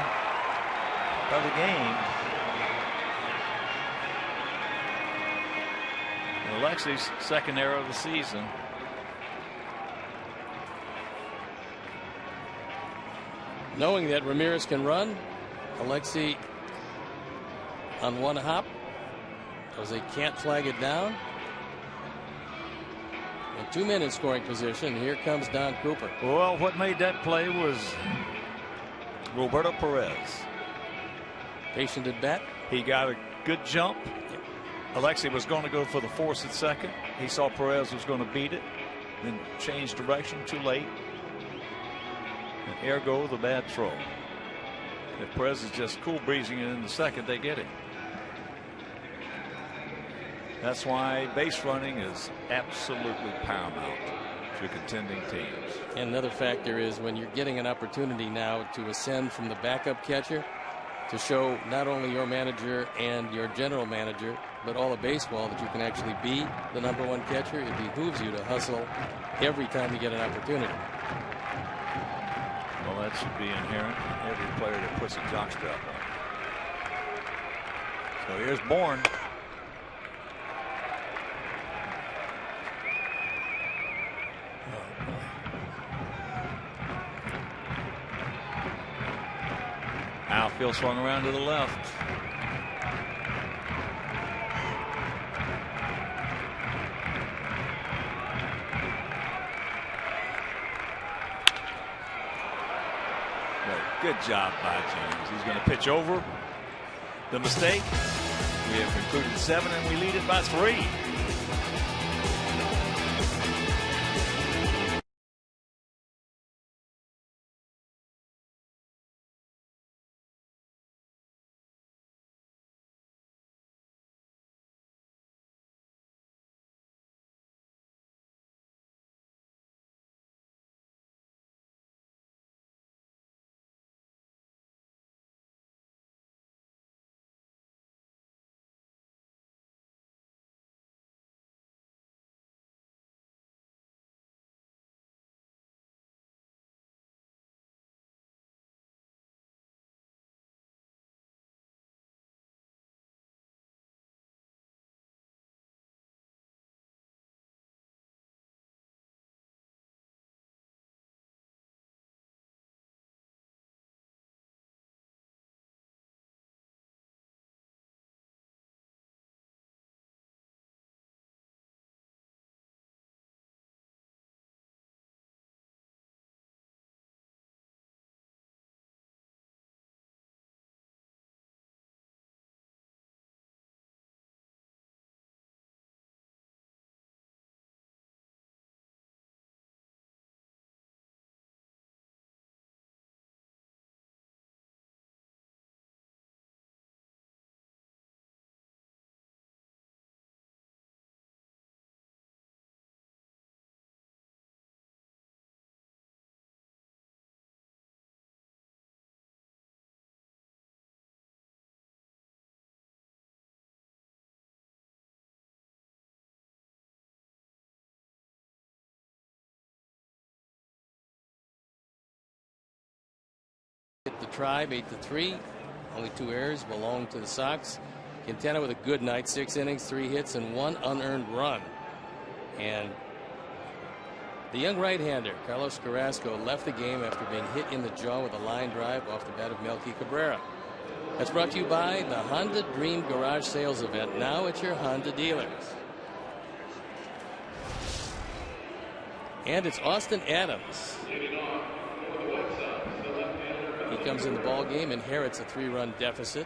of the game. And Alexi's second error of the season. Knowing that Ramirez can run, Alexi on one hop because they can't flag it down. And 2 men in scoring position. Here comes Don Cooper. Well, what made that play was Roberto Perez. Patient at bat. He got a good jump. Alexi was going to go for the force at second. He saw Perez was going to beat it, then changed direction too late. And ergo the bad throw. If Perez is just cool breezing it in the second, they get it. That's why base running is absolutely paramount to contending teams. And another factor is when you're getting an opportunity now to ascend from the backup catcher, to show not only your manager and your general manager, but all of baseball, that you can actually be the #1 catcher. It behooves you to hustle every time you get an opportunity. Well, that should be inherent in every player that puts a jockstrap on. So here's Bourne. Outfield swung around to the left. Good job by James. He's going to pitch over the mistake. We have concluded 7 and we lead it by 3. The Tribe 8-3. Only 2 errors belong to the Sox. Quintana with a good night. 6 innings, 3 hits, and 1 unearned run. And the young right-hander, Carlos Carrasco, left the game after being hit in the jaw with a line drive off the bat of Melky Cabrera. That's brought to you by the Honda Dream Garage Sales Event, now at your Honda dealers. And it's Austin Adams. He comes in the ball game, inherits a 3-run deficit.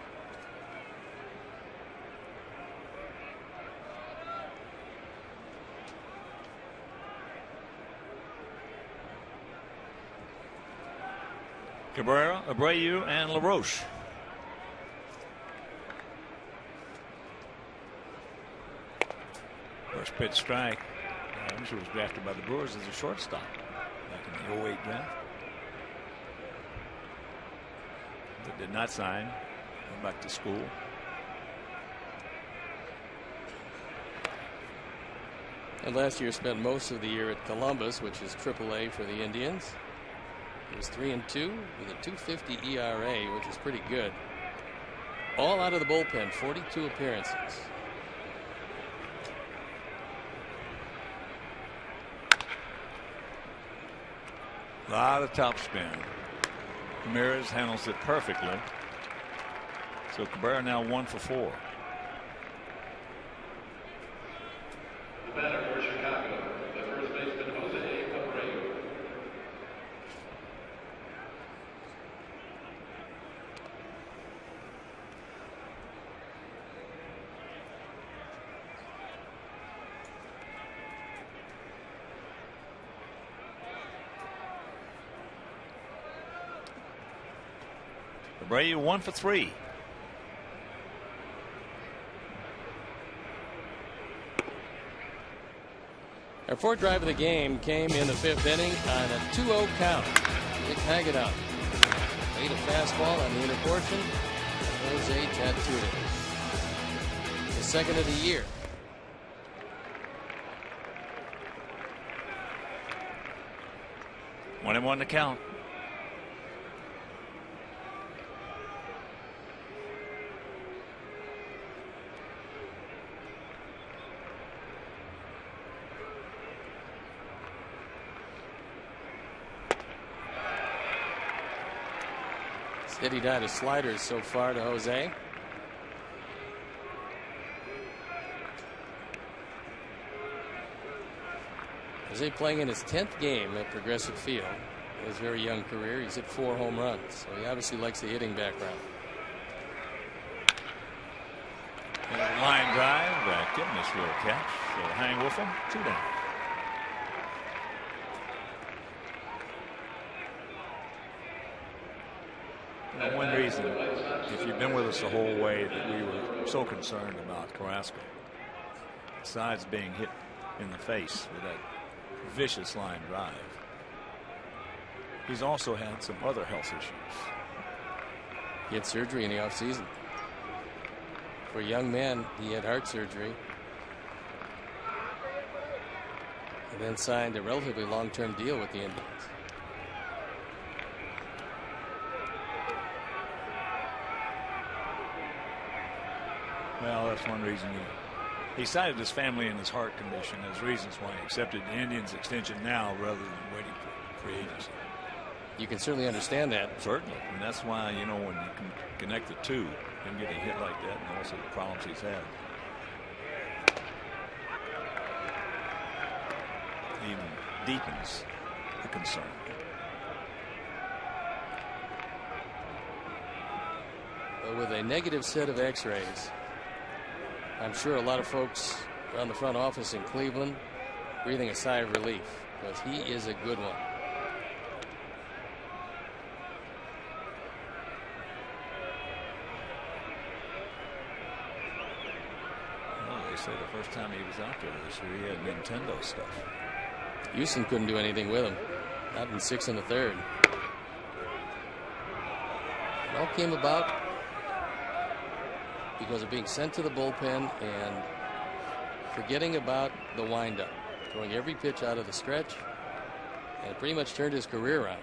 Cabrera, Abreu, and LaRoche. First pitch strike. Adams was drafted by the Brewers as a shortstop back in the 08 draft. But did not sign. Went back to school. And last year spent most of the year at Columbus, which is AAA for the Indians. He was 3-2 with a 2.50 ERA, which is pretty good. All out of the bullpen, 42 appearances. A lot of topspin. Ramirez handles it perfectly. So Cabrera now 1 for 4. The batter for Chicago, the first baseman Jose Abreu. Abreu 1 for 3. Our fourth drive of the game came in the 5th inning on a 2-0 count. Nick Hagedorn made a fastball on the inner portion. that to him. The second of the year. One and one to count. Said he died of sliders so far to Jose. Jose playing in his 10th game at Progressive Field in his very young career. He's hit 4 home runs, so he obviously likes the hitting background. And a line drive, didn't miss for a catch. So hang with him, 2 down. Now, one reason, if you've been with us the whole way, that we were so concerned about Carrasco, besides being hit in the face with that vicious line drive, he's also had some other health issues. He had surgery in the offseason. For a young man, he had heart surgery. And then signed a relatively long-term deal with the Indians. Well, that's one reason he cited his family and his heart condition as reasons why he accepted the Indians' extension now rather than waiting for free agency. You can certainly understand that. Certainly. And that's why, you know, when you can connect the two, him getting hit like that and also the problems he's had, even deepens the concern. But with a negative set of X-rays, I'm sure a lot of folks around the front office in Cleveland breathing a sigh of relief, because he is a good one. Well, they say the first time he was out there this year, he had Nintendo stuff. Houston couldn't do anything with him. Not in 6 1/3. It all came about because of being sent to the bullpen and forgetting about the windup, throwing every pitch out of the stretch, and it pretty much turned his career around.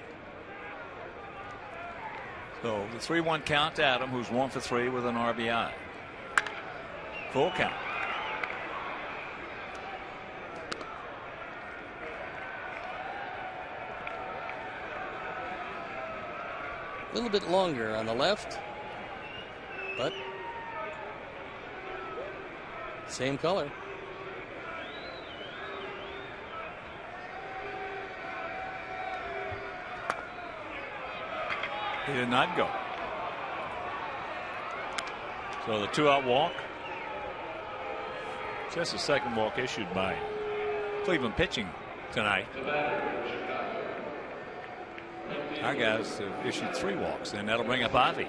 So the 3-1 count to Adam, who's 1 for 3 with an RBI. Full count. A little bit longer on the left, but same color. He did not go. So the 2-out walk. Just the second walk issued by Cleveland pitching tonight. Our guys have issued 3 walks, and that'll bring up Avi.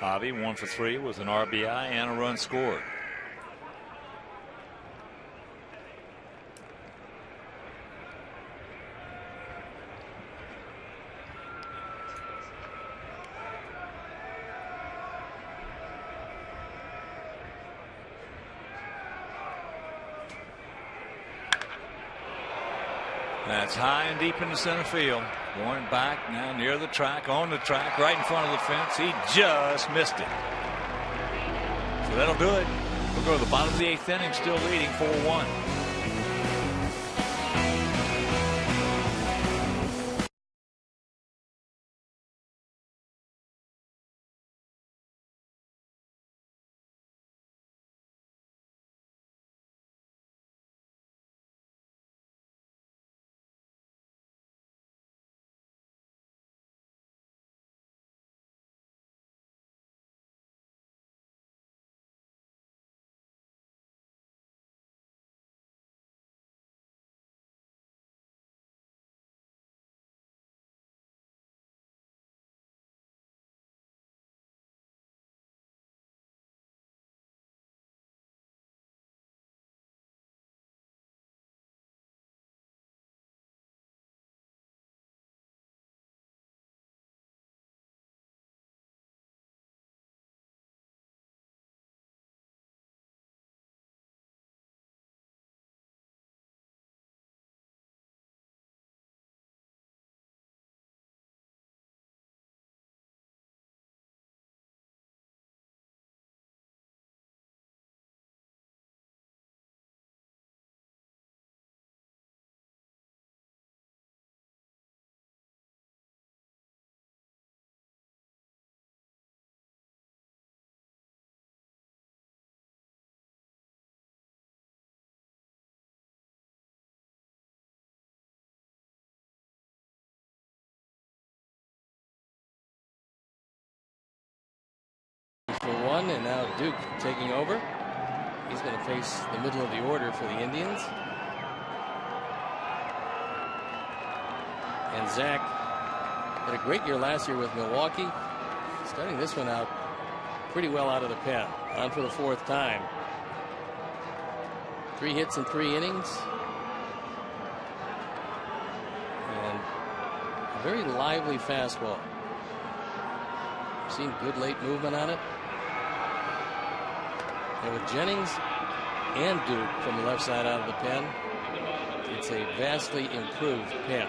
Avi 1 for 3 with an RBI and a run scored. That's high and deep in the center field. Going back now near the track, on the track, right in front of the fence. He just missed it. So that'll do it. We'll go to the bottom of the 8th inning, still leading 4-1. for one, and now Duke taking over. He's going to face the middle of the order for the Indians. And Zach had a great year last year with Milwaukee. Starting this one out pretty well out of the pen. On for the fourth time. 3 hits in 3 innings. And a very lively fastball. Seen good late movement on it. And with Jennings and Duke from the left side out of the pen, it's a vastly improved pen.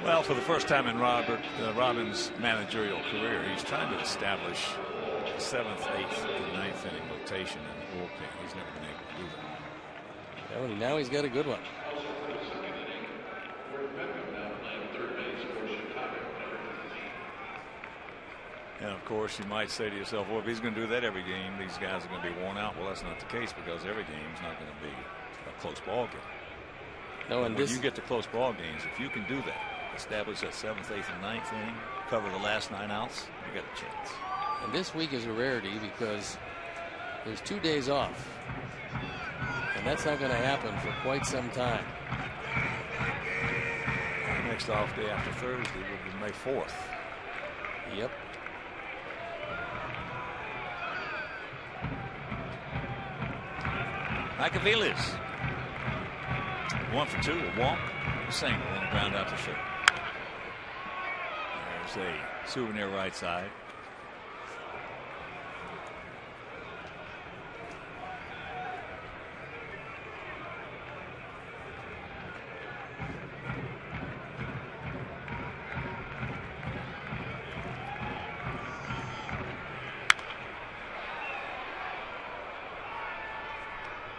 Well, for the first time in Robin's managerial career, he's trying to establish the 7th, 8th, and 9th inning rotation in the bullpen. He's never been able to do that. Well, now he's got a good one. And of course, you might say to yourself, well, if he's going to do that every game, these guys are going to be worn out. Well, that's not the case, because every game is not going to be a close ball game. No, and when you get to close ball games, if you can do that, establish that 7th, 8th, and 9th inning, cover the last 9 outs, you got a chance. And this week is a rarity because there's 2 days off. And that's not going to happen for quite some time. The next off day after Thursday will be May 4th. Yep. Makavilis. 1 for 2, a walk, a single, and a ground out to third. There's a souvenir right side.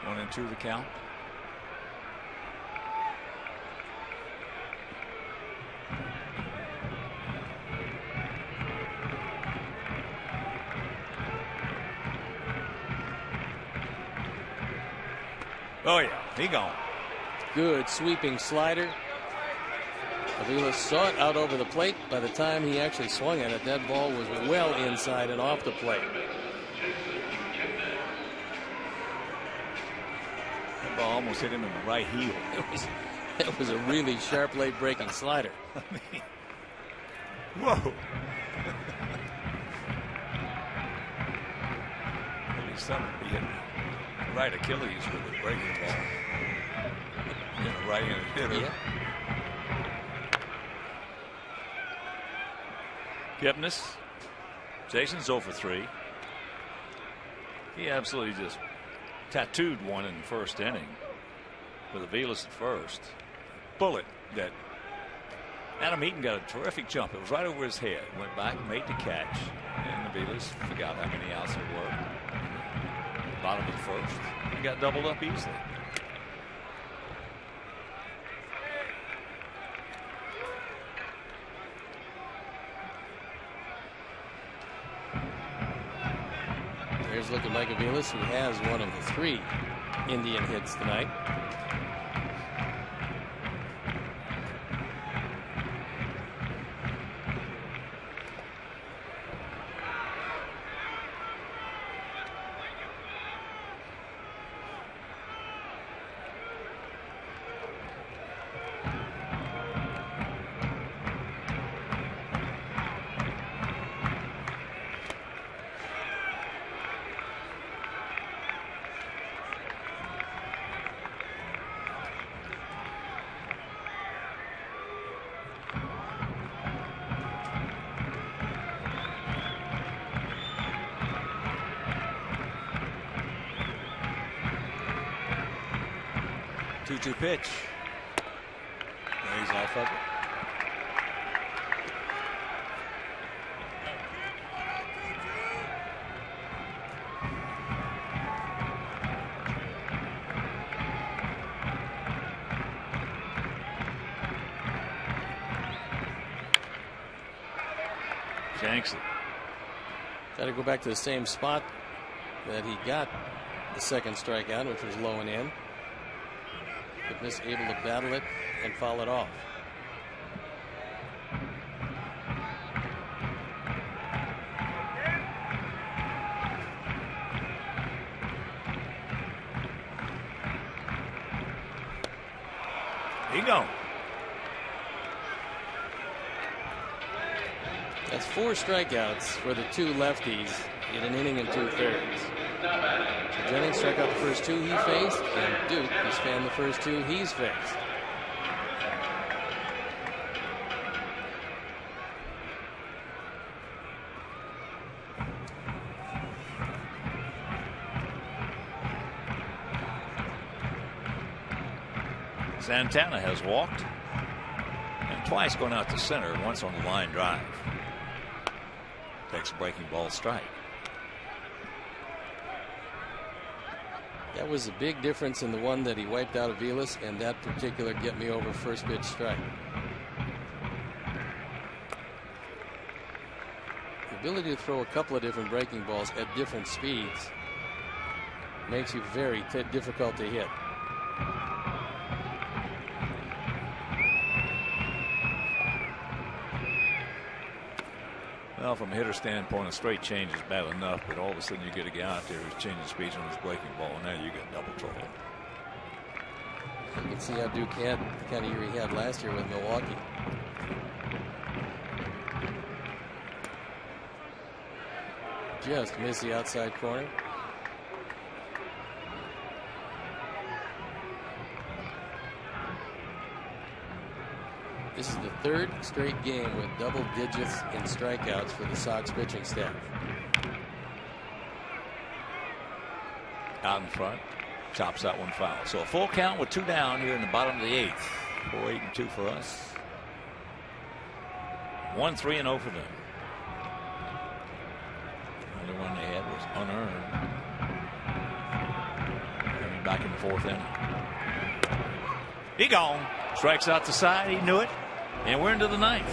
One and 2 the count. Oh yeah, he gone. Good sweeping slider. Avila saw it out over the plate. By the time he actually swung at it, that ball was well inside and off the plate. That ball almost hit him in the right heel. It was a really sharp late breaking slider. Whoa. Maybe something be hitting right Achilles with a breaking ball. In the right-handed hitter. Yeah. Kipnis. Jason's 0 for 3. He absolutely just tattooed one in the first inning with Aviles at first. Bullet that Adam Eaton got a terrific jump. It was right over his head. Went back, made the catch, and Aviles forgot how many outs there were. Bottom of the first. He got doubled up easily. Here's looking like Aviles, who has one of the 3 Indian hits tonight. Two pitch. He's off of it. Janks it. Got to go back to the same spot that he got the second strikeout, which was low and in. Kipnis able to battle it and foul it off. He gone. That's 4 strikeouts for the 2 lefties in an inning and 2/3. So Jennings struck out the first 2 he faced, and Duke has fanned the first 2 he's faced. Santana has walked and twice gone out to center, once on the line drive. Takes a breaking ball strike. That was a big difference in the one that he wiped out of Vilas and that particular get me over first pitch strike. The ability to throw a couple of different breaking balls at different speeds makes you very difficult to hit. Well, from a hitter standpoint, a straight change is bad enough, but all of a sudden you get a guy out there who's changing speeds on his breaking ball, and now you get double trouble. You can see how Duke had the kind of year he had last year with Milwaukee. Just missed the outside corner. This is the 3rd straight game with double digits in strikeouts for the Sox pitching staff. Out in front, chops that one foul. So a full count with 2 down here in the bottom of the 8th. 4-8-2 for us. 1-3-0 for them. The only run they had was unearned. Coming back in the 4th inning. He gone. Strikes out the side. He knew it. And we're into the 9th.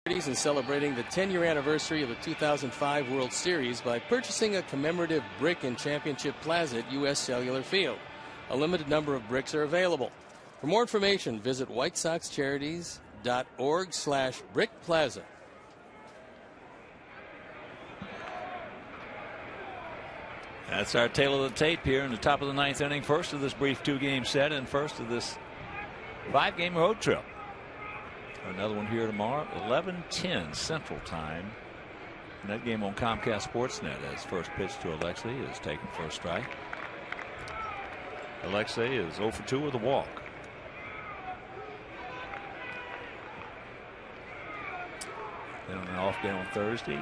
And celebrating the 10-year anniversary of the 2005 World Series by purchasing a commemorative brick in Championship Plaza at U.S. Cellular Field. A limited number of bricks are available. For more information, visit WhiteSoxCharities.org/brickplaza. That's our tale of the tape here in the top of the 9th inning. First of this brief 2-game set and first of this 5-game road trip. Another one here tomorrow, 11:10 Central Time. And that game on Comcast Sportsnet as first pitch to Alexei is taking first strike. Alexei is 0 for 2 with a walk. Then on an off day on Thursday,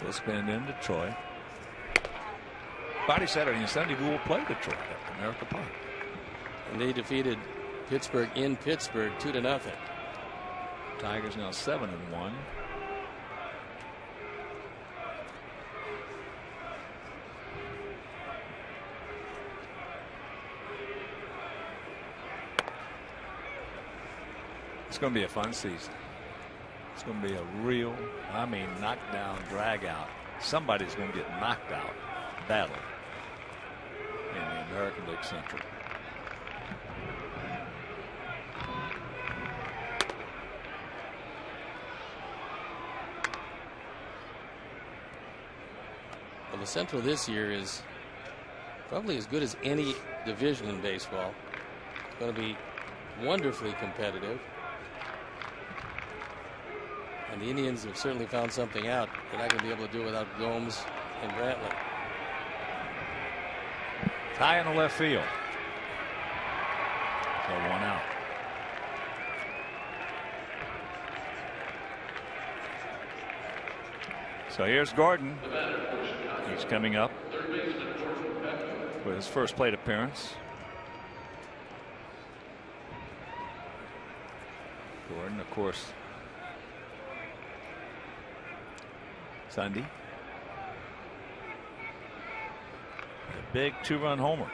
they'll spend in Detroit. Friday, Saturday, and Sunday we will play Detroit at America Park. And they defeated Pittsburgh in Pittsburgh 2-0. Tigers now 7-1. It's going to be a fun season. It's going to be a real, knockdown, drag out. Somebody's going to get knocked out battle in the American League Central. Well, the Central this year is probably as good as any division in baseball. It's going to be wonderfully competitive. And the Indians have certainly found something out. They're not going to be able to do it without Gomes and Brantley. Tie in the left field. So 1 out. So here's Gordon. He's coming up for his first plate appearance. Gordon, of course, Sunday. A big 2-run homer.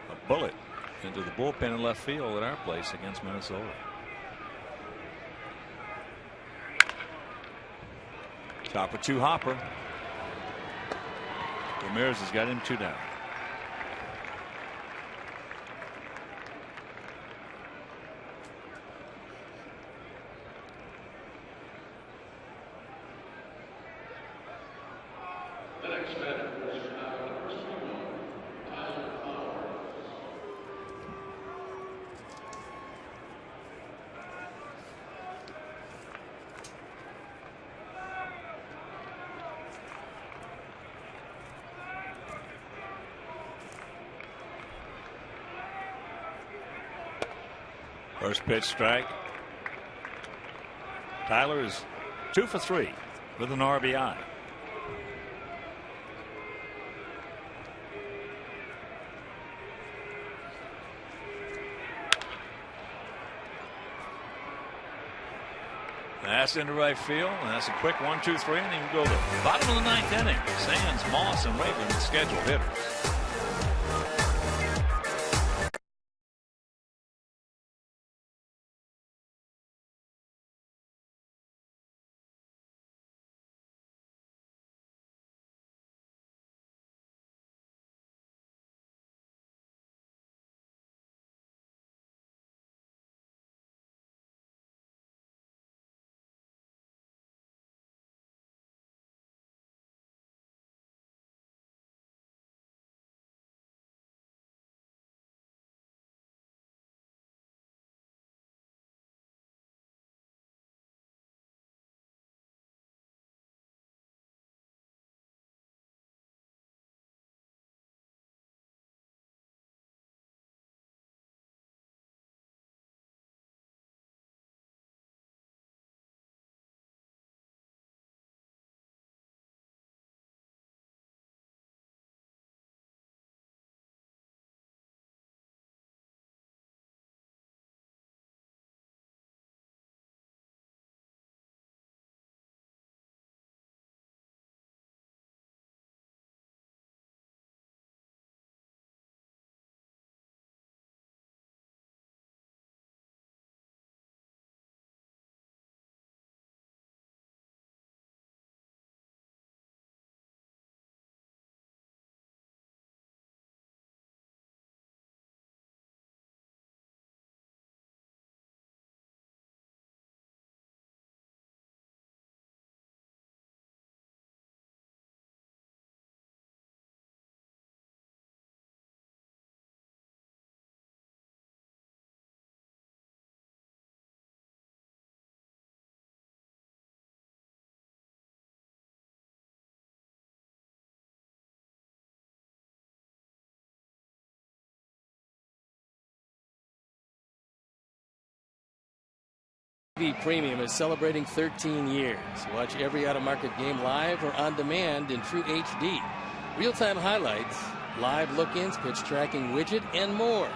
A bullet into the bullpen in left field at our place against Minnesota. Chopper 2 hopper. Ramirez has got him 2 down. First pitch strike. Tyler is 2 for 3 with an RBI. That's into right field, and that's a quick 1-2-3 inning. Go to the bottom of the 9th inning. Sands, Moss, and Raven scheduled hitters. TV Premium is celebrating 13 years. Watch every out-of-market game live or on demand in true HD. Real-time highlights, live look-ins, pitch tracking widget, and more.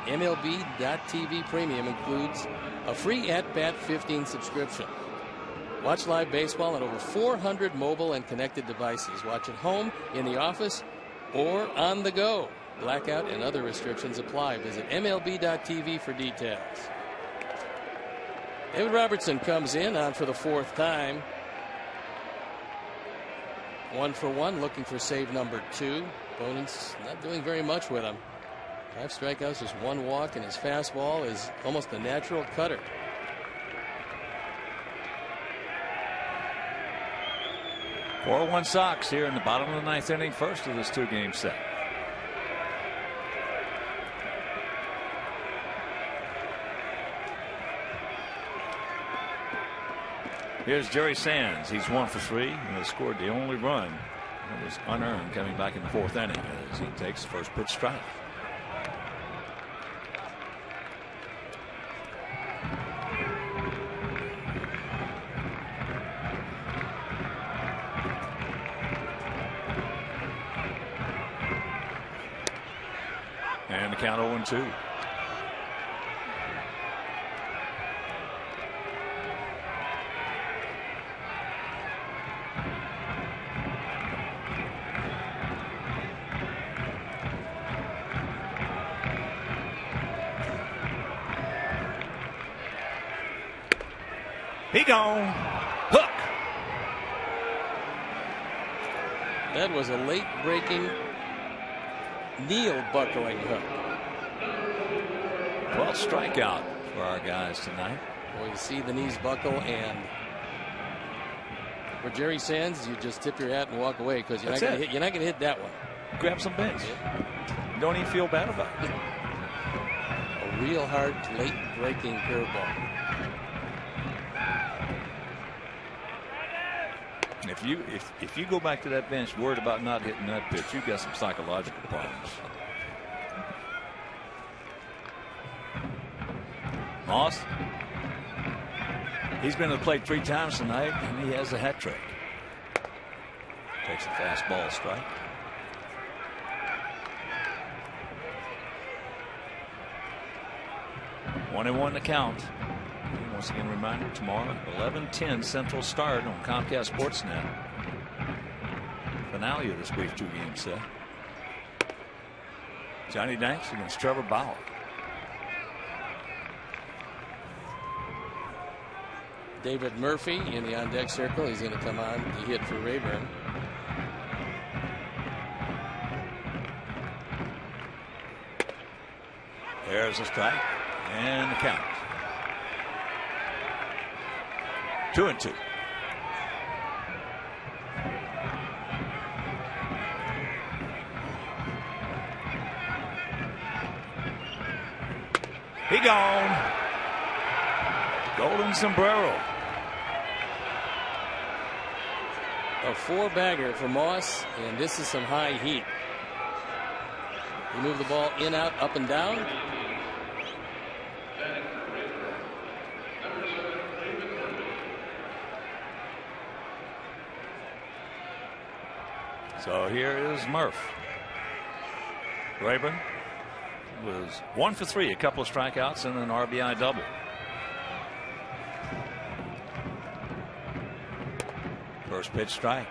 MLB.TV Premium includes a free At-Bat 15 subscription. Watch live baseball on over 400 mobile and connected devices. Watch at home, in the office, or on the go. Blackout and other restrictions apply. Visit MLB.TV for details. David Robertson comes in on for the 4th time. 1 for 1, looking for save number 2. Opponents not doing very much with him. 5 strikeouts, just 1 walk, and his fastball is almost a natural cutter. Four-1 Sox here in the bottom of the 9th inning, first of this 2-game set. Here's Jerry Sands. He's 1 for 3 and has scored the only run that was unearned coming back in the 4th inning as he takes the first pitch strike. And the count 0-2. He gone. Hook. That was a late breaking kneel buckling hook. 12th strikeout for our guys tonight. Well, you see the knees buckle, and for Jerry Sands, you just tip your hat and walk away because you're not going to hit that one. Grab some bench. Don't even feel bad about it. A real hard late breaking curveball. If you go back to that bench worried about not hitting that pitch, you've got some psychological problems. Moss. He's been to the plate 3 times tonight, and he has a hat trick. Takes a fastball strike. One and 1 to count. Once again, reminder, tomorrow 11:10 Central start on Comcast Sportsnet. Finale of this brief 2-game set. Johnny Danks against Trevor Bauer. David Murphy in the on-deck circle. He's going to come on to hit for Rayburn. There's a strike and the count. 2-2. He gone. Golden sombrero. A 4-bagger for Moss, and this is some high heat. You move the ball in, out, up, and down. So here is Murph. Rayburn was 1 for 3, a couple of strikeouts and an RBI double. First pitch strike.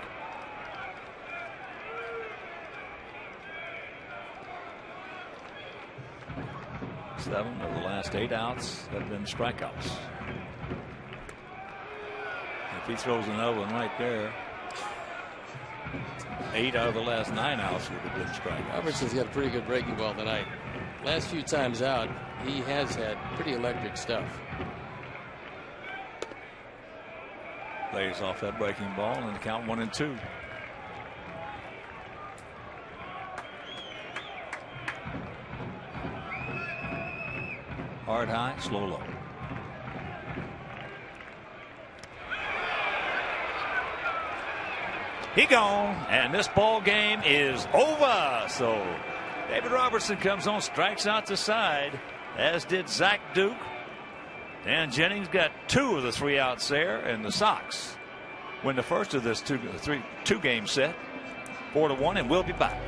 7 of the last 8 outs have been strikeouts. If he throws another one right there, 8 out of the last 9 outs would have been strikeouts. Robertson's got a pretty good breaking ball tonight. Last few times out, he has had pretty electric stuff. Lays off that breaking ball and the count 1-2. Hard high, slow low. He gone, and this ball game is over. So David Robertson comes on, strikes out the side, as did Zach Duke. Dan Jennings got 2 of the 3 outs there, and the Sox win the first of this 2-game set, 4-1, and we'll be back.